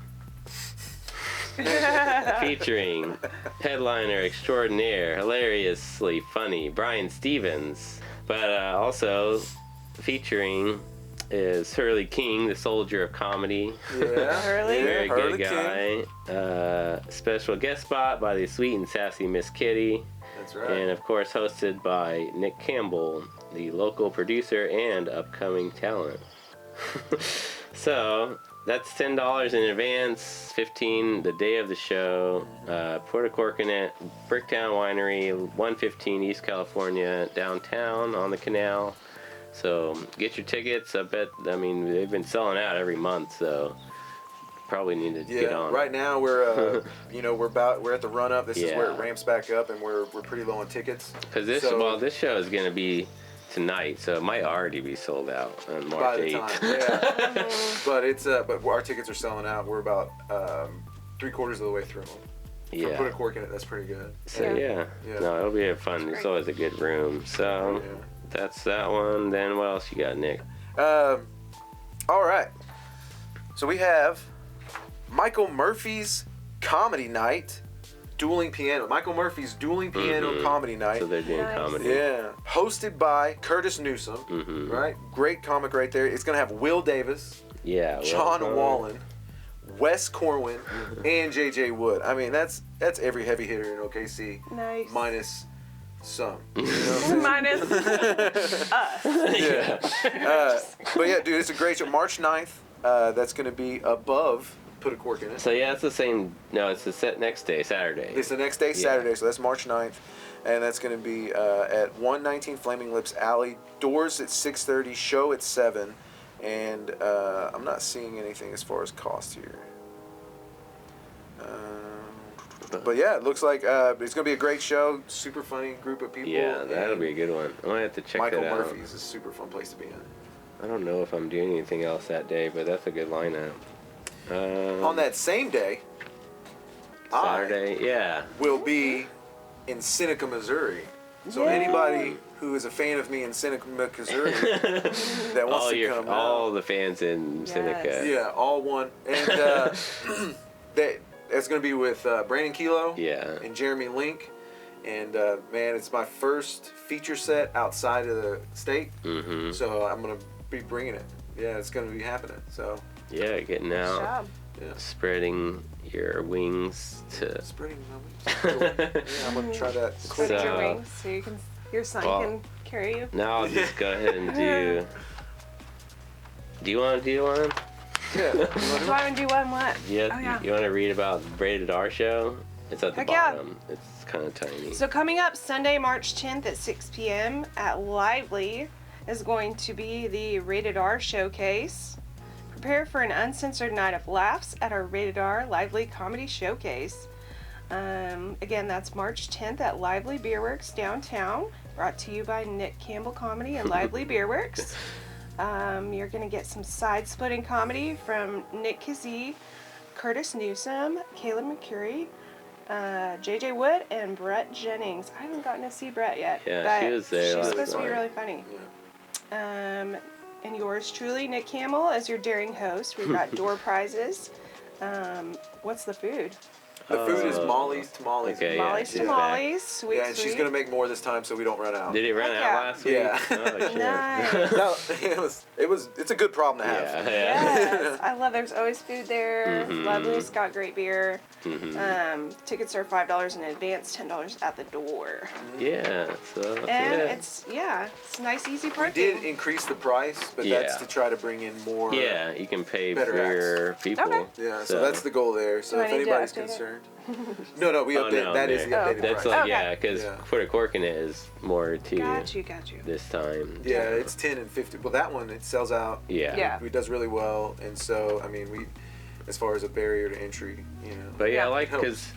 Featuring headliner extraordinaire, hilariously funny Brian Stevens. But also featuring is Hurley King, the soldier of comedy. Yeah. Hurley? Very Hurley good King. guy. Special guest spot by the sweet and sassy Miss Kitty. That's right. And of course hosted by Nick Campbell, the local producer and upcoming talent. So that's $10 in advance, $15 the day of the show. Put a cork in it. Bricktown Winery, 115 East California, downtown on the canal. So get your tickets. I mean, they've been selling out every month, so probably need to get on. Right now we're we're at the run up. This is where it Yeah. ramps back up, and we're pretty low on tickets. Because this show is going to be tonight, so it might already be sold out on By March the 8th. time, yeah. but our tickets are selling out. We're about 3/4 of the way through them. Yeah. Put a cork in it. That's pretty good. So Yeah. Yeah. no, it'll be fun. It's always a good room. So Yeah. that's that one. Then what else you got, Nick? All right. So we have Michael Murphy's comedy night, dueling piano. Michael Murphy's dueling piano Mhm. comedy night. So they're doing Nice. comedy. Yeah, hosted by Curtis Newsom. Mhm. Right, great comic right there. It's gonna have Will Davis, Yeah. John Wallen, Wes Corwin, and J.J. Wood. I mean, that's every heavy hitter in OKC, Nice. minus some. You know what I'm Minus us. saying? Yeah. But yeah, dude, it's a great show. March 9th. That's gonna be above Put a Cork in It. So yeah, it's the same. No, it's the set next day, Saturday. It's the next day, Saturday, so that's March 9th. And that's going to be at 119 Flaming Lips Alley. Doors at 6:30, show at 7. And I'm not seeing anything as far as cost here. But yeah, it looks like it's going to be a great show. Super funny group of people. Yeah, that'll and be a good one. I might have to check Michael that out. Murphy's is a super fun place to be in. I don't know if I'm doing anything else that day, but that's a good lineup. On that same day, Saturday, I will be in Seneca, Missouri. So Yay. anybody who is a fan of me in Seneca, Missouri that wants to come out. all the fans in Yes. Seneca. Yeah, all one. And that's going to be with Brandon Kilo Yeah. and Jeremy Link. And man, it's my first feature set outside of the state, Mm-hmm. so I'm gonna be bringing it. Yeah, it's gonna be happening. So Yeah, getting Good out, job. yeah, spreading your wings to. spreading my wings. Yeah, I'm gonna try that. Spread So- your wings so your son Well- can carry you. Now I'll just go ahead and do. Do you want to do one? Yeah. Do you want to do one what? Yeah. Oh, yeah. You want to read about the Rated R show? It's at the Heck yeah. bottom. It's kind of tiny. So coming up Sunday, March 10th at 6 p.m. at Lively is going to be the Rated R showcase. Prepare for an uncensored night of laughs at our Rated R Lively Comedy Showcase. Again, that's March 10th at Lively Beerworks downtown. Brought to you by Nick Campbell Comedy and Lively Beerworks. You're going to get some side-splitting comedy from Nick Kazee, Curtis Newsom, Caleb McCurry, JJ Wood, and Brett Jennings. I haven't gotten to see Brett yet. Yeah, but she was there She's last supposed to be night. really funny. And yours truly, Nick Campbell, as your daring host. We've got door prizes. What's the food? The food is Molly's Tamales. Okay, yeah, Molly's she's tamales, sweet, Yeah, and she's sweet. gonna make more this time so we don't run out. Did it run Heck out yeah. last week? Yeah. Oh, shit. Nice. No, it's a good problem to have. Yeah. Yes, I love. There's always food there. Mhm. Lovely's got great beer. Mhm. Tickets are $5 in advance, $10 at the door. Yeah. So. And yeah. it's a nice, easy We parking. did increase the price, but Yeah. that's to try to bring in more. Yeah, you can pay better for your people. Okay. Yeah, so that's the goal there. So Do I if need to anybody's update it? concerned. No, we Oh, update. no, That is the there. updated That's price. like Okay. yeah, because Yeah. put a cork in it is more too Got you. this time. Yeah, it's 10 and 50. Well, that one it sells out. Yeah. Yeah. It does really well, and so I mean, we, as far as a barrier to entry, you know. But yeah, Yeah. like because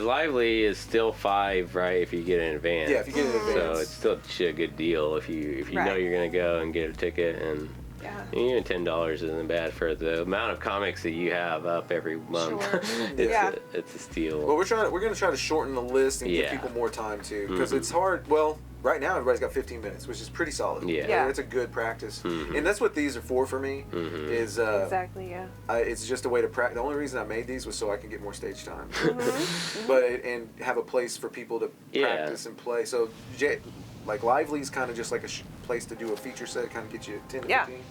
Lively is still $5, right? If you get in advance. Yeah, if you get in advance. So it's still a good deal if you know Right. you're gonna go and get a ticket, and Yeah. even $10 isn't bad for the amount of comics that you have up every month. Sure. it's Yeah. it's a steal. Well, we're gonna try to shorten the list and Yeah. give people more time too, because Mhm. it's hard. Well, right now everybody's got 15 minutes, which is pretty solid. Yeah. Yeah. It's a good practice, Mhm. and that's what these are for me. Mhm. Is Exactly. Yeah. it's just a way to practice. The only reason I made these was so I can get more stage time, Mm-hmm. but and have a place for people to Yeah. practice and play. So, like Lively's kind of just like a place to do a feature set, kind of get you 10 to Yeah. 15.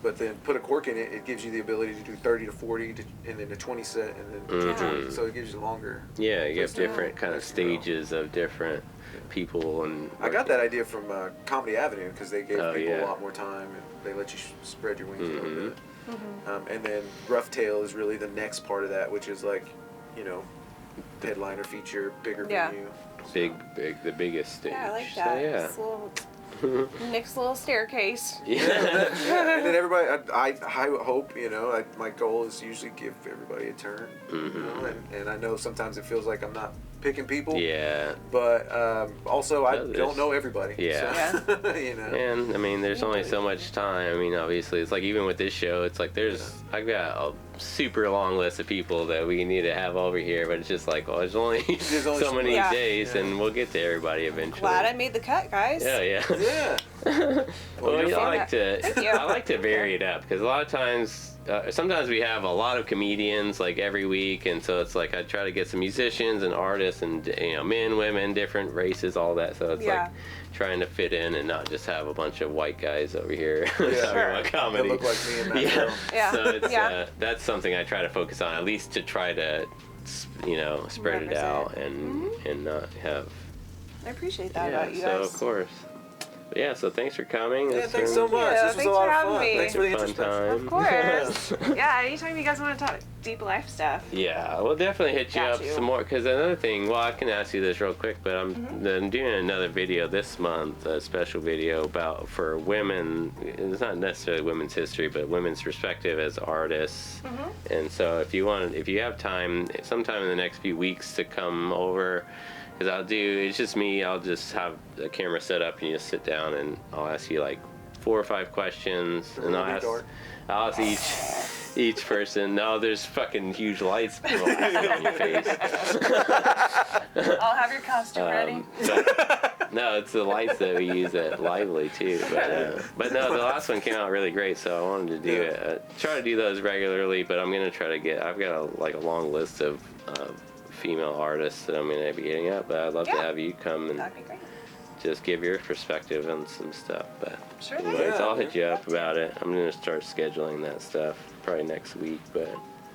But then put a cork in it, it gives you the ability to do 30 to 40, and then a 20 set, and then Mhm. 20. So it gives you longer. Yeah, you have Place to go. different kind of Place to go. stages of different people and. I got that idea from Comedy Avenue because they gave Oh, people yeah. a lot more time and they let you spread your wings a little Mhm. bit. And then Rough Tail is really the next part of that, which is like, you know, headliner feature, bigger Yeah. venue. The biggest stage. Yeah, I like So, that. yeah. This little Nick's little staircase. Yeah, and then everybody, I hope, you know, my goal is usually give everybody a turn. You know, and I know sometimes it feels like I'm not picking people. Yeah. But also, I No, there's- don't know everybody. Yeah. So, you know. And I mean, there's only so much time. I mean, obviously, it's like even with this show, it's like I've got a super long list of people that we need to have over here, but it's just like, well, there's only so many Yeah. days, Yeah. and we'll get to everybody eventually. Glad I made the cut, guys. Yeah, yeah. Yeah. Well, you're I fine. like to Thank you. I like to vary it up because a lot of times, sometimes we have a lot of comedians like every week, and so it's like I try to get some musicians and artists and men, women, different races, all that. So it's Yeah. like trying to fit in and not just have a bunch of white guys over here talking Sure. about comedy. That look like me in that Yeah. film. Yeah. So it's Yeah. that's something I try to focus on, at least to try to spread it Represent. out and not have. I appreciate that Yeah. about you So guys. of course. But yeah. So thanks for coming. Yeah, It's thanks been so much. Yeah, This was a thanks lot for of having fun. me. Thanks for the a fun interest. time. Of course. Yeah, anytime you guys want to talk deep life stuff. Yeah, we'll definitely hit you Got up you. some more. Because another thing, well, I can ask you this real quick, but I'm doing another video this month, a special video for women. It's not necessarily women's history, but women's perspective as artists. And so, if you have time, sometime in the next few weeks to come over, because it's just me. I'll just have the camera set up and you just sit down and I'll ask you like 4 or 5 questions, and I'll ask each person. No, there's fucking huge lights blasting on your face. I'll have your costume ready. But, no, it's the lights that we use at Lively too. But no, the last one came out really great, so I wanted to do it. Try to do those regularly, but I'm gonna try to I've got a long list of female artists that I'm going to be hitting up, but I'd love to have you come and That'd be great. just give your perspective on some stuff. But Sure thing. anyways, I'll Yeah. hit you up about it. I'm going to start scheduling that stuff probably next week, but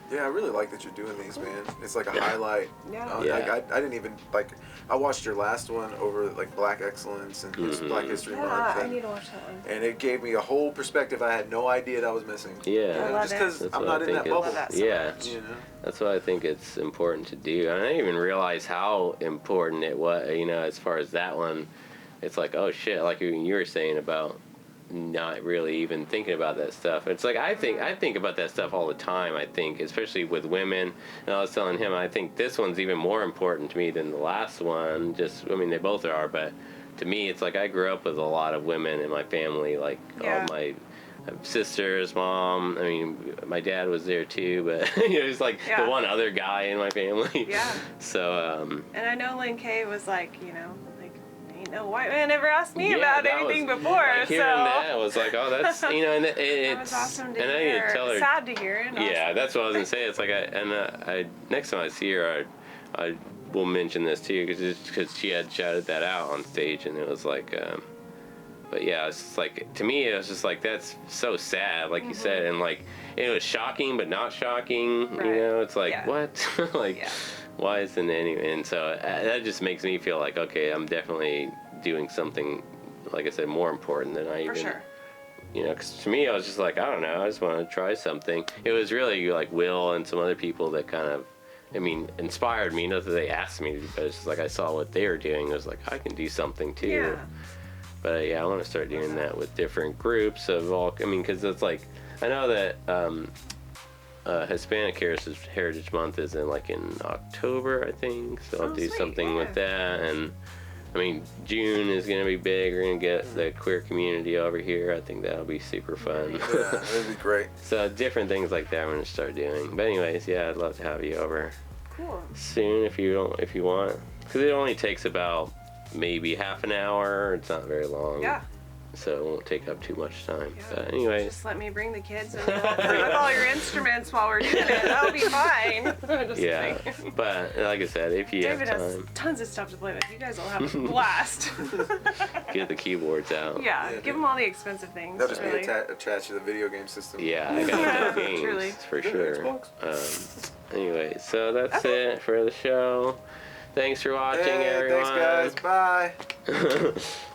Yeah, I really like that you're doing these, man. It's like a highlight. Yeah. Yeah. I didn't even like. I watched your last one over like Black Excellence and Black History Yeah, Month, I need to watch that one. and it gave me a whole perspective I had no idea that was missing. yeah. I love Just it. because That's I'm what I not in think that it's- bubble. Love that so Yeah. much. You know. That's what I think it's important to do. And I didn't even realize how important it was, as far as that one. It's like, oh shit, like you were saying about not really even thinking about that stuff. It's like I think about that stuff all the time. I think, especially with women. And I was telling him, I think this one's even more important to me than the last one. They both are, but to me, it's like I grew up with a lot of women in my family, like Yeah. all my sisters, mom. I mean, my dad was there too, but he's like Yeah. the one other guy in my family. Yeah. So, And I know Lynn Kay was like, ain't no white man ever asked me yeah, about that anything was, before, like, so. hearing that was like, oh, that's, and That was awesome to and I hear. need to tell her. Sad to hear it. Yeah, awesome. that's what I was gonna say. It's like I next time I see her, I will mention this too because she had shouted that out on stage, and it was like, but yeah, it's just like to me, it was just like that's so sad, like you said, and like it was shocking but not shocking. Right. It's like Yeah. what, like Yeah. why isn't any? And so that just makes me feel like okay, I'm definitely doing something, like I said, more important than I For even. sure. Because to me, I was just like, I don't know, I just want to try something. It was really like Will and some other people that kind of, inspired me. Not that they asked me, but it's just like I saw what they were doing. I was like, I can do something too. Yeah. But yeah, I want to start doing that with different groups of all. Because it's like I know that Hispanic Heritage Month is in October, I think. So I'll Oh, do sweet, something yeah. with that. And June is gonna be big. We're gonna get the queer community over here. I think that'll be super fun. Yeah, that'd be great. So different things like that I'm gonna start doing. But anyways, yeah, I'd love to have you over Cool. soon if you want, because it only takes about maybe half an hour. It's not very long. Yeah. So it won't take up too much time. Yeah. But anyways, Just let me bring the kids and you'll play with all your instruments while we're doing it. That'll be fine. Just yeah. kidding. But like I said, if you David have has time, tons of stuff to play with. You guys will have a blast. get the keyboards out. Yeah, Yeah, give them all the expensive things. That'll just really. be attached to the video game system. Yeah, I got the games Truly. for Yeah, sure. Xbox. Anyway, so that's Okay. it for the show. Thanks for watching, Hey, everyone. thanks, guys. Bye.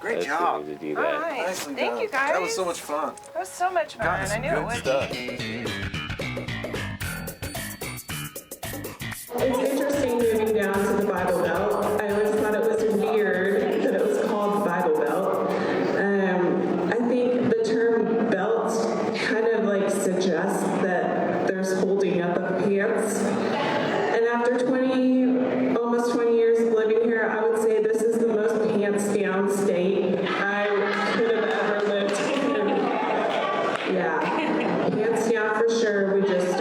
Great That's job. good to do All that. right. Nicely Thank done. you guys. That was so much fun. That was so much fun. Got I some knew it good would stuff. It's interesting moving down to the Bible Belt. I always thought it was weird that it was called the Bible Belt. I think the term belt kind of suggests that there's holding up of pants. And after almost 20 years of living here, I would say this is the most pants down state I could have ever lived in. Yeah, pants down for sure. We just